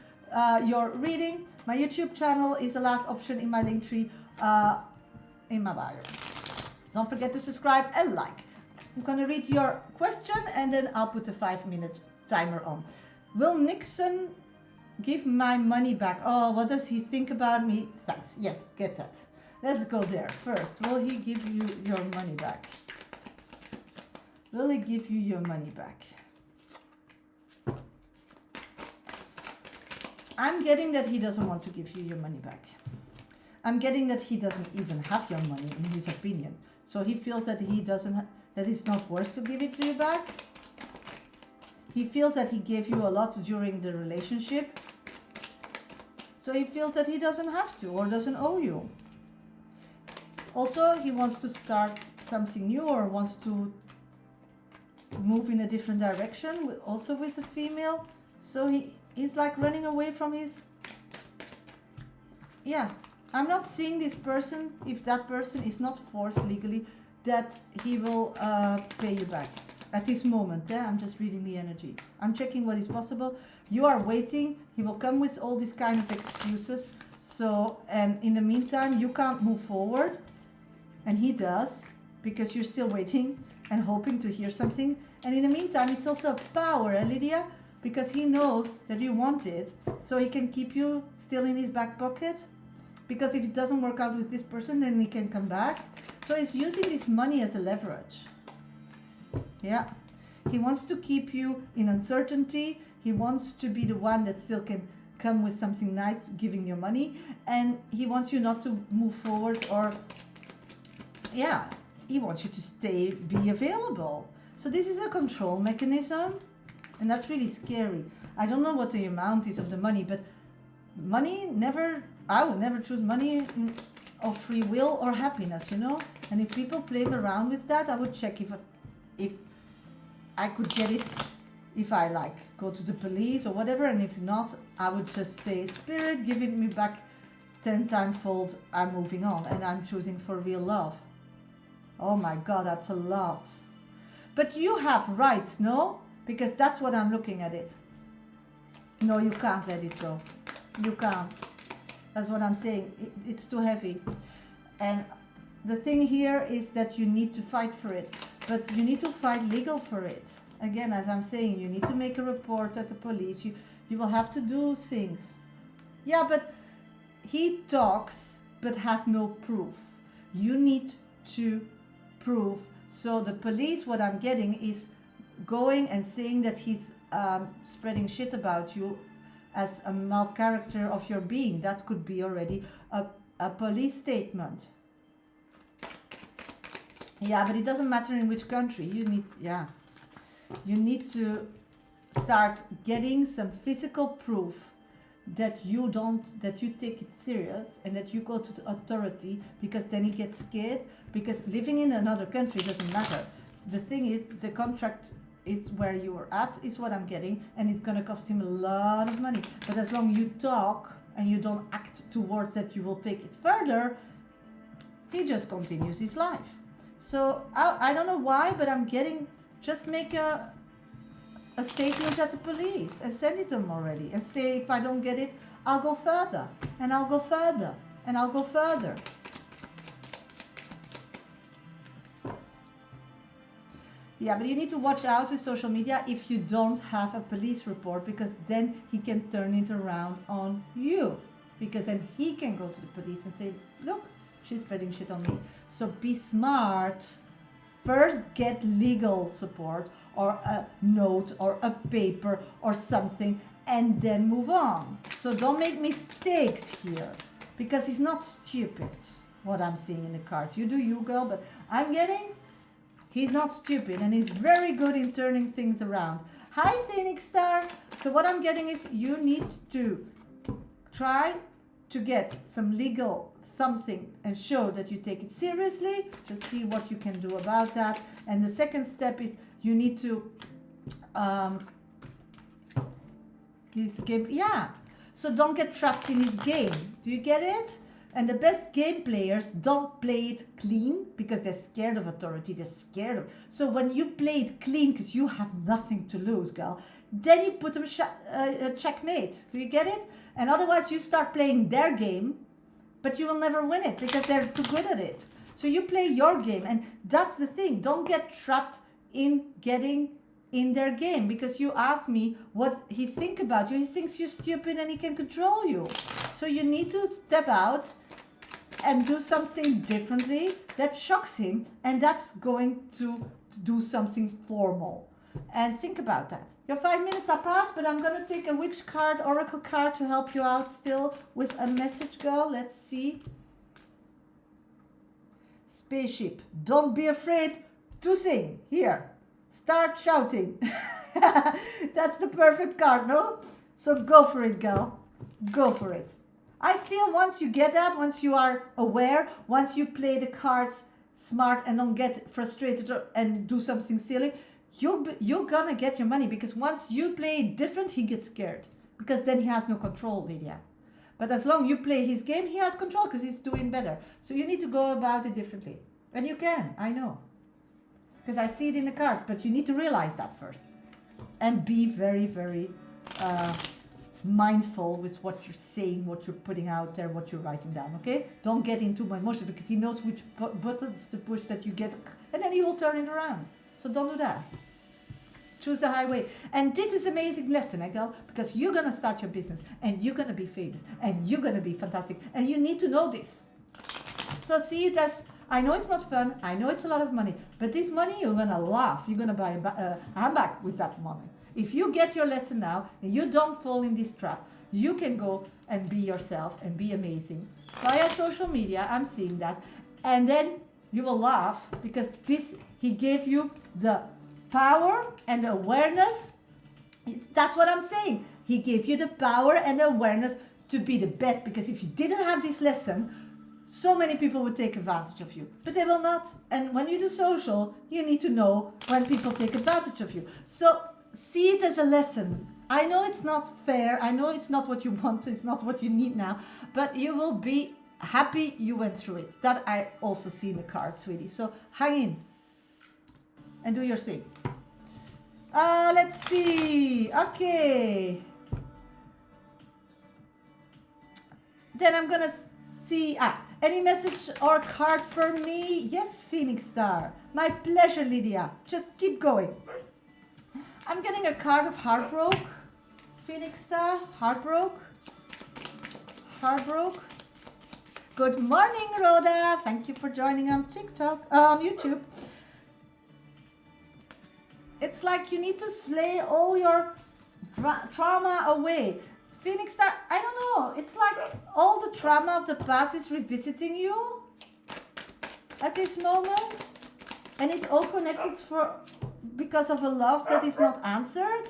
your reading, my YouTube channel is the last option in my link tree in my bio. Don't forget to subscribe and like. I'm gonna read your question and then I'll put a 5-minute timer on. Will Nixon give my money back? Oh, what does he think about me? Thanks. Yes, get that. Let's go there first. Will he give you your money back? Will he give you your money back? I'm getting that he doesn't want to give you your money back. I'm getting that he doesn't even have your money in his opinion. So he feels that that it's not worth to give it to you back. He feels that he gave you a lot during the relationship. So he feels that he doesn't have to or doesn't owe you. Also, he wants to start something new or wants to move in a different direction, also with a female. So he's like running away from his... Yeah, I'm not seeing this person, if that person is not forced legally, that he will pay you back. At this moment, I'm just reading the energy. I'm checking what is possible. You are waiting. He will come with all these kind of excuses. So, and in the meantime, you can't move forward. And he does, because you're still waiting and hoping to hear something. And in the meantime, it's also a power, Lydia? Because he knows that you want it. So he can keep you still in his back pocket. Because if it doesn't work out with this person, then he can come back. So he's using this money as a leverage. Yeah, he wants to keep you in uncertainty. He wants to be the one that still can come with something nice, giving you money. And he wants you not to move forward or, yeah, he wants you to be available. So this is a control mechanism. And that's really scary. I don't know what the amount is of the money, but money I would never choose money of free will or happiness, you know? And if people play around with that, I would check if I could get it, if I like go to the police or whatever, and if not, I would just say, Spirit, give it me back 10 times fold, I'm moving on, and I'm choosing for real love. Oh my God, that's a lot. But you have rights, no? Because that's what I'm looking at it. No, you can't let it go. You can't. That's what I'm saying. It's too heavy. And the thing here is that you need to fight for it. But you need to fight legal for it. Again, as I'm saying, you need to make a report at the police. You will have to do things. Yeah, but he talks but has no proof. You need to prove. So the police, what I'm getting is going and saying that he's spreading shit about you as a mal-character of your being. That could be already a police statement. Yeah, but it doesn't matter in which country. You need to start getting some physical proof that you take it serious and that you go to the authority, because then he gets scared, because living in another country doesn't matter. The thing is, the contract is where you are at, is what I'm getting, and it's going to cost him a lot of money. But as long as you talk and you don't act towards that, you will take it further, he just continues his life. So I don't know why, but I'm getting, just make a statement at the police and send it to them already and say, if I don't get it, I'll go further and I'll go further and I'll go further. Yeah, but you need to watch out with social media if you don't have a police report, because then he can turn it around on you, because then he can go to the police and say, look, she's spreading shit on me. So be smart. First get legal support or a note or a paper or something, and then move on. So don't make mistakes here, because he's not stupid, what I'm seeing in the cards. You do you, girl, but I'm getting, he's not stupid, and he's very good in turning things around. Hi, Phoenix Star. So what I'm getting is you need to try to get some legal something and show that you take it seriously. Just see what you can do about that. And the second step is you need to his game, yeah. So don't get trapped in his game. Do you get it? And the best game players don't play it clean, because they're scared of authority. They're scared of. So when you play it clean, because you have nothing to lose, girl, then you put them checkmate. Do you get it? And otherwise you start playing their game, but you will never win it because they're too good at it. So you play your game, and that's the thing. Don't get trapped in getting in their game, because you ask me what he thinks about you. He thinks you're stupid and he can control you. So you need to step out and do something differently that shocks him, and that's going to do something formal. And think about that. Your 5 minutes are past, but I'm going to take a witch card, oracle card, to help you out still with a message, girl. Let's see. Spaceship. Don't be afraid to sing. Here. Start shouting. That's the perfect card, no? So go for it, girl. Go for it. I feel once you get that, once you are aware, once you play the cards smart and don't get frustrated and do something silly, you're gonna get your money, because once you play it different, he gets scared, because then he has no control, Lydia. But as long as you play his game, he has control, because he's doing better. So you need to go about it differently. And you can, I know, because I see it in the cards, but you need to realize that first. And be very, very mindful with what you're saying, what you're putting out there, what you're writing down, okay? Don't get into my emotion, because he knows which buttons to push that you get, and then he will turn it around. So don't do that. Choose the highway. And this is an amazing lesson, girl, because you're going to start your business, and you're going to be famous, and you're going to be fantastic, and you need to know this. So see it as, I know it's not fun, I know it's a lot of money, but this money, you're going to laugh. You're going to buy a handbag with that money. If you get your lesson now, and you don't fall in this trap, you can go and be yourself and be amazing. Via social media, I'm seeing that. And then you will laugh, because this, he gave you the power and the awareness. That's what I'm saying. He gave you the power and the awareness to be the best, because if you didn't have this lesson, so many people would take advantage of you, but they will not. And when you do social, you need to know when people take advantage of you. So see it as a lesson. I know it's not fair. I know it's not what you want. It's not what you need now, but you will be happy you went through it. That I also see in the cards, sweetie. So hang in and do your thing. Let's see. Okay. Then I'm gonna see. Any message or card for me? Yes, Phoenix Star. My pleasure, Lydia. Just keep going. I'm getting a card of heartbroke. Phoenix Star, heartbroke. Heartbroke. Good morning, Rhoda. Thank you for joining on TikTok, YouTube. It's like you need to slay all your trauma away. Phoenix Star, I don't know. It's like all the trauma of the past is revisiting you at this moment. And it's all connected because of a love that is not answered.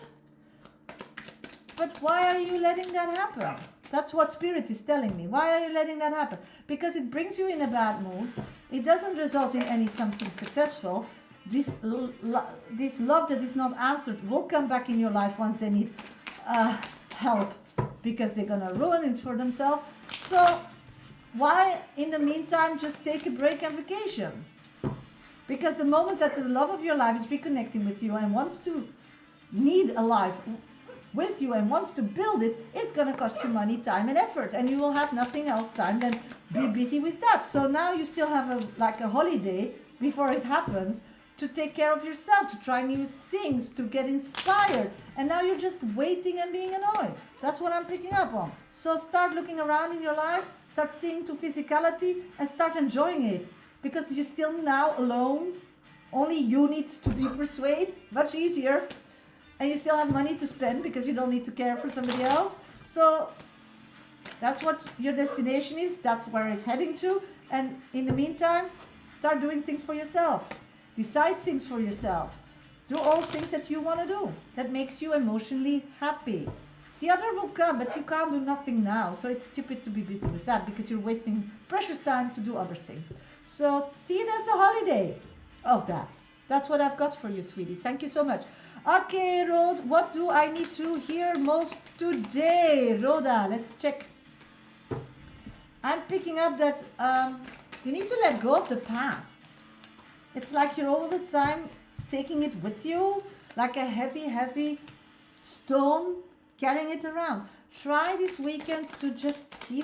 but why are you letting that happen? That's what Spirit is telling me. Why are you letting that happen? Because it brings you in a bad mood. It doesn't result in any something successful. This love that is not answered will come back in your life once they need help, because they're gonna ruin it for themselves. So why, in the meantime, just take a break and vacation? Because the moment that the love of your life is reconnecting with you and wants to need a life with you and wants to build it, it's going to cost you money, time and effort, and you will have nothing else time than be busy with that. So now you still have a holiday before it happens to take care of yourself, to try new things, to get inspired, and now you're just waiting and being annoyed. That's what I'm picking up on. So start looking around in your life, start seeing to physicality, and start enjoying it, because you're still now alone. Only you need to be persuaded, much easier. And you still have money to spend because you don't need to care for somebody else. So that's what your destination is. That's where it's heading to. And in the meantime, start doing things for yourself. Decide things for yourself. Do all things that you want to do, that makes you emotionally happy. The other will come, but you can't do nothing now. So it's stupid to be busy with that, because you're wasting precious time to do other things. So see it as a holiday of that. That's what I've got for you, sweetie. Thank you so much. Okay, Rod, what do I need to hear most today? Rhoda, let's check. I'm picking up that you need to let go of the past. It's like you're all the time taking it with you, like a heavy, heavy stone, carrying it around. Try this weekend to just see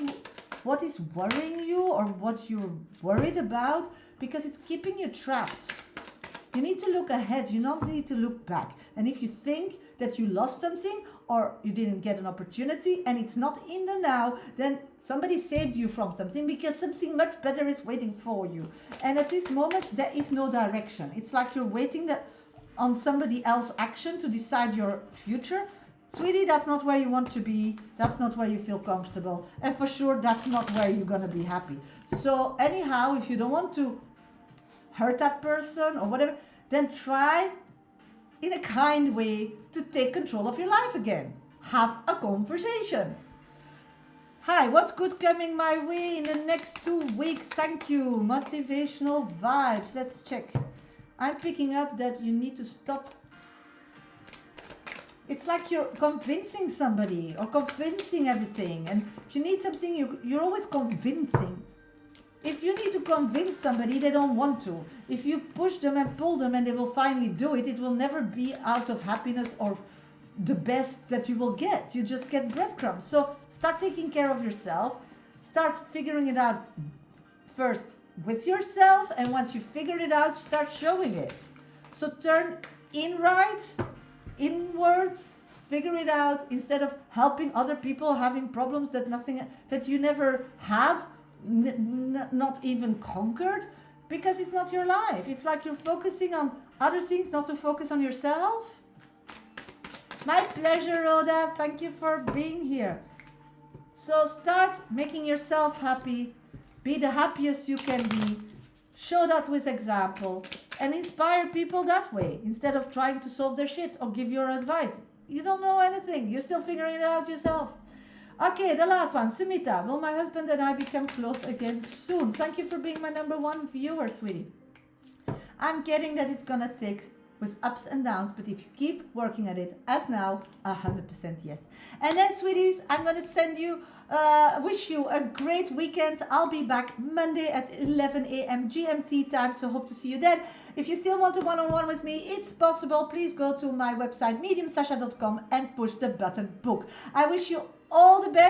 what is worrying you or what you're worried about, because it's keeping you trapped. You need to look ahead, you don't need to look back. And if you think that you lost something or you didn't get an opportunity and it's not in the now, then somebody saved you from something, because something much better is waiting for you. And at this moment, there is no direction. It's like you're waiting on somebody else's action to decide your future. Sweetie, that's not where you want to be. That's not where you feel comfortable. And for sure, that's not where you're going to be happy. So anyhow, if you don't want to hurt that person or whatever, then try in a kind way to take control of your life again. Have a conversation. Hi, what's good coming my way in the next 2 weeks? Thank you. Motivational vibes. Let's check. I'm picking up that you need to stop. It's like you're convincing somebody or convincing everything. And if you need something, you're always convincing. If you need to convince somebody, they don't want to. If you push them and pull them and they will finally do it, it will never be out of happiness or the best that you will get. You just get breadcrumbs. So start taking care of yourself. Start figuring it out first with yourself. And once you figure it out, start showing it. So turn inwards, figure it out, instead of helping other people having problems that you never had. Not even conquered, because it's not your life. It's like you're focusing on other things, not to focus on yourself. My pleasure, Rhoda. Thank you for being here. So start making yourself happy. Be the happiest you can be. Show that with example and inspire people that way, instead of trying to solve their shit or give your advice. You don't know anything. You're still figuring it out yourself. Okay, the last one. Sumita, will my husband and I become close again soon? Thank you for being my #1 viewer, sweetie. I'm getting that it's gonna take with ups and downs, but if you keep working at it as now, 100% yes. And then, sweeties, I'm gonna wish you a great weekend. I'll be back Monday at 11 a.m. GMT time, so hope to see you then. If you still want a one-on-one with me, it's possible. Please go to my website, mediumsasha.com, and push the button book. I wish you all the best.